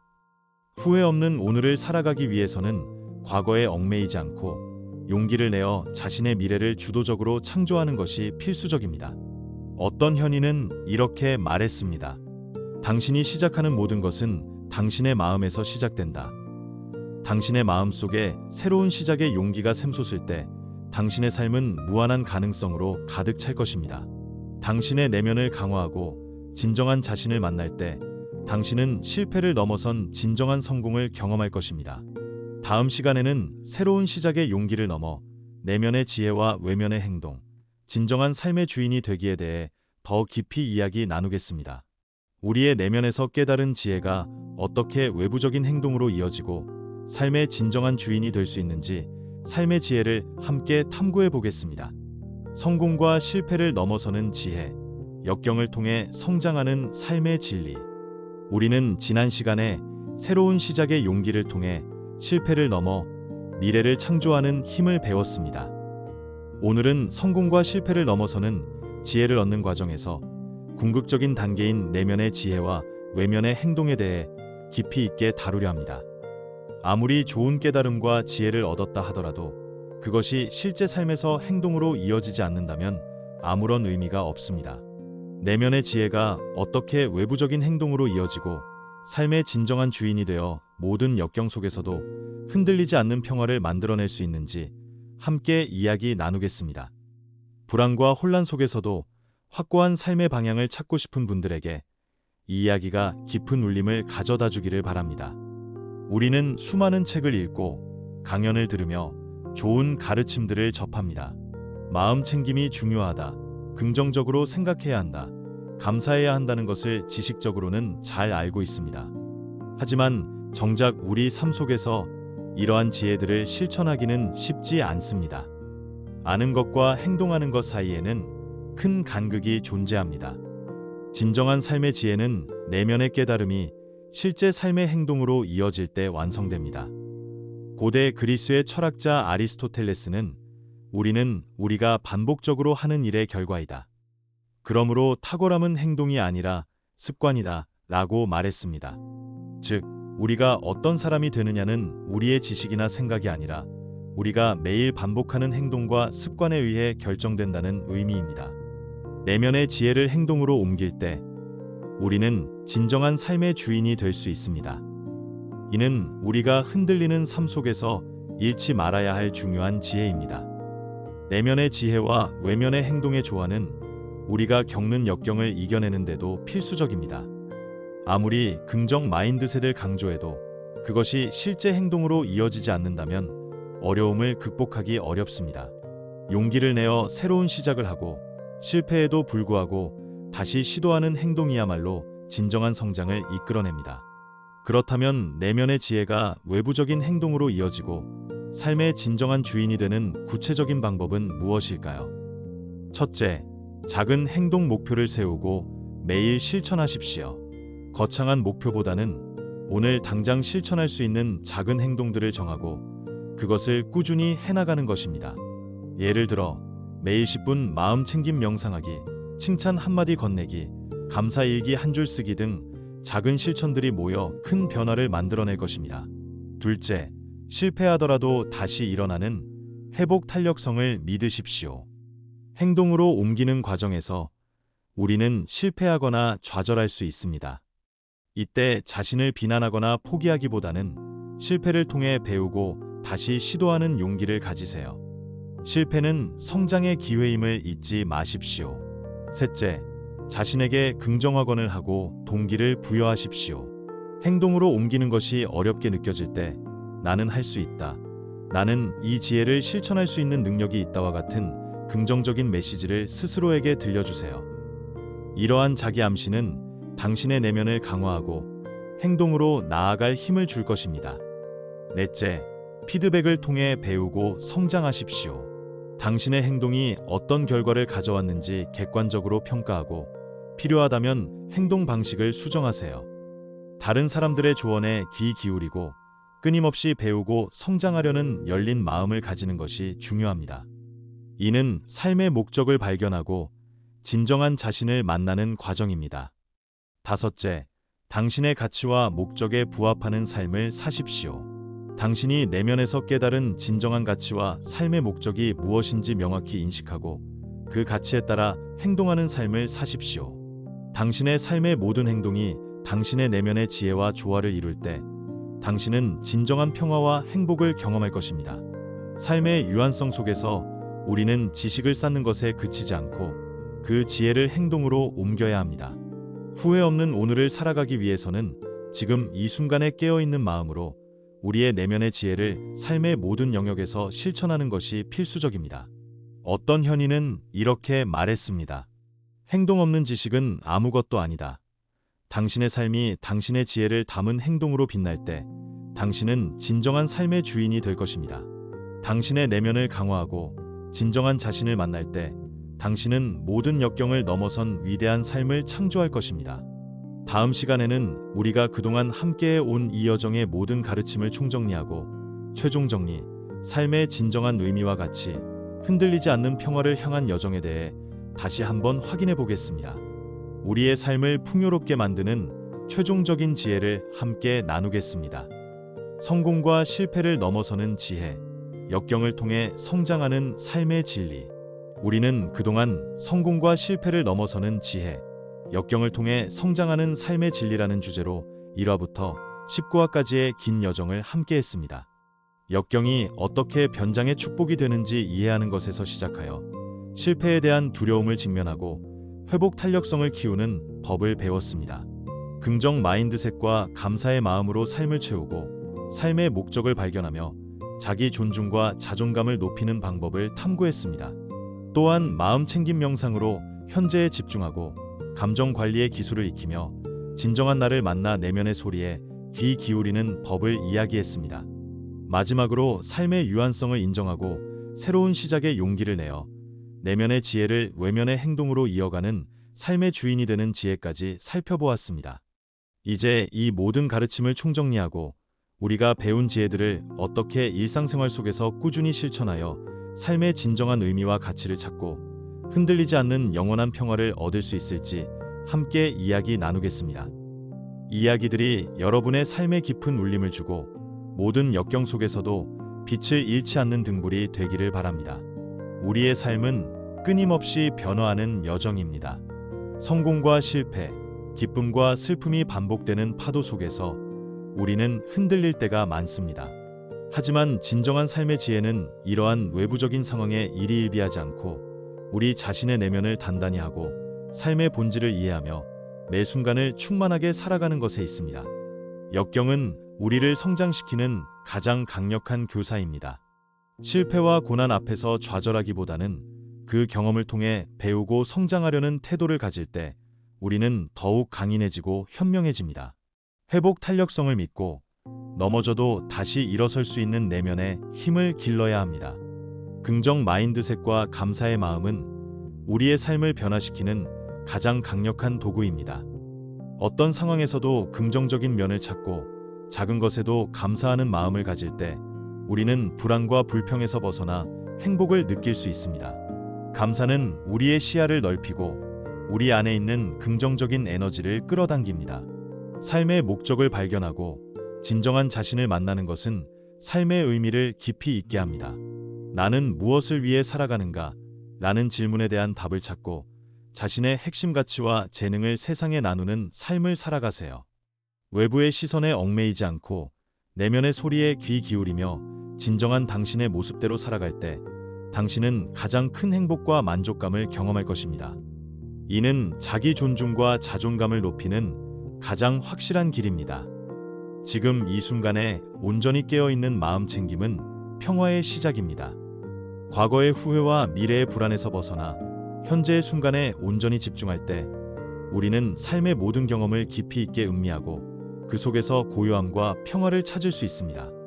A: 후회 없는 오늘을 살아가기 위해서는 과거에 얽매이지 않고 용기를 내어 자신의 미래를 주도적으로 창조하는 것이 필수적입니다. 어떤 현인은 이렇게 말했습니다. 당신이 시작하는 모든 것은 당신의 마음에서 시작된다. 당신의 마음 속에 새로운 시작의 용기가 샘솟을 때 당신의 삶은 무한한 가능성으로 가득 찰 것입니다. 당신의 내면을 강화하고 진정한 자신을 만날 때 당신은 실패를 넘어선 진정한 성공을 경험할 것입니다. 다음 시간에는 새로운 시작의 용기를 넘어 내면의 지혜와 외면의 행동, 진정한 삶의 주인이 되기에 대해 더 깊이 이야기 나누겠습니다. 우리의 내면에서 깨달은 지혜가 어떻게 외부적인 행동으로 이어지고 삶의 진정한 주인이 될 수 있는지 삶의 지혜를 함께 탐구해 보겠습니다. 성공과 실패를 넘어서는 지혜, 역경을 통해 성장하는 삶의 진리. 우리는 지난 시간에 새로운 시작의 용기를 통해 실패를 넘어 미래를 창조하는 힘을 배웠습니다. 오늘은 성공과 실패를 넘어서는 지혜를 얻는 과정에서 궁극적인 단계인 내면의 지혜와 외면의 행동에 대해 깊이 있게 다루려 합니다. 아무리 좋은 깨달음과 지혜를 얻었다 하더라도 그것이 실제 삶에서 행동으로 이어지지 않는다면 아무런 의미가 없습니다. 내면의 지혜가 어떻게 외부적인 행동으로 이어지고 삶의 진정한 주인이 되어 모든 역경 속에서도 흔들리지 않는 평화를 만들어낼 수 있는지 함께 이야기 나누겠습니다. 불안과 혼란 속에서도 확고한 삶의 방향을 찾고 싶은 분들에게 이 이야기가 깊은 울림을 가져다 주기를 바랍니다. 우리는 수많은 책을 읽고 강연을 들으며 좋은 가르침들을 접합니다. 마음 챙김이 중요하다. 긍정적으로 생각해야 한다. 감사해야 한다는 것을 지식적으로는 잘 알고 있습니다. 하지만 정작 우리 삶 속에서 이러한 지혜들을 실천하기는 쉽지 않습니다. 아는 것과 행동하는 것 사이에는 큰 간극이 존재합니다. 진정한 삶의 지혜는 내면의 깨달음이 실제 삶의 행동으로 이어질 때 완성됩니다. 고대 그리스의 철학자 아리스토텔레스는 우리는 우리가 반복적으로 하는 일의 결과이다. 그러므로 탁월함은 행동이 아니라 습관이다 라고 말했습니다. 즉, 우리가 어떤 사람이 되느냐는 우리의 지식이나 생각이 아니라 우리가 매일 반복하는 행동과 습관에 의해 결정된다는 의미입니다. 내면의 지혜를 행동으로 옮길 때 우리는 진정한 삶의 주인이 될 수 있습니다. 이는 우리가 흔들리는 삶 속에서 잃지 말아야 할 중요한 지혜입니다. 내면의 지혜와 외면의 행동의 조화는 우리가 겪는 역경을 이겨내는 데도 필수적입니다. 아무리 긍정 마인드셋을 강조해도 그것이 실제 행동으로 이어지지 않는다면 어려움을 극복하기 어렵습니다. 용기를 내어 새로운 시작을 하고 실패에도 불구하고 다시 시도하는 행동이야말로 진정한 성장을 이끌어냅니다. 그렇다면 내면의 지혜가 외부적인 행동으로 이어지고 삶의 진정한 주인이 되는 구체적인 방법은 무엇일까요? 첫째, 작은 행동 목표를 세우고 매일 실천하십시오. 거창한 목표보다는 오늘 당장 실천할 수 있는 작은 행동들을 정하고 그것을 꾸준히 해나가는 것입니다. 예를 들어 매일 10분 마음 챙김 명상하기, 칭찬 한마디 건네기, 감사 일기 한 줄 쓰기 등 작은 실천들이 모여 큰 변화를 만들어낼 것입니다. 둘째, 실패하더라도 다시 일어나는 회복 탄력성을 믿으십시오. 행동으로 옮기는 과정에서 우리는 실패하거나 좌절할 수 있습니다. 이때 자신을 비난하거나 포기하기보다는 실패를 통해 배우고 다시 시도하는 용기를 가지세요. 실패는 성장의 기회임을 잊지 마십시오. 셋째, 자신에게 긍정확언을 하고 동기를 부여하십시오. 행동으로 옮기는 것이 어렵게 느껴질 때 나는 할 수 있다. 나는 이 지혜를 실천할 수 있는 능력이 있다와 같은 긍정적인 메시지를 스스로에게 들려주세요. 이러한 자기 암시는 당신의 내면을 강화하고 행동으로 나아갈 힘을 줄 것입니다. 넷째, 피드백을 통해 배우고 성장하십시오. 당신의 행동이 어떤 결과를 가져왔는지 객관적으로 평가하고 필요하다면 행동 방식을 수정하세요. 다른 사람들의 조언에 귀 기울이고 끊임없이 배우고 성장하려는 열린 마음을 가지는 것이 중요합니다. 이는 삶의 목적을 발견하고 진정한 자신을 만나는 과정입니다. 다섯째, 당신의 가치와 목적에 부합하는 삶을 사십시오. 당신이 내면에서 깨달은 진정한 가치와 삶의 목적이 무엇인지 명확히 인식하고 그 가치에 따라 행동하는 삶을 사십시오. 당신의 삶의 모든 행동이 당신의 내면의 지혜와 조화를 이룰 때 당신은 진정한 평화와 행복을 경험할 것입니다. 삶의 유한성 속에서 우리는 지식을 쌓는 것에 그치지 않고 그 지혜를 행동으로 옮겨야 합니다. 후회 없는 오늘을 살아가기 위해서는 지금 이 순간에 깨어있는 마음으로 우리의 내면의 지혜를 삶의 모든 영역에서 실천하는 것이 필수적입니다. 어떤 현인은 이렇게 말했습니다. 행동 없는 지식은 아무것도 아니다. 당신의 삶이 당신의 지혜를 담은 행동으로 빛날 때 당신은 진정한 삶의 주인이 될 것입니다. 당신의 내면을 강화하고 진정한 자신을 만날 때 당신은 모든 역경을 넘어선 위대한 삶을 창조할 것입니다. 다음 시간에는 우리가 그동안 함께해 온 이 여정의 모든 가르침을 총정리하고 최종 정리, 삶의 진정한 의미와 가치, 흔들리지 않는 평화를 향한 여정에 대해 다시 한번 확인해 보겠습니다. 우리의 삶을 풍요롭게 만드는 최종적인 지혜를 함께 나누겠습니다. 성공과 실패를 넘어서는 지혜, 역경을 통해 성장하는 삶의 진리. 우리는 그동안 성공과 실패를 넘어서는 지혜, 역경을 통해 성장하는 삶의 진리라는 주제로 1화부터 19화까지의 긴 여정을 함께 했습니다. 역경이 어떻게 변장의 축복이 되는지 이해하는 것에서 시작하여 실패에 대한 두려움을 직면하고 회복 탄력성을 키우는 법을 배웠습니다. 긍정 마인드셋과 감사의 마음으로 삶을 채우고 삶의 목적을 발견하며 자기 존중과 자존감을 높이는 방법을 탐구했습니다. 또한 마음 챙김 명상으로 현재에 집중하고 감정 관리의 기술을 익히며 진정한 나를 만나 내면의 소리에 귀 기울이는 법을 이야기했습니다. 마지막으로 삶의 유한성을 인정하고 새로운 시작에 용기를 내어 내면의 지혜를 외면의 행동으로 이어가는 삶의 주인이 되는 지혜까지 살펴보았습니다. 이제 이 모든 가르침을 총정리하고 우리가 배운 지혜들을 어떻게 일상생활 속에서 꾸준히 실천하여 삶의 진정한 의미와 가치를 찾고 흔들리지 않는 영원한 평화를 얻을 수 있을지 함께 이야기 나누겠습니다. 이야기들이 여러분의 삶에 깊은 울림을 주고 모든 역경 속에서도 빛을 잃지 않는 등불이 되기를 바랍니다. 우리의 삶은 끊임없이 변화하는 여정입니다. 성공과 실패, 기쁨과 슬픔이 반복되는 파도 속에서 우리는 흔들릴 때가 많습니다. 하지만 진정한 삶의 지혜는 이러한 외부적인 상황에 일희일비하지 않고 우리 자신의 내면을 단단히 하고 삶의 본질을 이해하며 매 순간을 충만하게 살아가는 것에 있습니다. 역경은 우리를 성장시키는 가장 강력한 교사입니다. 실패와 고난 앞에서 좌절하기보다는 그 경험을 통해 배우고 성장하려는 태도를 가질 때 우리는 더욱 강인해지고 현명해집니다. 회복 탄력성을 믿고 넘어져도 다시 일어설 수 있는 내면의 힘을 길러야 합니다. 긍정 마인드셋과 감사의 마음은 우리의 삶을 변화시키는 가장 강력한 도구입니다. 어떤 상황에서도 긍정적인 면을 찾고 작은 것에도 감사하는 마음을 가질 때 우리는 불안과 불평에서 벗어나 행복을 느낄 수 있습니다. 감사는 우리의 시야를 넓히고 우리 안에 있는 긍정적인 에너지를 끌어당깁니다. 삶의 목적을 발견하고 진정한 자신을 만나는 것은 삶의 의미를 깊이 있게 합니다. 나는 무엇을 위해 살아가는가? 라는 질문에 대한 답을 찾고 자신의 핵심 가치와 재능을 세상에 나누는 삶을 살아가세요. 외부의 시선에 얽매이지 않고 내면의 소리에 귀 기울이며 진정한 당신의 모습대로 살아갈 때 당신은 가장 큰 행복과 만족감을 경험할 것입니다. 이는 자기 존중과 자존감을 높이는 가장 확실한 길입니다. 지금 이 순간에 온전히 깨어있는 마음 챙김은 평화의 시작입니다. 과거의 후회와 미래의 불안에서 벗어나 현재의 순간에 온전히 집중할 때 우리는 삶의 모든 경험을 깊이 있게 음미하고 그 속에서 고요함과 평화를 찾을 수 있습니다.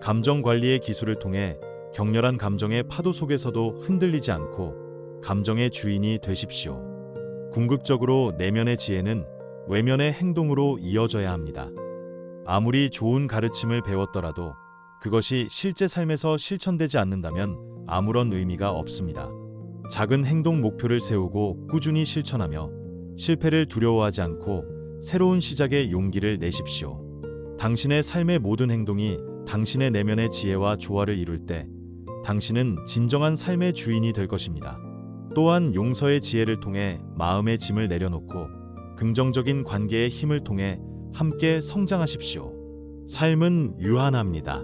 A: 감정 관리의 기술을 통해 격렬한 감정의 파도 속에서도 흔들리지 않고 감정의 주인이 되십시오. 궁극적으로 내면의 지혜는 외면의 행동으로 이어져야 합니다. 아무리 좋은 가르침을 배웠더라도 그것이 실제 삶에서 실천되지 않는다면 아무런 의미가 없습니다. 작은 행동 목표를 세우고 꾸준히 실천하며 실패를 두려워하지 않고 새로운 시작의 용기를 내십시오. 당신의 삶의 모든 행동이 당신의 내면의 지혜와 조화를 이룰 때 당신은 진정한 삶의 주인이 될 것입니다. 또한 용서의 지혜를 통해 마음의 짐을 내려놓고 긍정적인 관계의 힘을 통해 함께 성장하십시오. 삶은 유한합니다.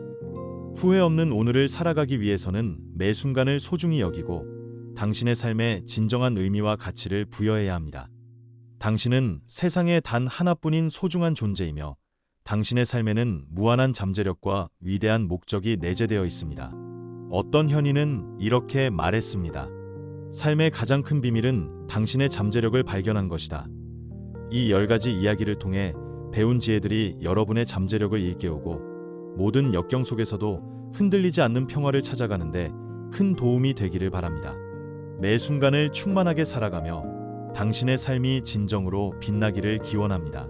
A: 후회 없는 오늘을 살아가기 위해서는 매 순간을 소중히 여기고 당신의 삶에 진정한 의미와 가치를 부여해야 합니다. 당신은 세상에 단 하나뿐인 소중한 존재이며 당신의 삶에는 무한한 잠재력과 위대한 목적이 내재되어 있습니다. 어떤 현인은 이렇게 말했습니다. 삶의 가장 큰 비밀은 당신의 잠재력을 발견한 것이다. 이 10가지 이야기를 통해 배운 지혜들이 여러분의 잠재력을 일깨우고 모든 역경 속에서도 흔들리지 않는 평화를 찾아가는데 큰 도움이 되기를 바랍니다. 매 순간을 충만하게 살아가며 당신의 삶이 진정으로 빛나기를 기원합니다.